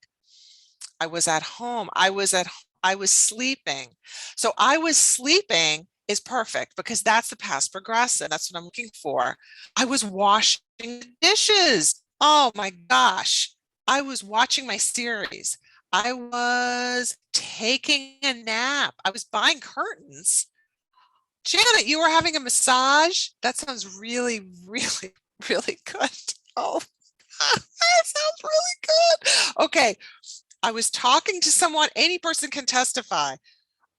I was at home. I was sleeping. So I was sleeping is perfect because that's the past progressive. That's what I'm looking for. I was washing dishes. Oh my gosh. I was watching my series. I was taking a nap. I was buying curtains. Janet, you were having a massage? That sounds really, really, really good. Oh, that sounds really good. Okay. I was talking to someone. Any person can testify.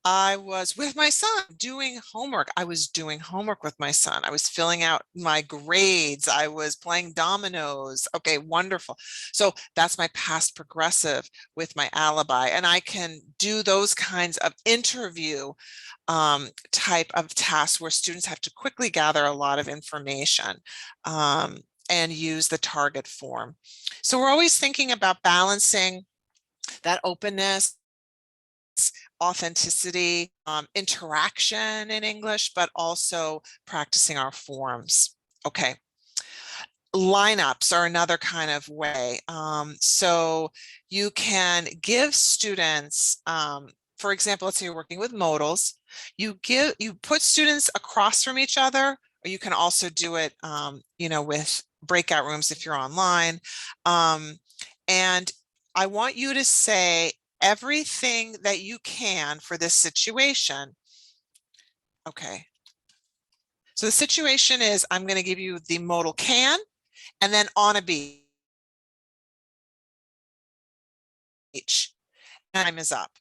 I was with my son doing homework. I was doing homework with my son. I was filling out my grades. I was playing dominoes. Okay, wonderful. So that's my past progressive with my alibi. And I can do those kinds of interview type of tasks where students have to quickly gather a lot of information and use the target form. So we're always thinking about balancing that openness, authenticity, interaction in English, but also practicing our forms. Okay. Lineups are another kind of way. So you can give students, for example, let's say you're working with modals, you put students across from each other, or you can also do it, you know, with breakout rooms if you're online. And I want you to say everything that you can for this situation. Okay. So the situation is, I'm going to give you the modal can, and then on a beach. Time is up.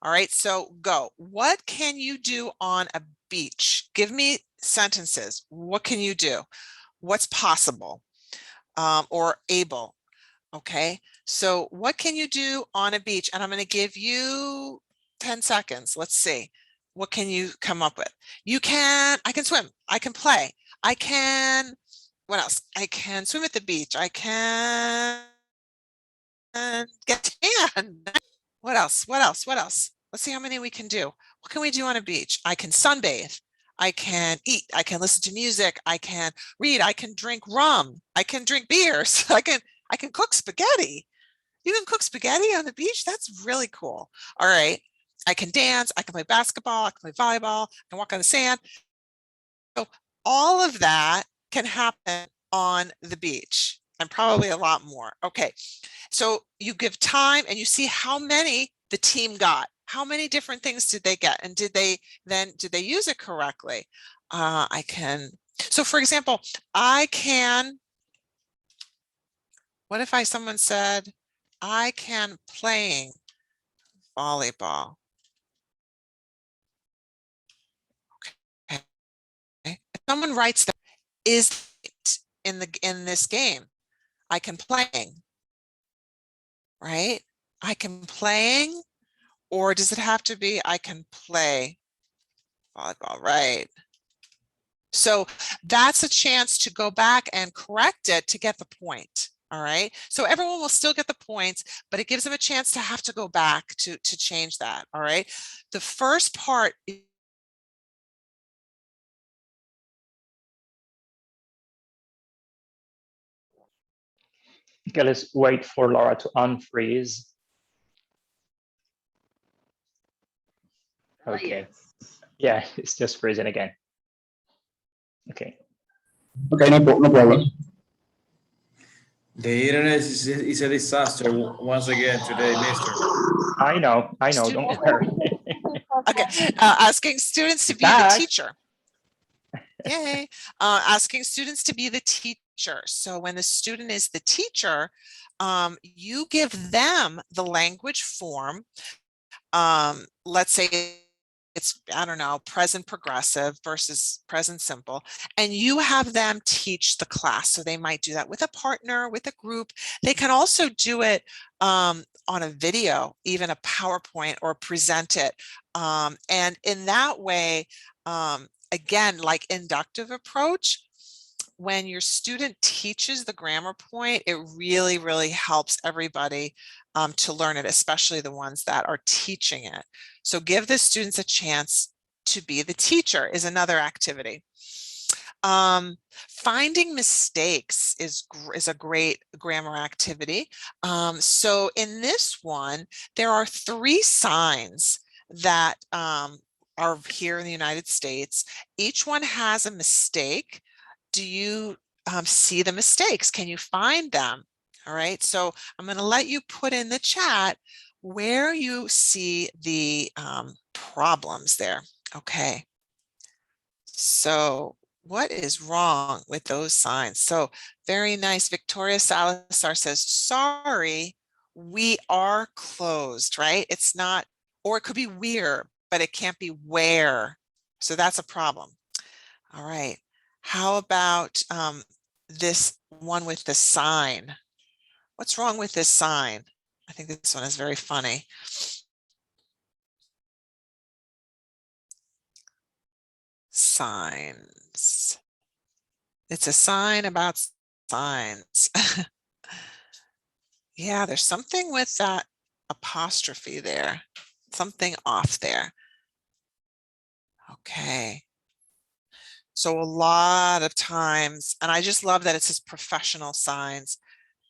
All right, so go. What can you do on a beach? Give me sentences. What can you do? What's possible or able? Okay, so what can you do on a beach? And I'm going to give you 10 seconds. Let's see. What can you come up with? I can swim. I can play. I can, what else? I can swim at the beach. I can get tan. What else? What else? What else? Let's see how many we can do. What can we do on a beach? I can sunbathe. I can eat. I can listen to music. I can read. I can drink rum. I can drink beers. I can cook spaghetti. You can cook spaghetti on the beach? That's really cool. All right. I can dance. I can play basketball. I can play volleyball. I can walk on the sand. So all of that can happen on the beach, and probably a lot more. Okay. So you give time and you see how many the team got. How many different things did they get? And did they use it correctly? So for example, what if someone said, I can playing volleyball. Okay. If someone writes that, is it in this game? I can playing, right? I can playing, or does it have to be I can play volleyball, right? So that's a chance to go back and correct it to get the point. All right. So everyone will still get the points, but it gives them a chance to have to go back to change that. All right. The first part Okay, let's wait for Laura to unfreeze. Okay. Yeah, it's just freezing again. Okay. Okay, no problem. The internet is a disaster once again today, mister. I know, don't worry. Okay, asking students to be the teacher. Yay. Asking students to be the teacher. So when the student is the teacher, you give them the language form. Let's say it's, I don't know, present progressive versus present simple, and you have them teach the class. So they might do that with a partner, with a group. They can also do it on a video, even a PowerPoint, or present it. And in that way, again, like inductive approach, when your student teaches the grammar point, it really, really helps everybody to learn it, especially the ones that are teaching it. So give the students a chance to be the teacher is another activity. Finding mistakes is a great grammar activity. So in this one, there are 3 signs that are here in the United States. Each one has a mistake. Do you see the mistakes? Can you find them? All right, so I'm going to let you put in the chat where you see the problems there. Okay, so what is wrong with those signs? So very nice. Victoria Salazar says, sorry, we are closed, right? It's not, or it could be we're, but it can't be where. So that's a problem. All right. How about this one with the sign? What's wrong with this sign? I think this one is very funny. Signs. It's a sign about signs. Yeah, there's something with that apostrophe there. Something off there. Okay. So a lot of times, and I just love that it says professional signs.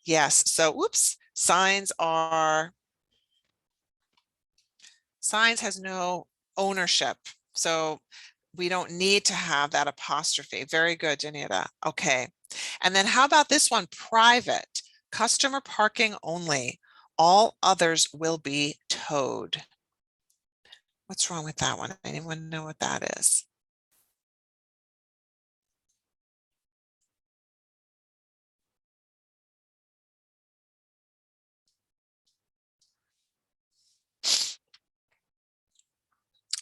Yes, so whoops, signs has no ownership. So we don't need to have that apostrophe. Very good, Janita. Okay. And then how about this one? Private, customer parking only. All others will be towed. What's wrong with that one? Anyone know what that is?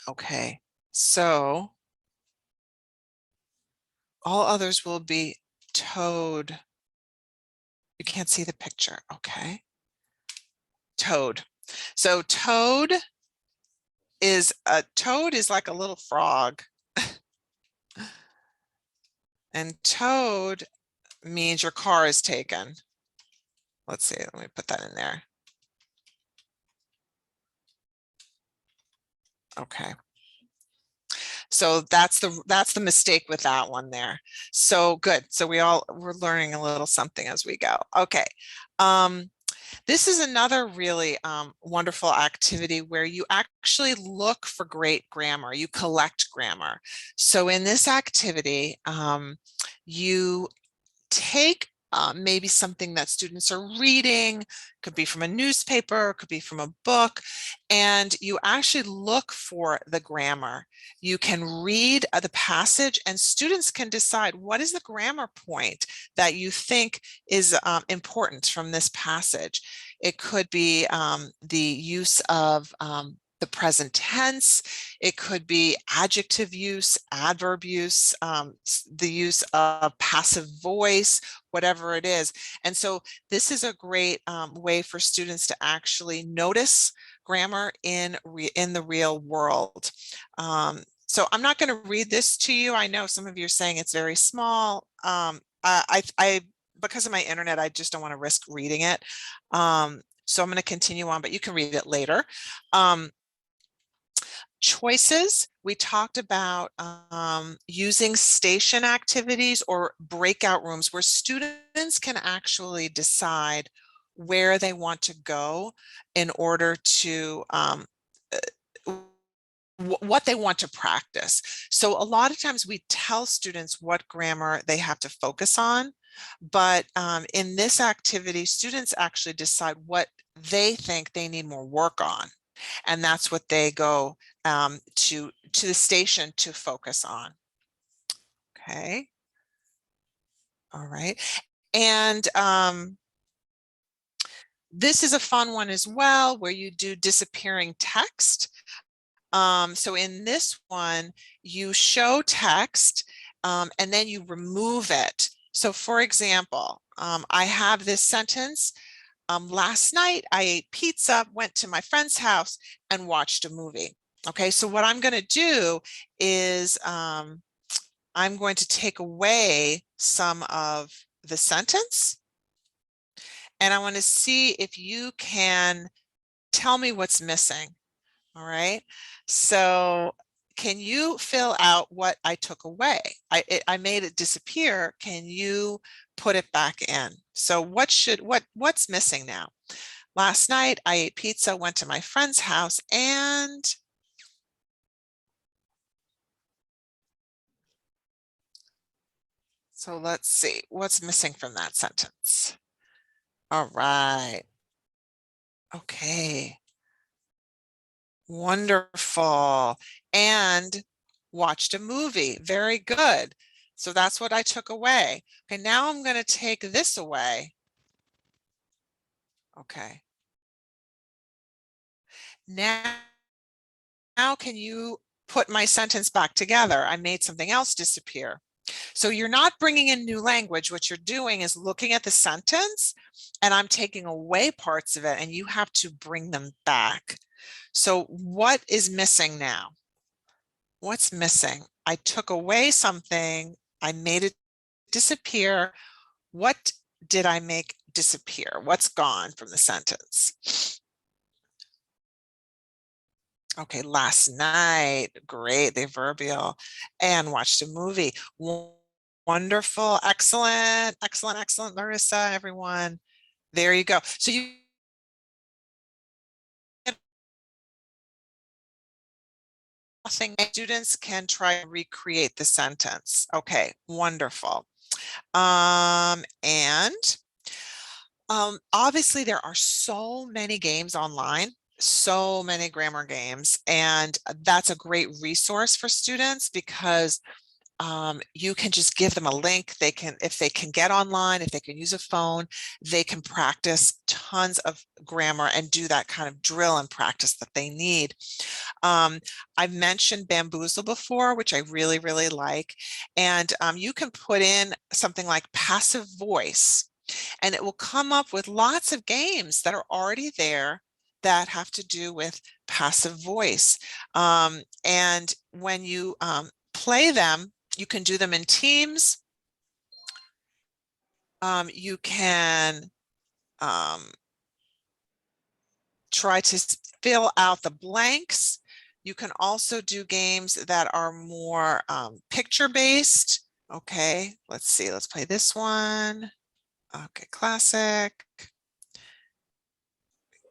Okay, so all others will be towed. You can't see the picture. Okay. Toad. So toad is like a little frog. And towed means your car is taken. Let's see, let me put that in there. Okay. So that's the mistake with that one there. So good. So we're learning a little something as we go. Okay. This is another really wonderful activity where you actually look for great grammar. You collect grammar. So in this activity, you take maybe something that students are reading, could be from a newspaper, could be from a book, and you actually look for the grammar. You can read the passage and students can decide what is the grammar point that you think is important from this passage. It could be the use of the present tense. It could be adjective use, adverb use, the use of passive voice, whatever it is. And so this is a great way for students to actually notice grammar in the real world. So I'm not going to read this to you. I know some of you are saying it's very small. Because of my internet, I just don't want to risk reading it. So I'm going to continue on, but you can read it later. choices, we talked about using station activities or breakout rooms where students can actually decide where they want to go in order to what they want to practice. So a lot of times we tell students what grammar they have to focus on, but in this activity, students actually decide what they think they need more work on. And that's what they go to the station to focus on. Okay. All right. And this is a fun one as well, where you do disappearing text. So in this one, you show text and then you remove it. So for example, I have this sentence. Last night I ate pizza, went to my friend's house and watched a movie. Okay, so what I'm going to do is I'm going to take away some of the sentence. And I want to see if you can tell me what's missing. All right, so can you fill out what I took away? I made it disappear. Can you put it back in? So what's missing now? Last night I ate pizza, went to my friend's house, and so let's see what's missing from that sentence. All right. Okay. Wonderful. And watched a movie. Very good. So that's what I took away. Okay, now I'm going to take this away. Okay. Now can you put my sentence back together? I made something else disappear. So you're not bringing in new language. What you're doing is looking at the sentence and I'm taking away parts of it and you have to bring them back. So what is missing now? What's missing? I took away something. I made it disappear. What did I make disappear? What's gone from the sentence? Okay, last night, great, the adverbial, and watched a movie. Wonderful, excellent, excellent, excellent, Larissa, everyone. There you go. So you students can try and recreate the sentence. Okay, wonderful. Obviously there are so many games online, so many grammar games, and that's a great resource for students because you can just give them a link. They can, if they can get online, if they can use a phone, they can practice tons of grammar and do that kind of drill and practice that they need. I've mentioned Bamboozle before, which I really, really like. And you can put in something like passive voice, and it will come up with lots of games that are already there that have to do with passive voice. And when you play them, you can do them in teams. You can try to fill out the blanks. You can also do games that are more picture-based. Okay, let's see, let's play this one. Okay, classic.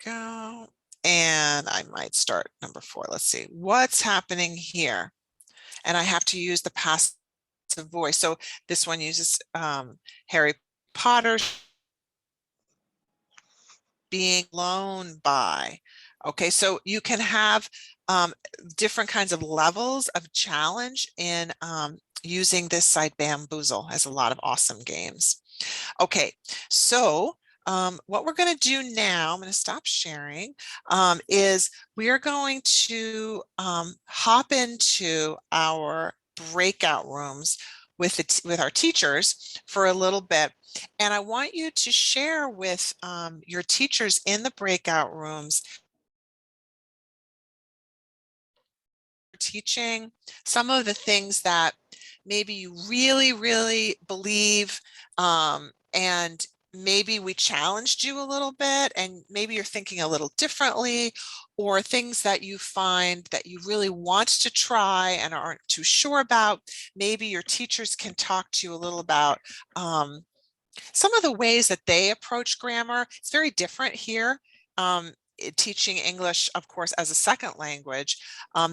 Go. And I might start number 4. Let's see, what's happening here? And I have to use the passive voice. So this one uses Harry Potter being blown by. Okay, so you can have different kinds of levels of challenge in using this site. Bamboozle has a lot of awesome games. Okay, so what we're going to do now, I'm going to stop sharing, is we are going to hop into our breakout rooms with our teachers for a little bit. And I want you to share with your teachers in the breakout rooms teaching some of the things that maybe you really, really believe and maybe we challenged you a little bit and maybe you're thinking a little differently, or things that you find that you really want to try and aren't too sure about. Maybe your teachers can talk to you a little about some of the ways that they approach grammar. It's very different here. Teaching English, of course, as a second language,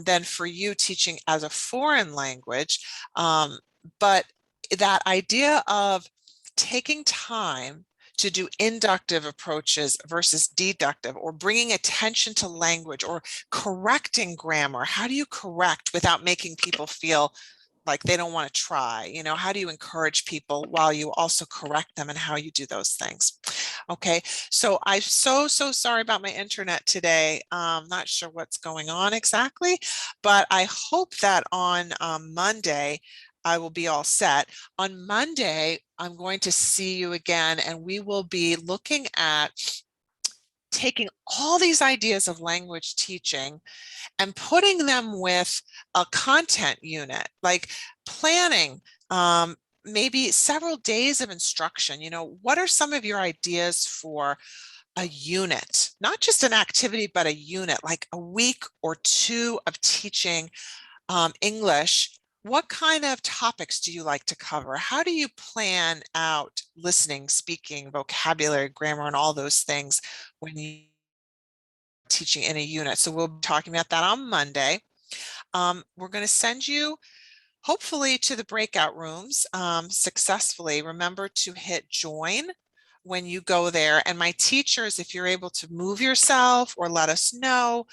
than for you teaching as a foreign language. But that idea of taking time to do inductive approaches versus deductive, or bringing attention to language, or correcting grammar. How do you correct without making people feel like they don't want to try? You know, how do you encourage people while you also correct them, and how you do those things? Okay, so I'm so sorry about my internet today. Not sure what's going on exactly, but I hope that on Monday, I will be all set. On Monday, I'm going to see you again, and we will be looking at taking all these ideas of language teaching and putting them with a content unit, like planning maybe several days of instruction. You know, what are some of your ideas for a unit, not just an activity, but a unit, like a week or two of teaching English? What kind of topics do you like to cover? How do you plan out listening, speaking, vocabulary, grammar, and all those things when you are teaching in a unit? So we'll be talking about that on Monday. We're going to send you hopefully to the breakout rooms successfully. Remember to hit join when you go there, and my teachers, if you're able to move yourself or let us know,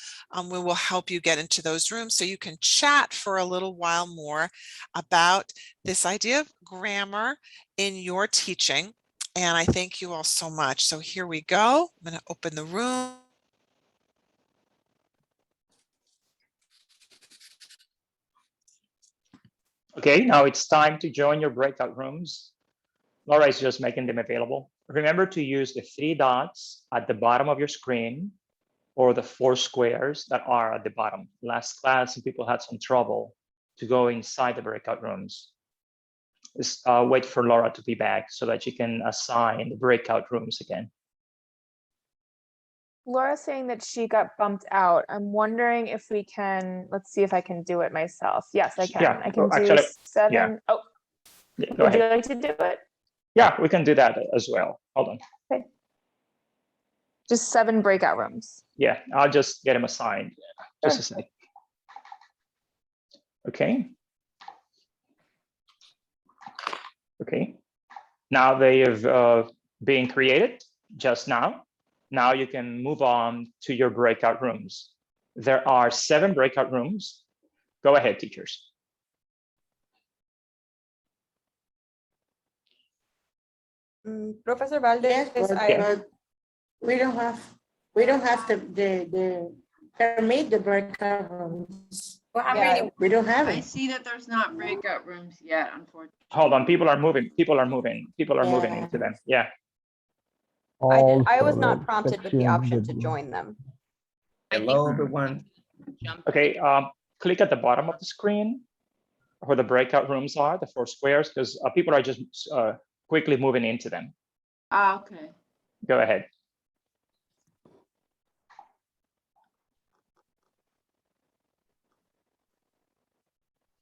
we will help you get into those rooms so you can chat for a little while more about this idea of grammar in your teaching. And I thank you all so much. So here we go. I'm going to open the room. Okay, now it's time to join your breakout rooms. Laura is just making them available. Remember to use the 3 dots at the bottom of your screen, or the 4 squares that are at the bottom. Last class, some people had some trouble to go inside the breakout rooms. Just wait for Laura to be back so that she can assign the breakout rooms again. Laura's saying that she got bumped out. I'm wondering if we can, let's see if I can do it myself. Yes, I can. Yeah, I can do actually, 7. yeah. Oh, Yeah, go would you ahead. like to do it? Yeah, we can do that as well. Hold on. Okay. Just 7 breakout rooms. Yeah, I'll just get them assigned. Just a sec. Okay. Okay. Now they have been created just now. Now you can move on to your breakout rooms. There are 7 breakout rooms. Go ahead, teachers. Professor Valdez, we don't have the permit the breakout rooms. Well, We don't have I it. see that there's not breakout rooms yet, unfortunately. Hold on, people are moving. People are moving. People are moving into them. Yeah. I was not prompted with the option to join them. Hello, everyone. Okay, click at the bottom of the screen where the breakout rooms are, the 4 squares, because people are just quickly moving into them. Ah, okay. Go ahead.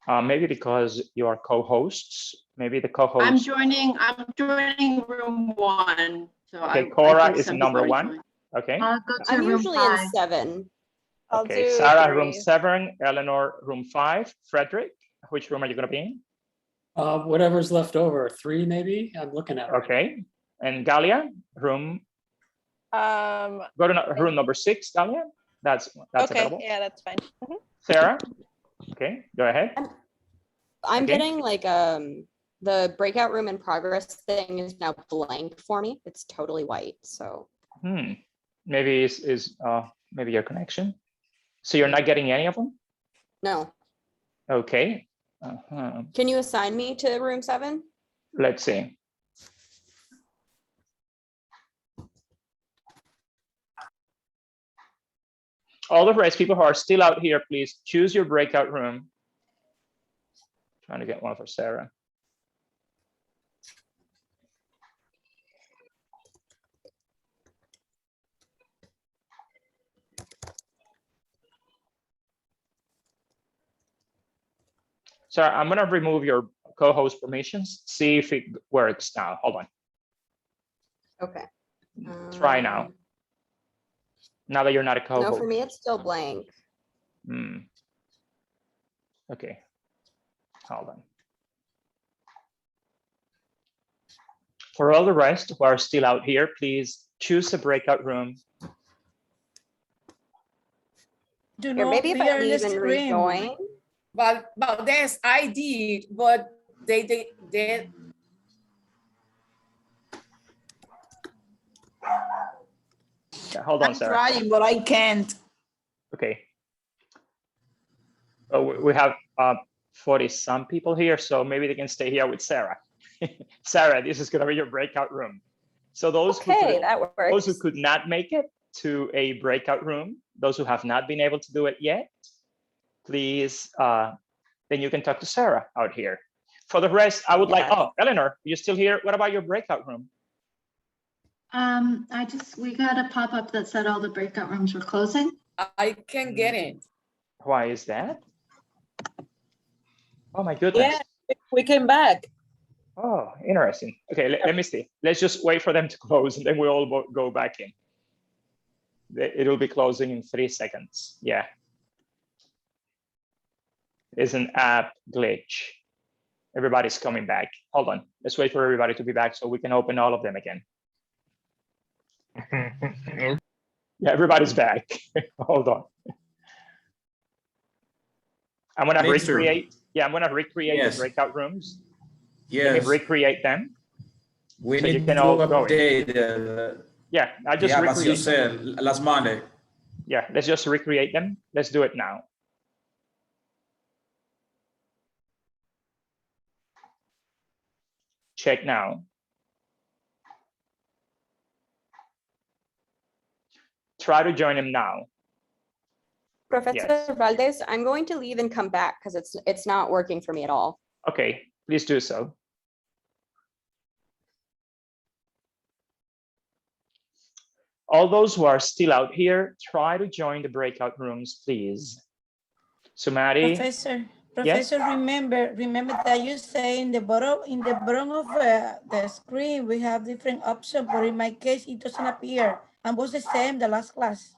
Maybe because you are co-hosts, maybe the co-host. I'm joining room 1. So okay, I Cora think is some number people are 1. joining. Okay. I'll go to I'm room usually 5. in 7. Okay, Sarah, room 7, Eleanor, room 5, Frederick, which room are you going to be in? Whatever's left over, 3 maybe. I'm looking at. Okay, and Galia, room. Go to room number 6, Galia. That's okay, available. yeah, that's fine. Sarah, okay, go ahead. I'm Okay. getting like the breakout room in progress thing is now blank for me. It's totally white. So Maybe maybe your connection. So you're not getting any of them? no. Okay. Can you assign me to room 7? Let's see. All the rest, people who are still out here, please choose your breakout room. Trying to get one for Sarah. So I'm gonna remove your co-host permissions, see if it works now. Hold on. Okay. Try now. Now that you're not a co-host. No, for me, it's still blank. Okay, hold on. For all the rest who are still out here, please choose a breakout room. Here, maybe if I leave and rejoin. But Valdez, I did, but they Yeah, hold on, I'm Sarah. trying, but I can't. Okay. Oh, we have 40 some people here, so maybe they can stay here with Sarah. Sarah, this is gonna be your breakout room. So those those who could not make it to a breakout room, those who have not been able to do it yet, please, then you can talk to Sarah out here. For the rest, I would like, oh, Eleanor, you still here? What about your breakout room? We got a pop-up that said all the breakout rooms were closing. I can't get it. Why is that? Oh my goodness. Yeah, we came back. Oh, interesting. Okay, let me see. Let's just wait for them to close and then we all go back in. It'll be closing in 3 seconds. Yeah. It's an app glitch. Everybody's coming back. Hold on. Let's wait for everybody to be back so we can open all of them again. Yeah, everybody's back. Hold on. I'm gonna recreate. Yeah, I'm gonna recreate the breakout rooms. Let me recreate them. We so need you can to all go in. update Yeah, I just as you recreate said last Monday. Yeah, let's just recreate them. Let's do it now. Check now. Try to join him now. Professor Valdez, I'm going to leave and come back because it's not working for me at all. Okay, please do so. All those who are still out here, try to join the breakout rooms, please. Sumari. Professor, remember that you say in the bottom of the screen we have different options, but in my case it doesn't appear. And was the same the last class.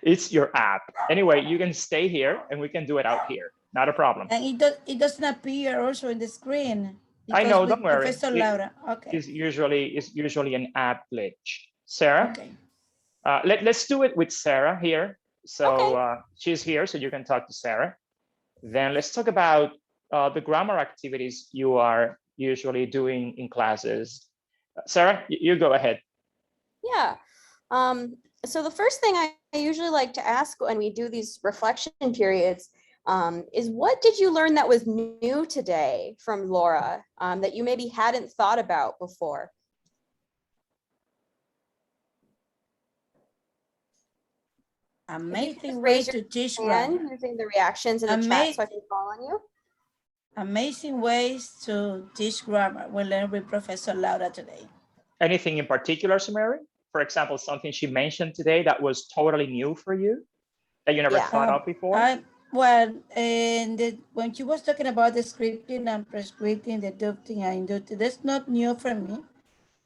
It's your app. Anyway, you can stay here and we can do it out here. Not a problem. And it doesn't appear also in the screen. I know, don't worry. Professor Laura. Okay. It's usually an app glitch. Sarah? Okay. Let's do it with Sarah here. So she's here, so you can talk to Sarah. Then let's talk about the grammar activities you are usually doing in classes. Sarah, you go ahead. Yeah. So the first thing I usually like to ask when we do these reflection periods is what did you learn that was new today from Laura that you maybe hadn't thought about before? Amazing way to teach grammar. Using the reactions in the chat so I can call on you. Amazing ways to teach grammar. We learned with Professor Laura today. Anything in particular, Sumeri? For example, something she mentioned today that was totally new for you that you never thought of before? When she was talking about the scripting and prescripting, deducting and inducting, that's not new for me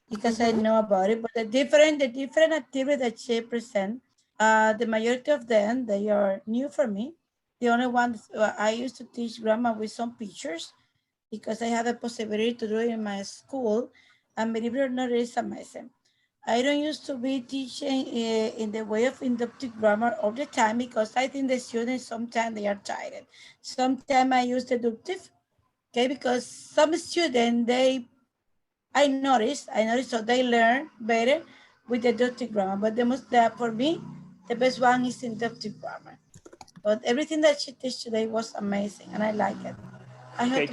because I know about it. But the different activities that she present, the majority of them, they are new for me. The only one I used to teach grammar with some pictures because I had the possibility to do it in my school, and believe it or not, it is amazing. I don't used to be teaching in the way of inductive grammar all the time because I think the students sometimes they are tired. Sometimes I use deductive, okay, because some students I noticed so they learn better with deductive grammar. But for me, the best one is inductive grammar. But everything that she teach today was amazing, and I like it. Okay,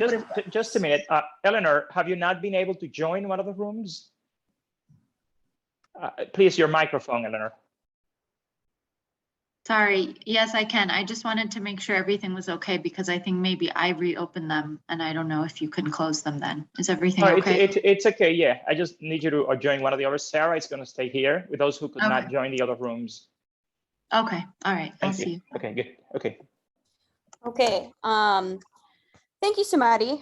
just a minute, Eleanor, have you not been able to join one of the rooms? Please, your microphone, Eleanor. Sorry, yes, I can. I just wanted to make sure everything was okay because I think maybe I reopened them and I don't know if you can close them then. Is everything okay? It's okay, yeah. I just need you to join one of the others. Sarah is going to stay here with those who could not join the other rooms. Okay, all right, I'll see you. Okay, good, okay. Okay, Thank you, Sumari.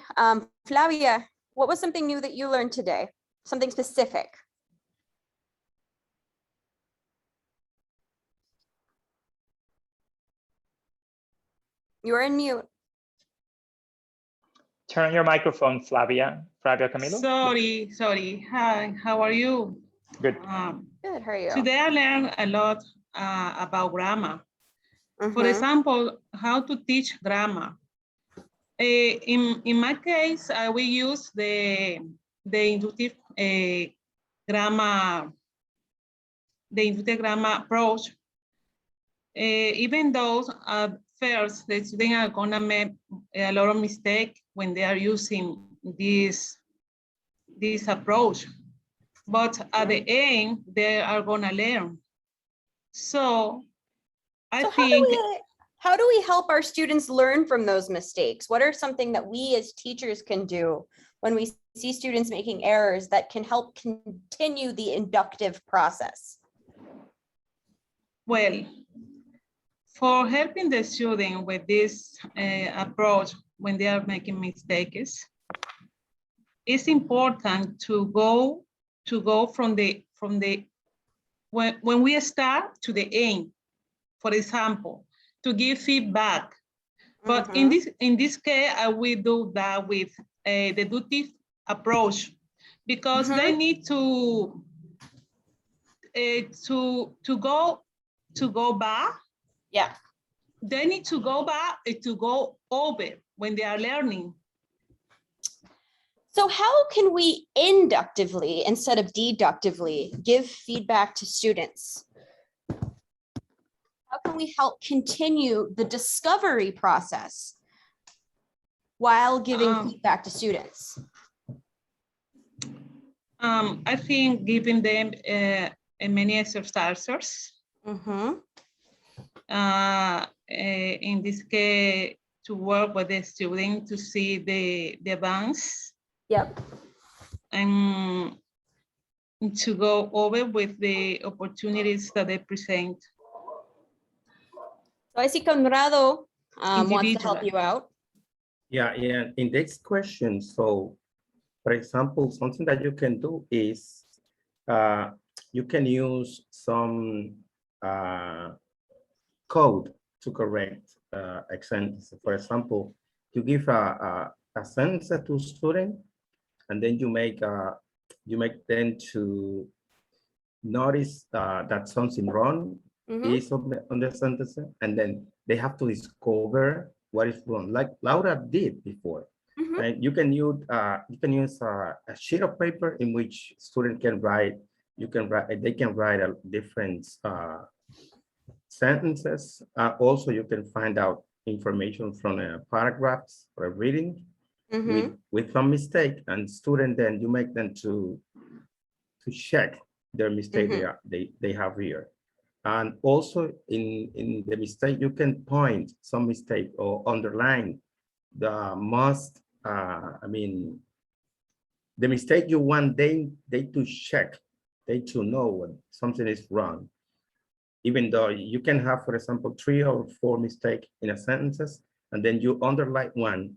Flavia, what was something new that you learned today? Something specific? You're in mute. Turn on your microphone, Flavia. Flavia Camilo. Sorry. Hi, how are you? Good. Good, how are you? Today I learned a lot about grammar. For example, how to teach grammar. In my case, we use the inductive grammar, approach. Even though at first the students are gonna make a lot of mistakes when they are using this approach, but at the end they are gonna learn. So I think. How do we help our students learn from those mistakes? What are something that we as teachers can do when we see students making errors that can help continue the inductive process? Well, for helping the student with this approach when they are making mistakes, it's important to go from when we start to the end, for example, to give feedback. But in this case, I will do that with a deductive approach, because they need to go back. Yeah. They need to go back to go over when they are learning. So how can we inductively instead of deductively give feedback to students? How can we help continue the discovery process while giving feedback to students? I think giving them many exercises. In this case, to work with the student to see the advance. Yep. And to go over with the opportunities that they present. So I see Conrado wants to help you out. Yeah, in this question, so for example, something that you can do is you can use some code to correct a sentence. For example, you give a sentence to student, and then you make them to notice that something wrong is on the sentence, and then they have to discover what is wrong, like Laura did before. And you can use a sheet of paper in which student can write. They can write a different sentences. Also, you can find out information from paragraphs or reading with some mistake, and student then you make them to check their mistake they have here. And also in the mistake, you can point some mistake or underline the most, the mistake you want they to check, they to know when something is wrong. Even though you can have, for example, 3 or 4 mistakes in a sentences, and then you underline one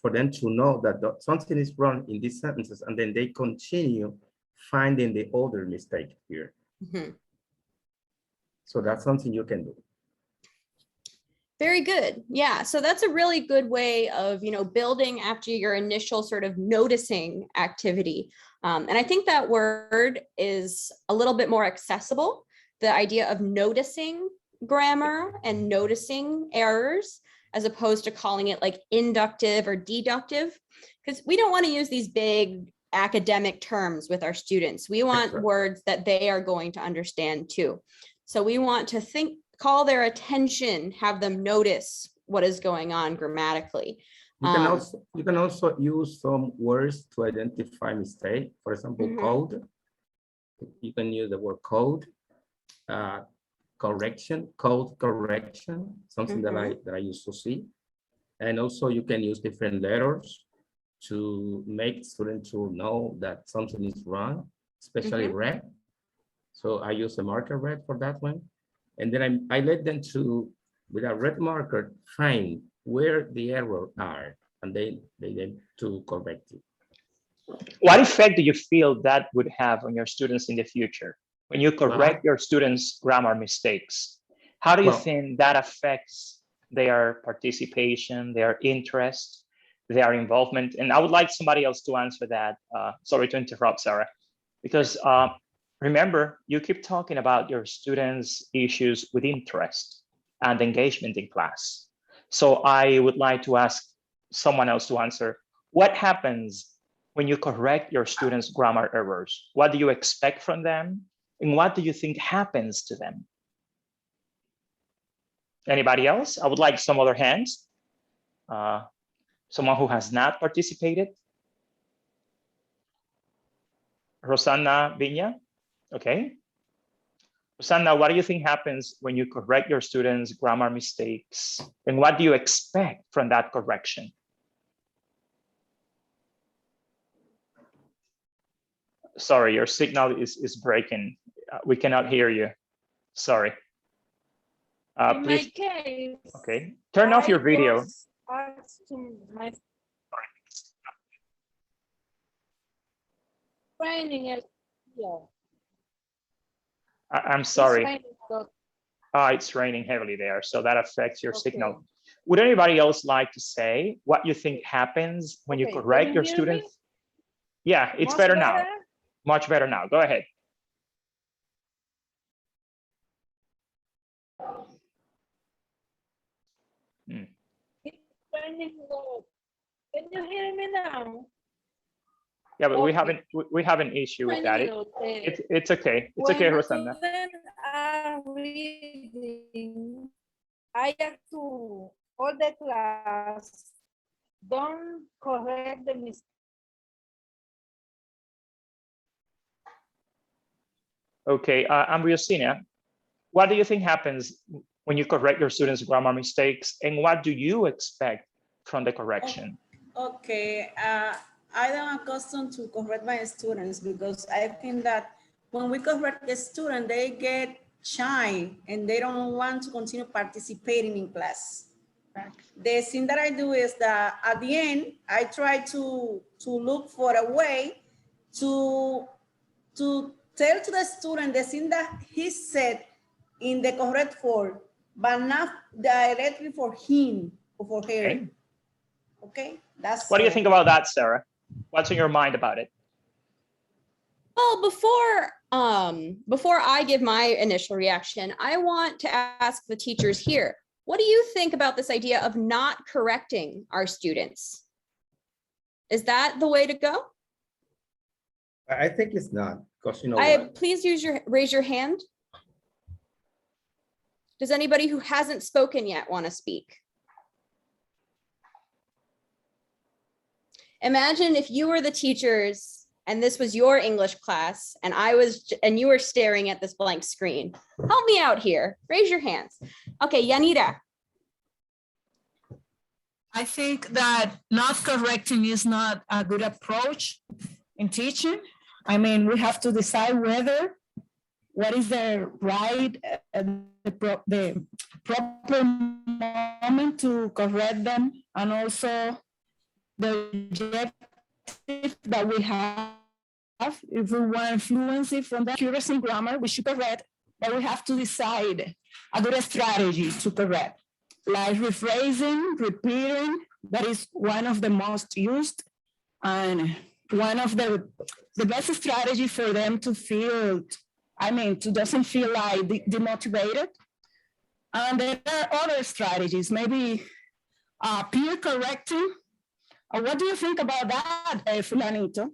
for them to know that something is wrong in these sentences, and then they continue finding the other mistake here. So that's something you can do. Very good. Yeah, so that's a really good way of, building after your initial sort of noticing activity. And I think that word is a little bit more accessible. The idea of noticing grammar and noticing errors, as opposed to calling it like inductive or deductive, because we don't want to use these big academic terms with our students. We want words that they are going to understand too. So we want to call their attention, have them notice what is going on grammatically. You can also use some words to identify mistake. For example, code. You can use the word code, correction, code correction, something that I used to see. And also you can use different letters to make students to know that something is wrong, especially red. So I use a marker red for that one. And then I let them to, with a red marker, find where the errors are, and they need to correct it. What effect do you feel that would have on your students in the future when you correct your students' grammar mistakes? How do you think that affects their participation, their interest, their involvement? And I would like somebody else to answer that. Sorry to interrupt, Sarah, because remember, you keep talking about your students' issues with interest and engagement in class. So I would like to ask someone else to answer. What happens when you correct your students' grammar errors? What do you expect from them? And what do you think happens to them? Anybody else? I would like some other hands. Someone who has not participated. Rosanna Viña, okay. Rosanna, what do you think happens when you correct your students' grammar mistakes? And what do you expect from that correction? Sorry, your signal is breaking. We cannot hear you. Sorry. In Please. my case, Okay, turn off your video. was asking my training is yeah. I'm sorry. It's raining heavily there, so that affects your signal. Would anybody else like to say what you think happens when you correct your students? Yeah, it's better now. Much better now. Go ahead. Can you hear me now? Yeah, but we have an issue with that. It's okay. It's okay, Rosanna. Are reading, I have to hold the class. Don't correct the mistake. Okay, Ambriosina, what do you think happens when you correct your students' grammar mistakes, and what do you expect from the correction? Okay, I am accustomed to correct my students because I think that when we correct the student, they get shy and they don't want to continue participating in class. The thing that I do is that at the end, I try to look for a way to tell to the student the thing that he said in the correct form, but not directly for him or for her. Okay, that's what do you think about that, Sarah? What's in your mind about it? Well, before I give my initial reaction, I want to ask the teachers here, what do you think about this idea of not correcting our students? Is that the way to go? I think it's not, because you know please raise your hand. Does anybody who hasn't spoken yet want to speak? Imagine if you were the teachers and this was your English class and you were staring at this blank screen. Help me out here. Raise your hands. Okay, Yanira. I think that not correcting is not a good approach in teaching. I mean, we have to decide what is the right, the proper moment to correct them, and also the objective that we have. If we want fluency from the accuracy in grammar, we should correct, but we have to decide a good strategy to correct. Like rephrasing, repeating, that is one of the most used, and one of the best strategy for them to feel, to doesn't feel like demotivated. And there are other strategies, maybe peer correcting. What do you think about that, Fulanito?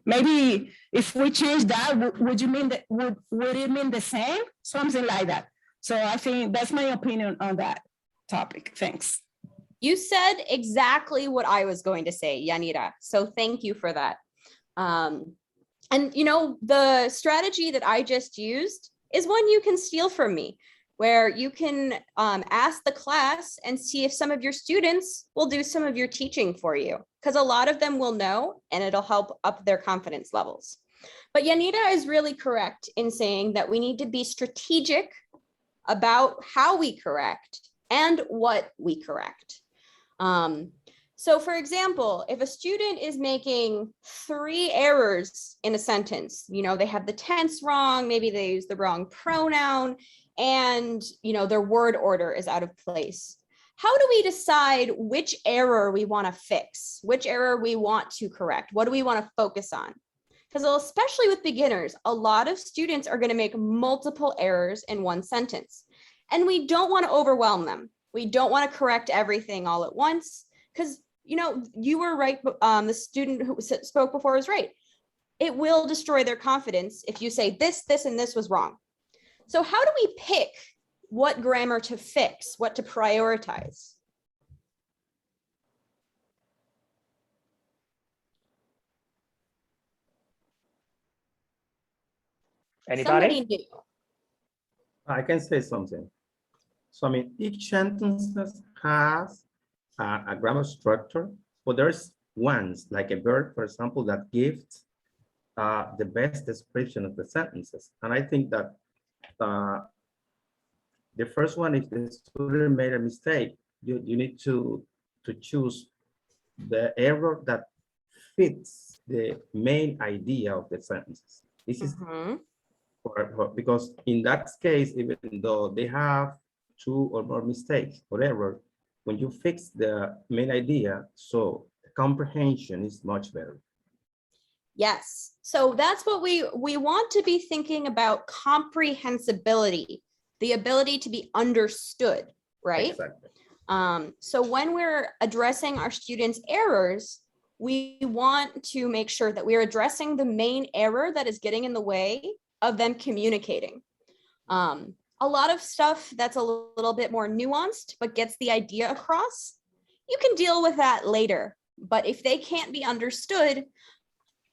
Maybe if we change that, would it mean the same? Something like that. So I think that's my opinion on that topic. Thanks. You said exactly what I was going to say, Yanira. So thank you for that. And you know, the strategy that I just used is one you can steal from me, where you can ask the class and see if some of your students will do some of your teaching for you, because a lot of them will know and it'll help up their confidence levels. But Yanira is really correct in saying that we need to be strategic about how we correct and what we correct. So for example, if a student is making 3 errors in a sentence, they have the tense wrong, maybe they use the wrong pronoun, and their word order is out of place. How do we decide which error we want to fix, which error we want to correct? What do we want to focus on? Because especially with beginners, a lot of students are going to make multiple errors in one sentence, and we don't want to overwhelm them. We don't want to correct everything all at once, because you were right. The student who spoke before was right. It will destroy their confidence if you say this, and this was wrong. So how do we pick what grammar to fix, what to prioritize? Anybody? Somebody new. I can say something. So I mean, each sentence has a grammar structure, but there's ones like a verb, for example, that gives the best description of the sentences. And I think that the first one, if the student made a mistake, you need to choose the error that fits the main idea of the sentences. This is because in that case, even though they have 2 or more mistakes or error, when you fix the main idea, so the comprehension is much better. Yes, so that's what we want to be thinking about: comprehensibility, the ability to be understood, right? Exactly. So when we're addressing our students' errors, we want to make sure that we're addressing the main error that is getting in the way of them communicating. A lot of stuff that's a little bit more nuanced, but gets the idea across, you can deal with that later. But if they can't be understood,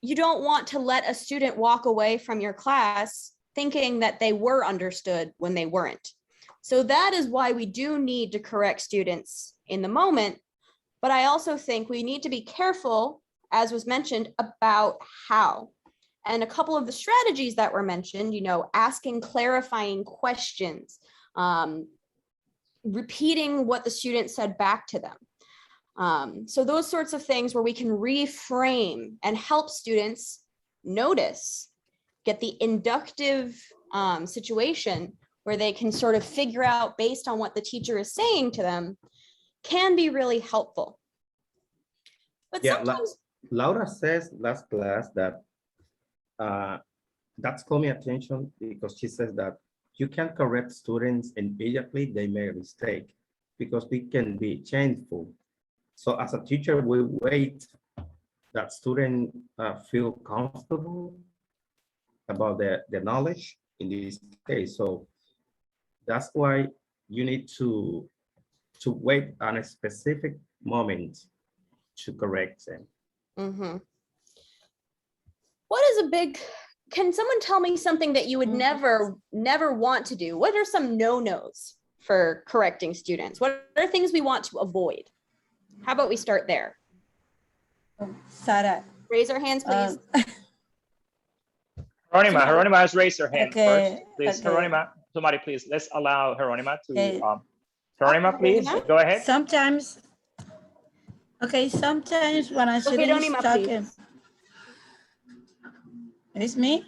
you don't want to let a student walk away from your class thinking that they were understood when they weren't. So that is why we do need to correct students in the moment. But I also think we need to be careful, as was mentioned, about how. And a couple of the strategies that were mentioned, asking clarifying questions, repeating what the student said back to them. So those sorts of things where we can reframe and help students notice, get the inductive situation where they can sort of figure out based on what the teacher is saying to them, can be really helpful. But yeah, sometimes Laura says last class that that's caught my attention, because she says that you can correct students immediately they make a mistake, because we can be changeful. So as a teacher, we wait that student feel comfortable about the knowledge in this case. So that's why you need to wait on a specific moment to correct them. Mm-hmm. What is can someone tell me something that you would never want to do? What are some no-nos for correcting students? What are things we want to avoid? How about we start there? Sarah. Raise our hands, please. Jeronima has raised her hand Okay, first. Please, okay. Jeronima, somebody please, let's allow Jeronima to, Okay. Jeronima, please, go ahead. Sometimes when I student is Jeronima, talking, it's me?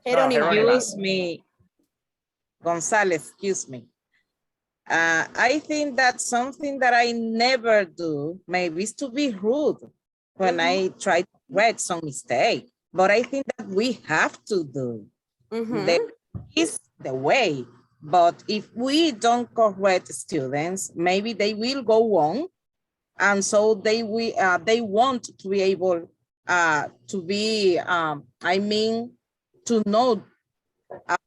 Excuse me, Gonzalez, excuse me. I think that something that I never do, maybe, is to be rude when I try to correct some mistake. But I think that we have to do. That is the way. But if we don't correct students, maybe they will go on, and so they want to be able to be, to know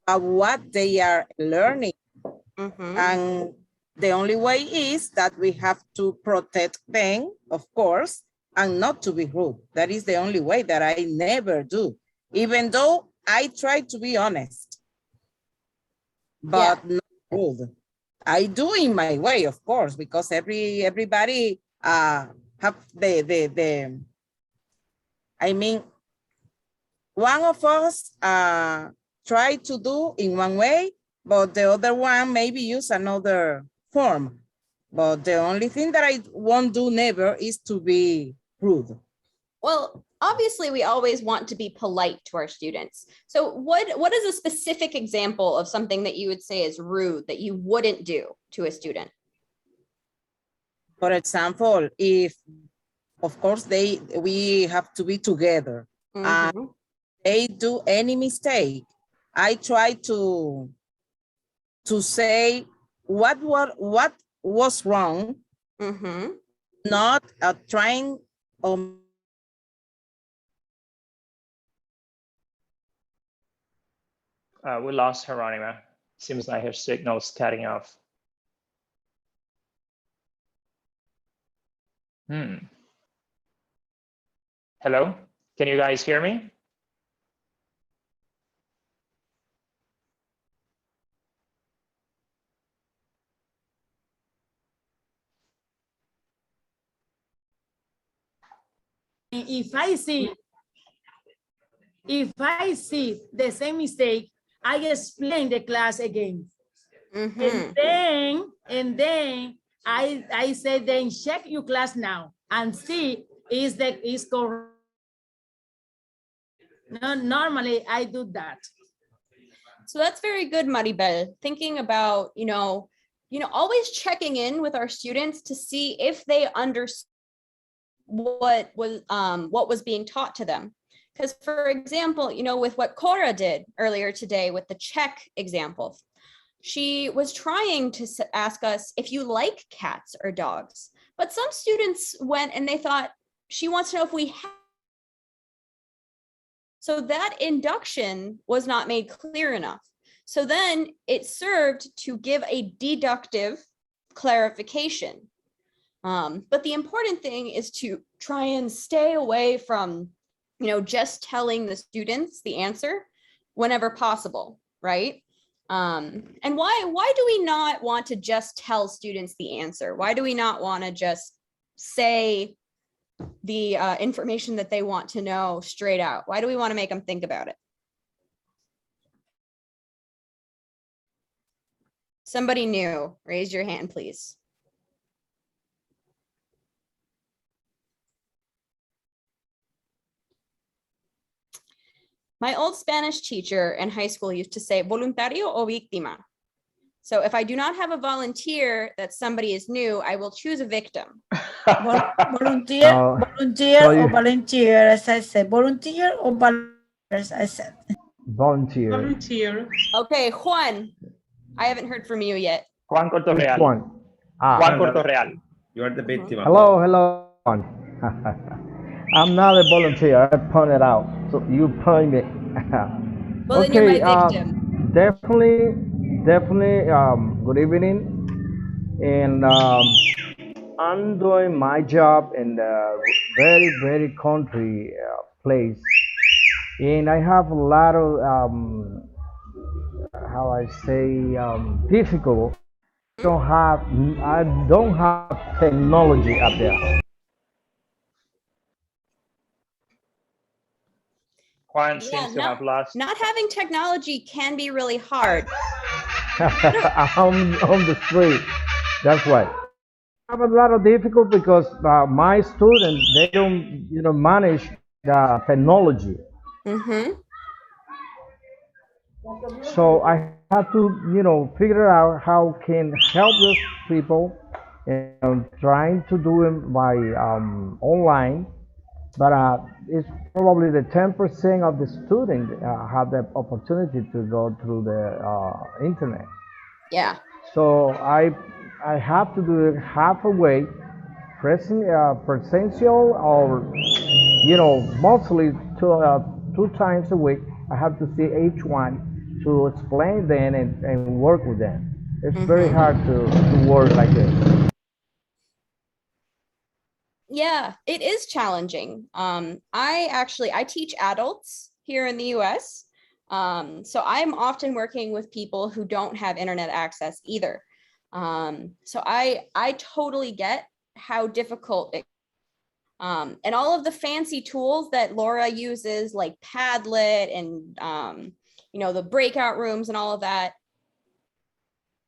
what they are learning. And the only way is that we have to protect them, of course, and not to be rude. That is the only way that I never do, even though I try to be honest, but not rude. I do in my way, of course, because everybody have one of us try to do in one way, but the other one maybe use another form. But the only thing that I won't do never is to be rude. Well, obviously we always want to be polite to our students. So what is a specific example of something that you would say is rude that you wouldn't do to a student? For example, if, of course, we have to be together. And they do any mistake, I try to say what was wrong, not trying. We lost Geronima. Seems like her signal's cutting off. Hello, can you guys hear me? If I see the same mistake, I explain the class again. And then I say, then check your class now and see is correct. No, normally I do that. So that's very good, Maribel. Thinking about, always checking in with our students to see if they understand what was being taught to them. Because, for example, with what Cora did earlier today with the check example, she was trying to ask us if you like cats or dogs. But some students went and they thought she wants to know if we have. So that induction was not made clear enough. So then it served to give a deductive clarification. But the important thing is to try and stay away from, just telling the students the answer whenever possible, right? And why do we not want to just tell students the answer? Why do we not want to just say the information that they want to know straight out? Why do we want to make them think about it? Somebody new, raise your hand, please. My old Spanish teacher in high school used to say, voluntario o víctima. So if I do not have a volunteer that somebody is new, I will choose a victim. Volunteer or volunteer, as I said. Volunteer or volunteers, I said. Volunteer. Volunteer. Okay, Juan, I haven't heard from you yet. Juan Cortorreal. Juan. Juan Cortorreal. You are the victim. Hello. I'm not a volunteer. I pointed out, so you point me. Well, then you're my victim. Definitely. Good evening, and I'm doing my job in a very country place, and I have a lot of difficult. I don't have technology up there. Juan seems to have lost. Not having technology can be really hard. on the street. That's why I have a lot of difficulty because my students, they don't manage the technology. So I have to figure out how can help those people and trying to do it by online. But it's probably the 10% of the students have the opportunity to go through the internet. Yeah. So I have to do it halfway, presential, or mostly two times a week. I have to see each one to explain them and work with them. It's very hard to work like this. Yeah, it is challenging. I teach adults here in the US. So I'm often working with people who don't have internet access either. So I totally get how difficult it and all of the fancy tools that Laura uses, like Padlet and the breakout rooms and all of that.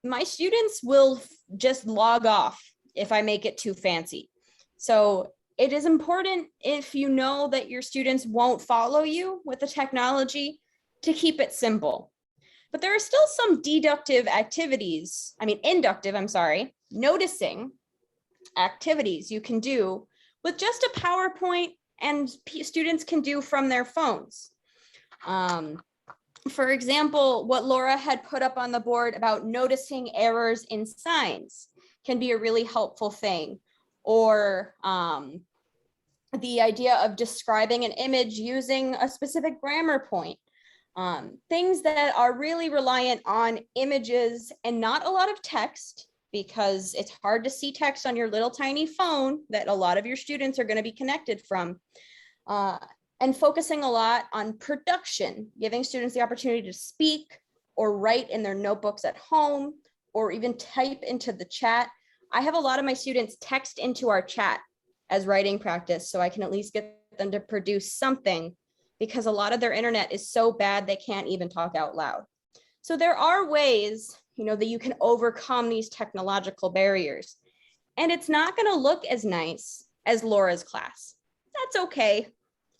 My students will just log off if I make it too fancy. So it is important, if you know that your students won't follow you with the technology, to keep it simple. But there are still some inductive, noticing activities you can do with just a PowerPoint and students can do from their phones. For example, what Laura had put up on the board about noticing errors in signs can be a really helpful thing. Or the idea of describing an image using a specific grammar point. Things that are really reliant on images and not a lot of text, because it's hard to see text on your little tiny phone that a lot of your students are going to be connected from. And focusing a lot on production, giving students the opportunity to speak or write in their notebooks at home, or even type into the chat. I have a lot of my students text into our chat as writing practice, so I can at least get them to produce something, because a lot of their internet is so bad they can't even talk out loud. So there are ways, that you can overcome these technological barriers. And it's not going to look as nice as Laura's class. That's okay.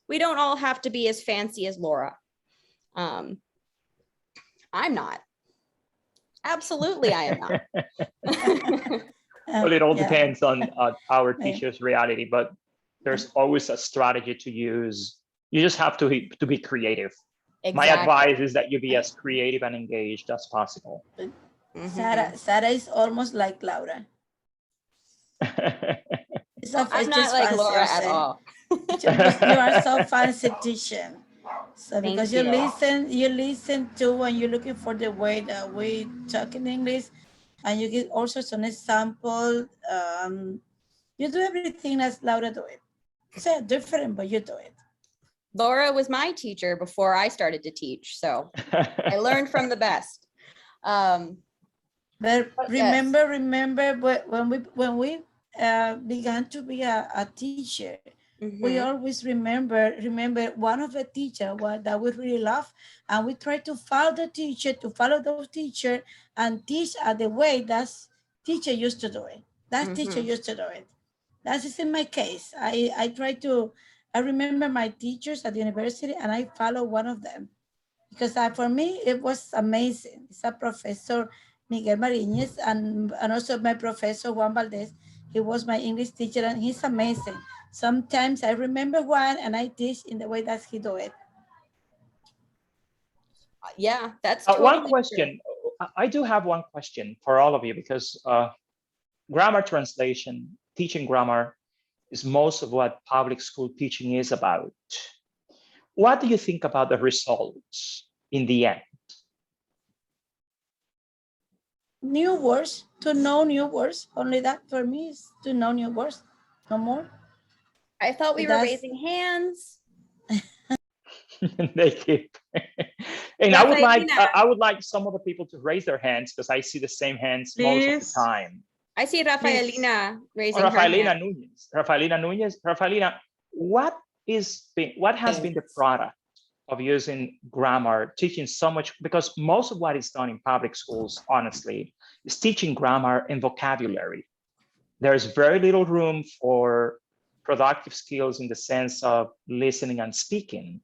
We don't all have to be as fancy as Laura. I'm not. Absolutely, I am not. Well, it all depends on our teacher's reality, but there's always a strategy to use. You just have to be creative. Exactly. My advice is that you be as creative and engaged as possible. Sarah is almost like Laura. I'm not like Laura at all. You are so fancy teacher. So because you listen to when you're looking for the way that we talk in English, and you get also some example. You do everything as Laura do it. It's different, but you do it. Laura was my teacher before I started to teach, so I learned from the best. But remember when we began to be a teacher, we always remember one of the teacher that we really love, and we try to follow the teacher, to follow those teacher and teach the way that teacher used to do it. That teacher used to do it. That is in my case. I remember my teachers at the university, and I follow one of them, because for me it was amazing. It's a Professor Miguel Mariñez, and also my Professor Juan Valdez. He was my English teacher, and he's amazing. Sometimes I remember one, and I teach in the way that he do it. Yeah, that's totally one question. True. I do have one question for all of you, because grammar translation, teaching grammar, is most of what public school teaching is about. What do you think about the results in the end? New words, to know new words. Only that for me is to know new words, no more. I thought we were raising hands. They keep. And I would like some of the people to raise their hands, because I see the same hands most of the time. I see Rafaelina raising her hand. Núñez. Rafaelina Núñez. Rafaelina, what has been the product of using grammar, teaching so much? Because most of what is done in public schools, honestly, is teaching grammar and vocabulary. There's very little room for productive skills in the sense of listening and speaking.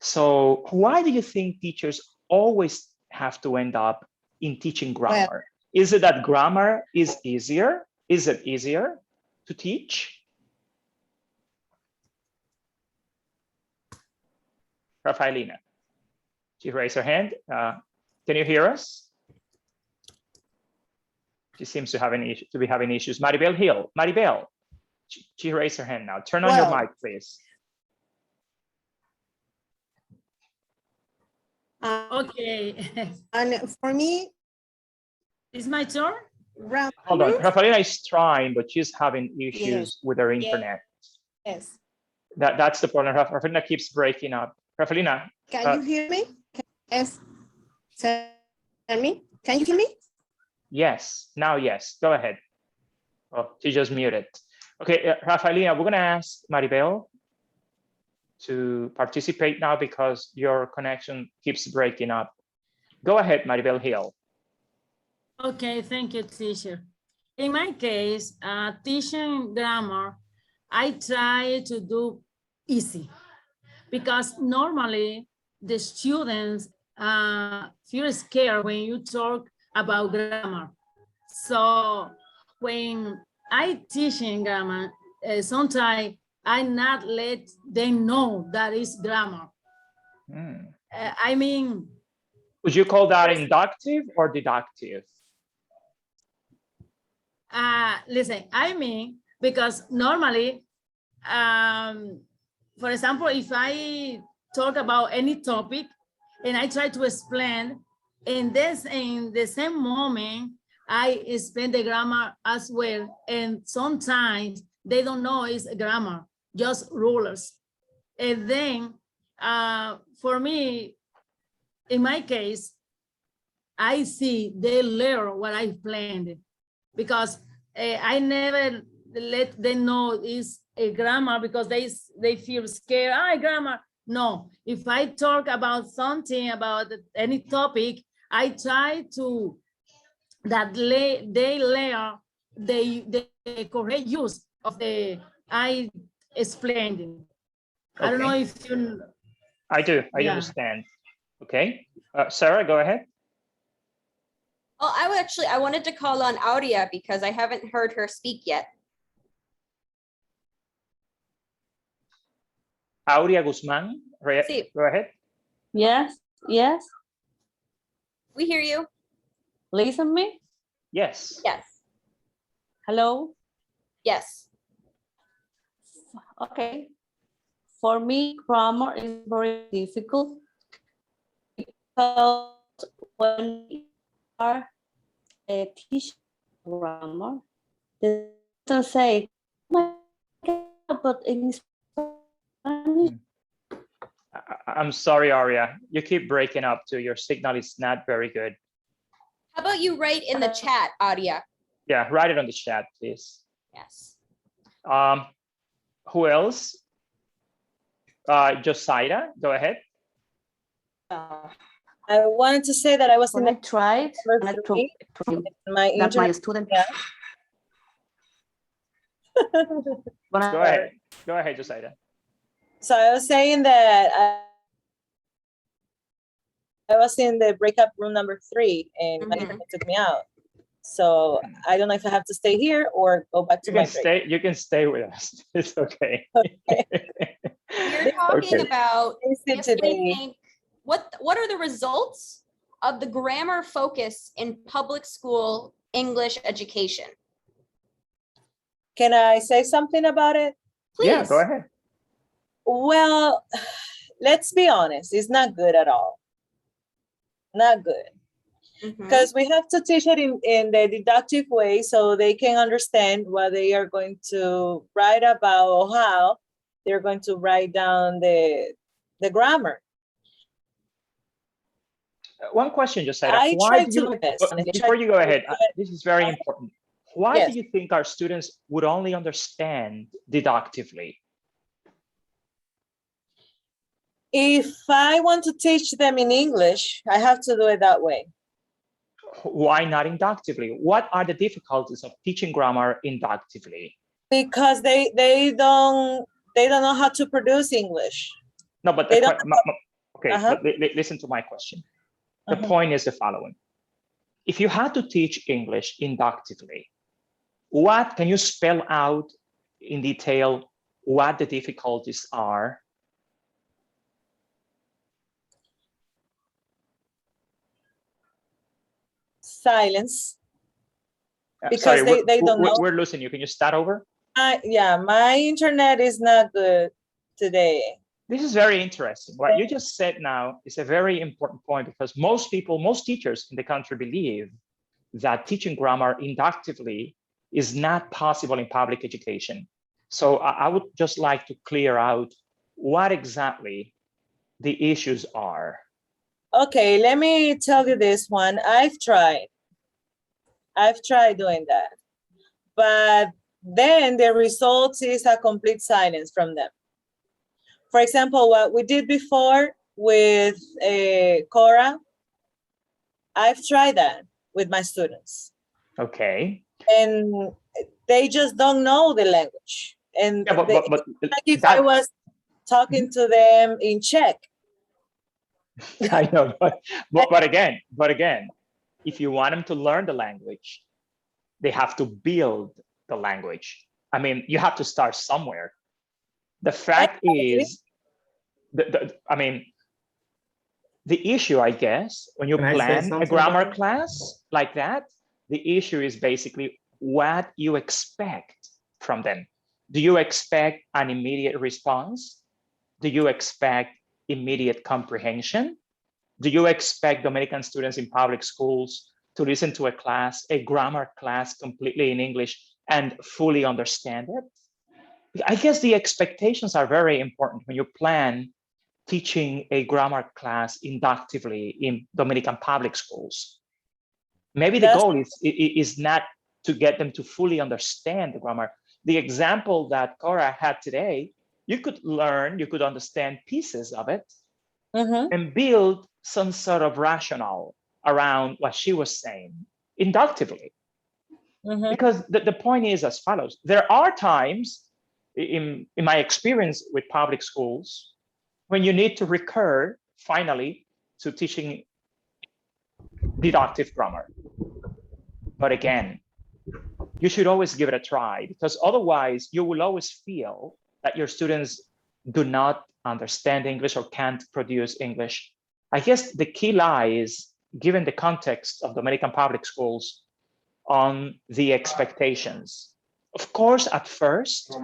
So why do you think teachers always have to end up in teaching grammar? Well, is it that grammar is easier? Is it easier to teach? Rafaelina, she raised her hand. Can you hear us? She seems to be having issues. Maribel Hill. Maribel, she raised her hand now. Turn on your mic, please. Okay. And for me, it's my turn. Hold on. Rafaelina is trying, but she's having issues with her internet. Yes. That's the problem. Rafaelina keeps breaking up. Rafaelina. Can you hear me? Yes. Tell me. Can you hear me? Yes. Now, yes. Go ahead. Oh, she just muted. Okay, Rafaelina, we're going to ask Maribel to participate now, because your connection keeps breaking up. Go ahead, Maribel Hill. Okay, thank you, teacher. In my case, teaching grammar, I try to do easy because normally the students feel scared when you talk about grammar. So when I teach in grammar, sometimes I not let them know that is grammar. I mean, would you call that inductive or deductive? Listen, I mean, because normally, for example, if I talk about any topic and I try to explain, in the same moment, I explain the grammar as well. And sometimes they don't know it's grammar, just rulers. And then for me, in my case, I see they learn what I planned because I never let them know it's a grammar because they feel scared. Grammar. No, if I talk about something, about any topic, I try to that they learn the correct use of the I explained. Okay. I don't know if you. I do. I understand. Okay, Sarah, go ahead. Oh, I wanted to call on Aurea because I haven't heard her speak yet. Aurea Guzman, Sí. go ahead. Yes, yes. We hear you. Listen me? Yes. Yes. Hello? Yes. Okay. For me, grammar is very difficult because when we are teaching grammar, they don't say, oh my God, but in Spanish. I'm sorry, Aurea. You keep breaking up too. Your signal is not very good. How about you write in the chat, Aurea? Yeah, write it on the chat, please. Yes. Who else? Josiah, go ahead. I wanted to say that I was When I tried my that my internet. student. Go ahead. Go ahead, Josiah. So I was saying that I was in the breakout room number 3 and my internet took me out. So I don't know if I have to stay here or go back to my break. You can stay with us. It's okay. We're talking about if you think, what are the results of the grammar focus in public school English education? Can I say something about it? Please. Yeah, go ahead. Well, let's be honest, it's not good at all. Not good. Because we have to teach it in the deductive way so they can understand what they are going to write about or how they're going to write down the grammar. One question, Josiah. I Why try do to you, do this. before you go ahead, this is very important. Why Yes. do you think our students would only understand deductively? If I want to teach them in English, I have to do it that way. Why not inductively? What are the difficulties of teaching grammar inductively? Because they don't know how to produce English. No, but They don't. okay, but listen to my question. The point is the following. If you had to teach English inductively, what can you spell out in detail what the difficulties are? Silence. Because sorry, they don't know. We're losing you. Can you start over? Yeah, my internet is not good today. This is very interesting. What you just said now is a very important point because most people, most teachers in the country believe that teaching grammar inductively is not possible in public education. So I would just like to clear out what exactly the issues are. Okay, let me tell you this one. I've tried doing that, but then the results is a complete silence from them. For example, what we did before with Cora, I've tried that with my students. Okay. and they just don't know the language. And Yeah, like if I that- was talking to them in Czech. I know, but again, if you want them to learn the language, they have to build the language. I mean, you have to start somewhere. The fact is, the issue, I guess, when you Can I say plan a something grammar about it? class like that, the issue is basically what you expect from them. Do you expect an immediate response? Do you expect immediate comprehension? Do you expect Dominican students in public schools to listen to a grammar class completely in English and fully understand it? I guess the expectations are very important when you plan teaching a grammar class inductively in Dominican public schools. Maybe the goal is not to get them to fully understand the grammar. The example that Cora had today, you could understand pieces of it and build some sort of rationale around what she was saying inductively. Because the point is as follows. There are times in my experience with public schools when you need to recur finally to teaching deductive grammar. But again, you should always give it a try, because otherwise you will always feel that your students do not understand English or can't produce English. I guess the key lies, given the context of Dominican public schools, on the expectations. Of course, at first,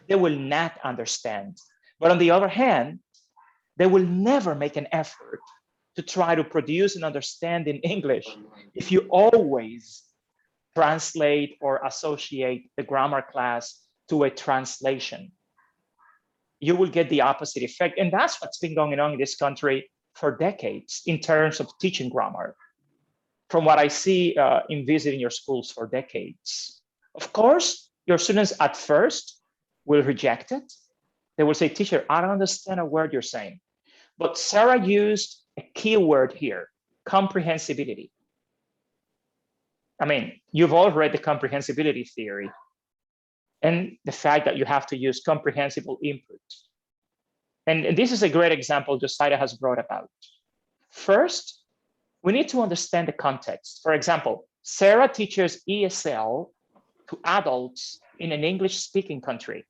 they will not understand. But on the other hand, they will never make an effort to try to produce and understand in English if you always translate or associate the grammar class to a translation. You will get the opposite effect. And that's what's been going on in this country for decades in terms of teaching grammar, from what I see in visiting your schools for decades. Of course, your students at first will reject it. They will say, teacher, I don't understand a word you're saying. But Sarah used a key word here, comprehensibility. I mean, you've all read the comprehensibility theory and the fact that you have to use comprehensible input. And this is a great example Josiah has brought about. First, we need to understand the context. For example, Sarah teaches ESL to adults in an English-speaking country.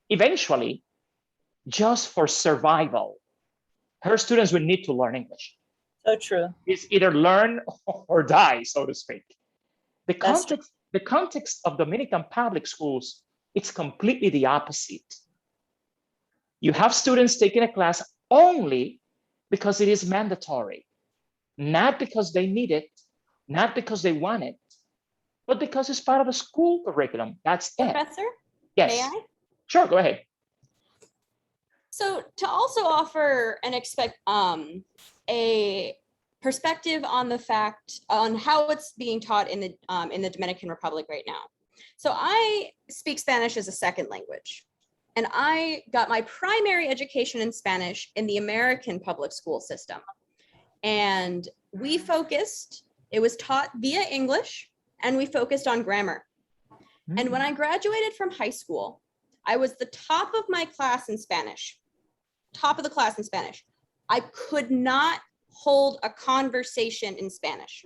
Eventually, just for survival, her students will need to learn English. So true. It's either learn or die, so to speak. The context of Dominican public schools, it's completely the opposite. You have students taking a class only because it is mandatory, not because they need it, not because they want it, but because it's part of the school curriculum. That's it. Professor? Yes. May I? Sure, go ahead. So to also offer a perspective on the fact on how it's being taught in the Dominican Republic right now. So I speak Spanish as a second language, and I got my primary education in Spanish in the American public school system. And we focused, it was taught via English, and we focused on grammar. And when I graduated from high school, I was the top of my class in Spanish, top of the class in Spanish. I could not hold a conversation in Spanish.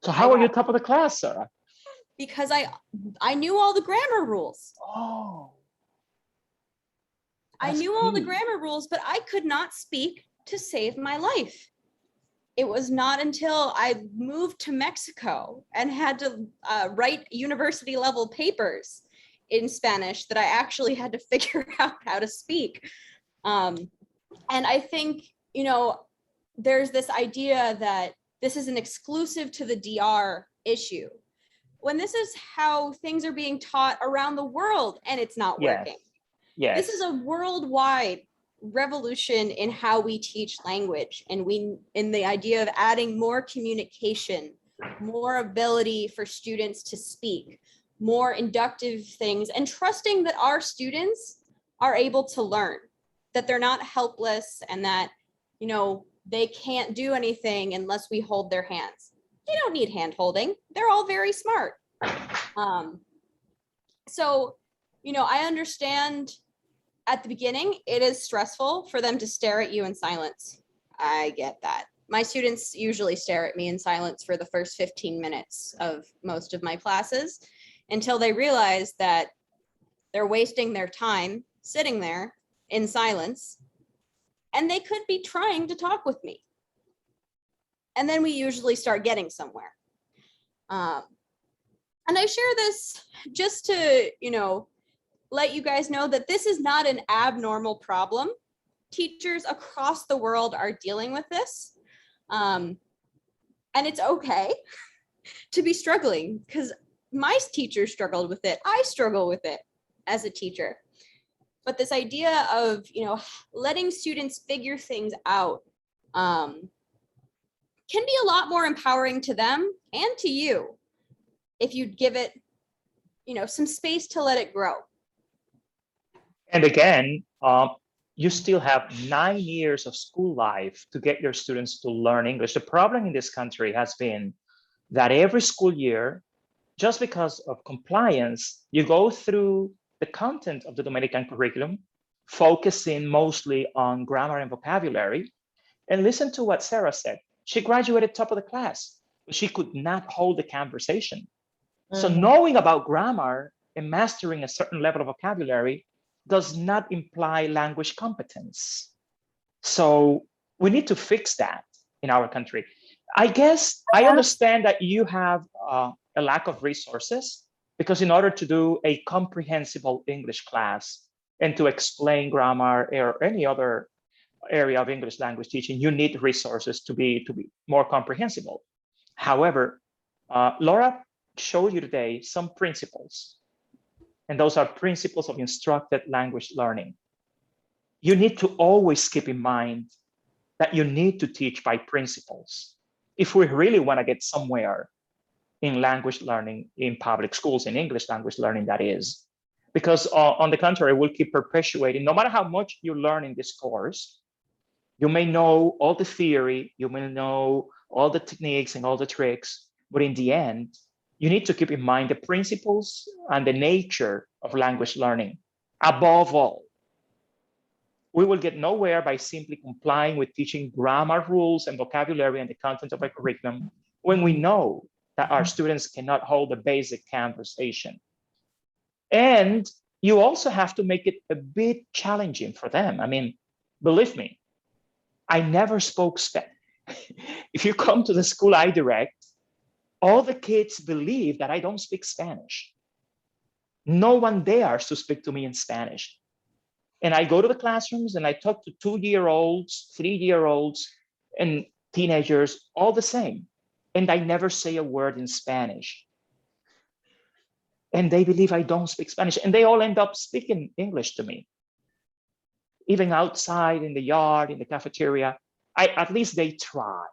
So how are you top of the class, Sarah? Because I knew all the grammar rules. Oh. I knew all the grammar rules, but I could not speak to save my life. It was not until I moved to Mexico and had to write university level papers in Spanish that I actually had to figure out how to speak. And I think, you know, there's this idea that this is an exclusive to the DR issue, when this is how things are being taught around the world, and it's not working. Yes. This is a worldwide revolution in how we teach language, and in the idea of adding more communication, more ability for students to speak, more inductive things, and trusting that our students are able to learn, that they're not helpless, and that, you know, they can't do anything unless we hold their hands. They don't need hand holding. They're all very smart. So, you know, I understand at the beginning, it is stressful for them to stare at you in silence. I get that. My students usually stare at me in silence for the first 15 minutes of most of my classes until they realize that they're wasting their time sitting there in silence and they could be trying to talk with me. And then we usually start getting somewhere. And I share this just to, you know, let you guys know that this is not an abnormal problem. Teachers across the world are dealing with this. And it's okay to be struggling because my teacher struggled with it. I struggle with it as a teacher. But this idea of, you know, letting students figure things out can be a lot more empowering to them and to you if you give it, you know, some space to let it grow. And again, you still have 9 years of school life to get your students to learn English. The problem in this country has been that every school year, just because of compliance, you go through the content of the Dominican curriculum, focusing mostly on grammar and vocabulary. And listen to what Sarah said. She graduated top of the class, but she could not hold the conversation. So knowing about grammar and mastering a certain level of vocabulary does not imply language competence. So we need to fix that in our country. I guess I understand that you have a lack of resources because in order to do a comprehensible English class and to explain grammar or any other area of English language teaching, you need resources to be more comprehensible. However, Laura showed you today some principles, and those are principles of instructed language learning. You need to always keep in mind that you need to teach by principles if we really want to get somewhere in language learning in public schools, in English language learning, that is. Because on the contrary, we'll keep perpetuating, no matter how much you learn in this course, you may know all the theory, you may know all the techniques and all the tricks, but in the end, you need to keep in mind the principles and the nature of language learning. Above all, we will get nowhere by simply complying with teaching grammar rules and vocabulary and the content of a curriculum when we know that our students cannot hold a basic conversation. And you also have to make it a bit challenging for them. I mean, believe me, I never spoke Spanish. If you come to the school I direct, all the kids believe that I don't speak Spanish. No one dares to speak to me in Spanish. And I go to the classrooms and I talk to 2-year-olds, 3-year-olds, and teenagers, all the same. And I never say a word in Spanish. And they believe I don't speak Spanish. And they all end up speaking English to me. Even outside, in the yard, in the cafeteria, at least they try.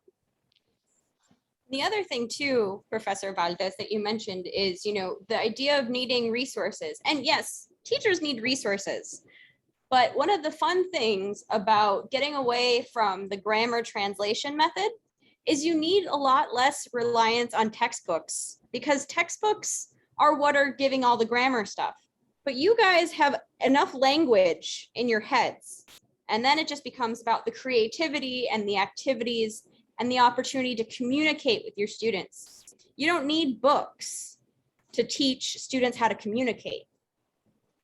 The other thing too, Professor Valdez, that you mentioned is, you know, the idea of needing resources. And yes, teachers need resources. But one of the fun things about getting away from the grammar translation method is you need a lot less reliance on textbooks, because textbooks are what are giving all the grammar stuff. But you guys have enough language in your heads. And then it just becomes about the creativity and the activities and the opportunity to communicate with your students. You don't need books to teach students how to communicate.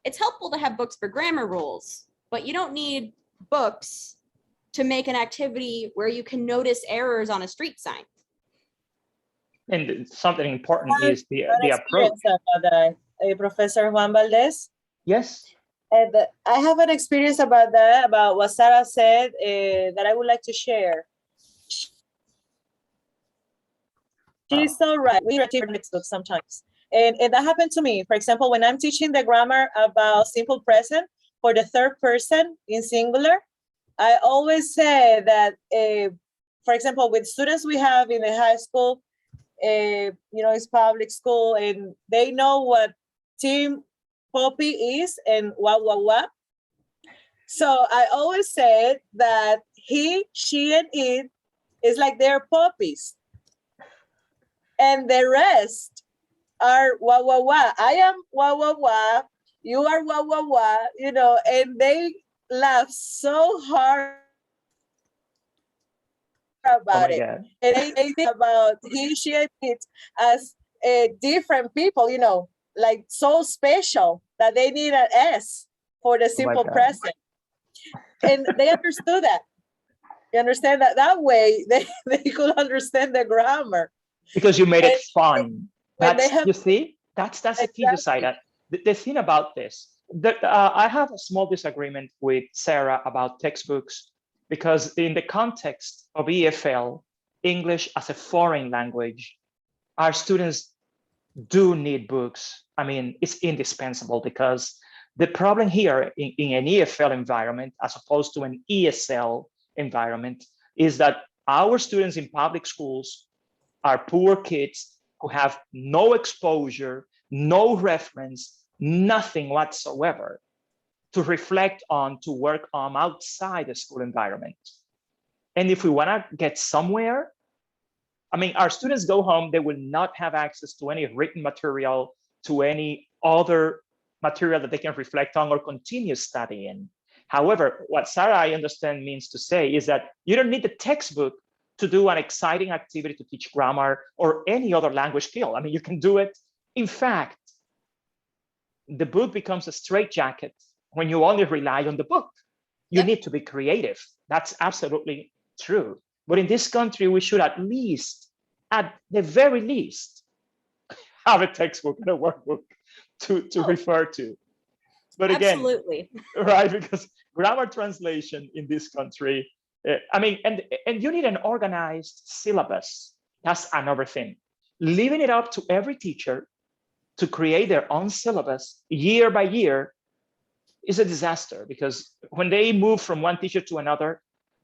It's helpful to have books for grammar rules, but you don't need books to make an activity where you can notice errors on a street sign. And something important is the approach. About that, Professor Juan Valdez? Yes. And I have an experience about that, about what Sarah said, that I would like to share. She's so right. We read textbooks sometimes. And that happened to me. For example, when I'm teaching the grammar about simple present for the third person in singular, I always say that, for example, with students we have in the high school, you know, it's public school, and they know what Team Poppy is and what. So I always said that he, she, and it is like they're puppies. And the rest are wah, wah, wah. I am wah, wah, wah. You are wah, wah, wah, you know, and they laugh so hard about it. God. And they think about he, she, and it as different people, you know, like so special that they need an S for the simple present. And they understood that. You understand that way they could understand the grammar. Because you made it fun. That's, you see, that's the key to say that. The thing about this, I have a small disagreement with Sarah about textbooks, because in the context of EFL, English as a foreign language, our students do need books. I mean, it's indispensable, because the problem here in an EFL environment, as opposed to an ESL environment, is that our students in public schools are poor kids who have no exposure, no reference, nothing whatsoever to reflect on, to work on outside the school environment. And if we want to get somewhere, I mean, our students go home, they will not have access to any written material, to any other material that they can reflect on or continue studying. However, what Sarah, I understand, means to say is that you don't need the textbook to do an exciting activity to teach grammar or any other language skill. I mean, you can do it. In fact, the book becomes a straitjacket when you only rely on the book. You need to be creative. That's absolutely true. But in this country, we should at the very least, have a textbook and a workbook to refer to. But again, absolutely. Right, because grammar translation in this country, I mean, and you need an organized syllabus. That's another thing. Leaving it up to every teacher to create their own syllabus year by year is a disaster, because when they move from one teacher to another,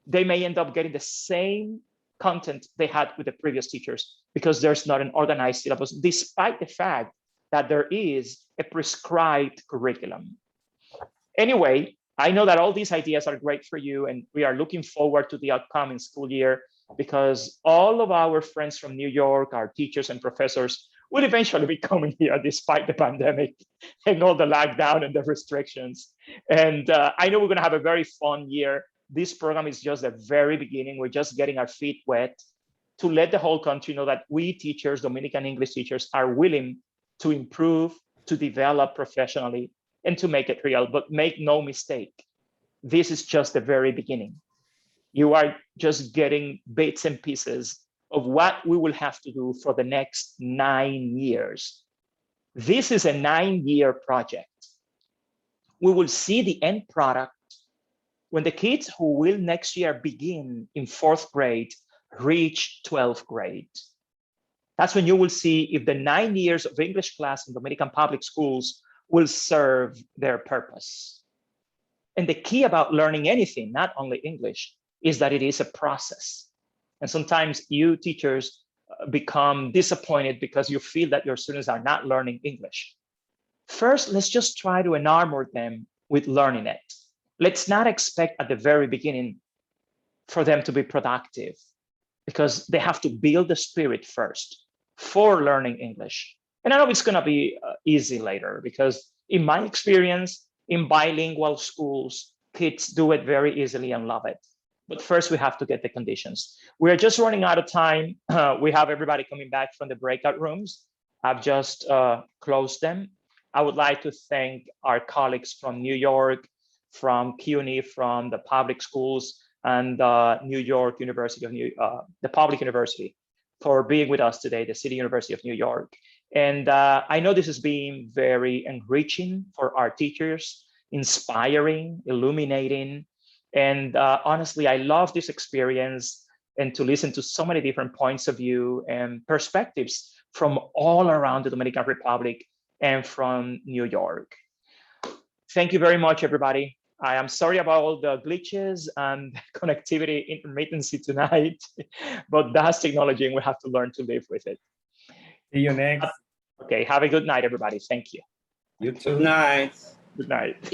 they may end up getting the same content they had with the previous teachers, because there's not an organized syllabus, despite the fact that there is a prescribed curriculum. Anyway, I know that all these ideas are great for you, and we are looking forward to the upcoming school year, because all of our friends from New York, our teachers and professors, will eventually be coming here despite the pandemic and all the lockdown and the restrictions. And I know we're going to have a very fun year. This program is just the very beginning. We're just getting our feet wet to let the whole country know that we teachers, Dominican English teachers, are willing to improve, to develop professionally, and to make it real. But make no mistake, this is just the very beginning. You are just getting bits and pieces of what we will have to do for the next 9 years. This is a 9-year project. We will see the end product when the kids who will next year begin in 4th grade reach 12th grade. That's when you will see if the 9 years of English class in Dominican public schools will serve their purpose. And the key about learning anything, not only English, is that it is a process. And sometimes you teachers become disappointed because you feel that your students are not learning English. First, let's just try to enamor them with learning it. Let's not expect at the very beginning for them to be productive, because they have to build the spirit first for learning English. And I know it's going to be easy later, because in my experience, in bilingual schools, kids do it very easily and love it. But first, we have to get the conditions. We're just running out of time. We have everybody coming back from the breakout rooms. I've just closed them. I would like to thank our colleagues from New York, from CUNY, from the public schools, and New York University of the public university, for being with us today, the City University of New York. And I know this has been very enriching for our teachers, inspiring, illuminating. And honestly, I love this experience, and to listen to so many different points of view and perspectives from all around the Dominican Republic and from New York. Thank you very much, everybody. I am sorry about all the glitches and connectivity intermittency tonight, but that's technology and we have to learn to live with it. See you next. Okay, have a good night, everybody. Thank you. You too. Good night. Good night.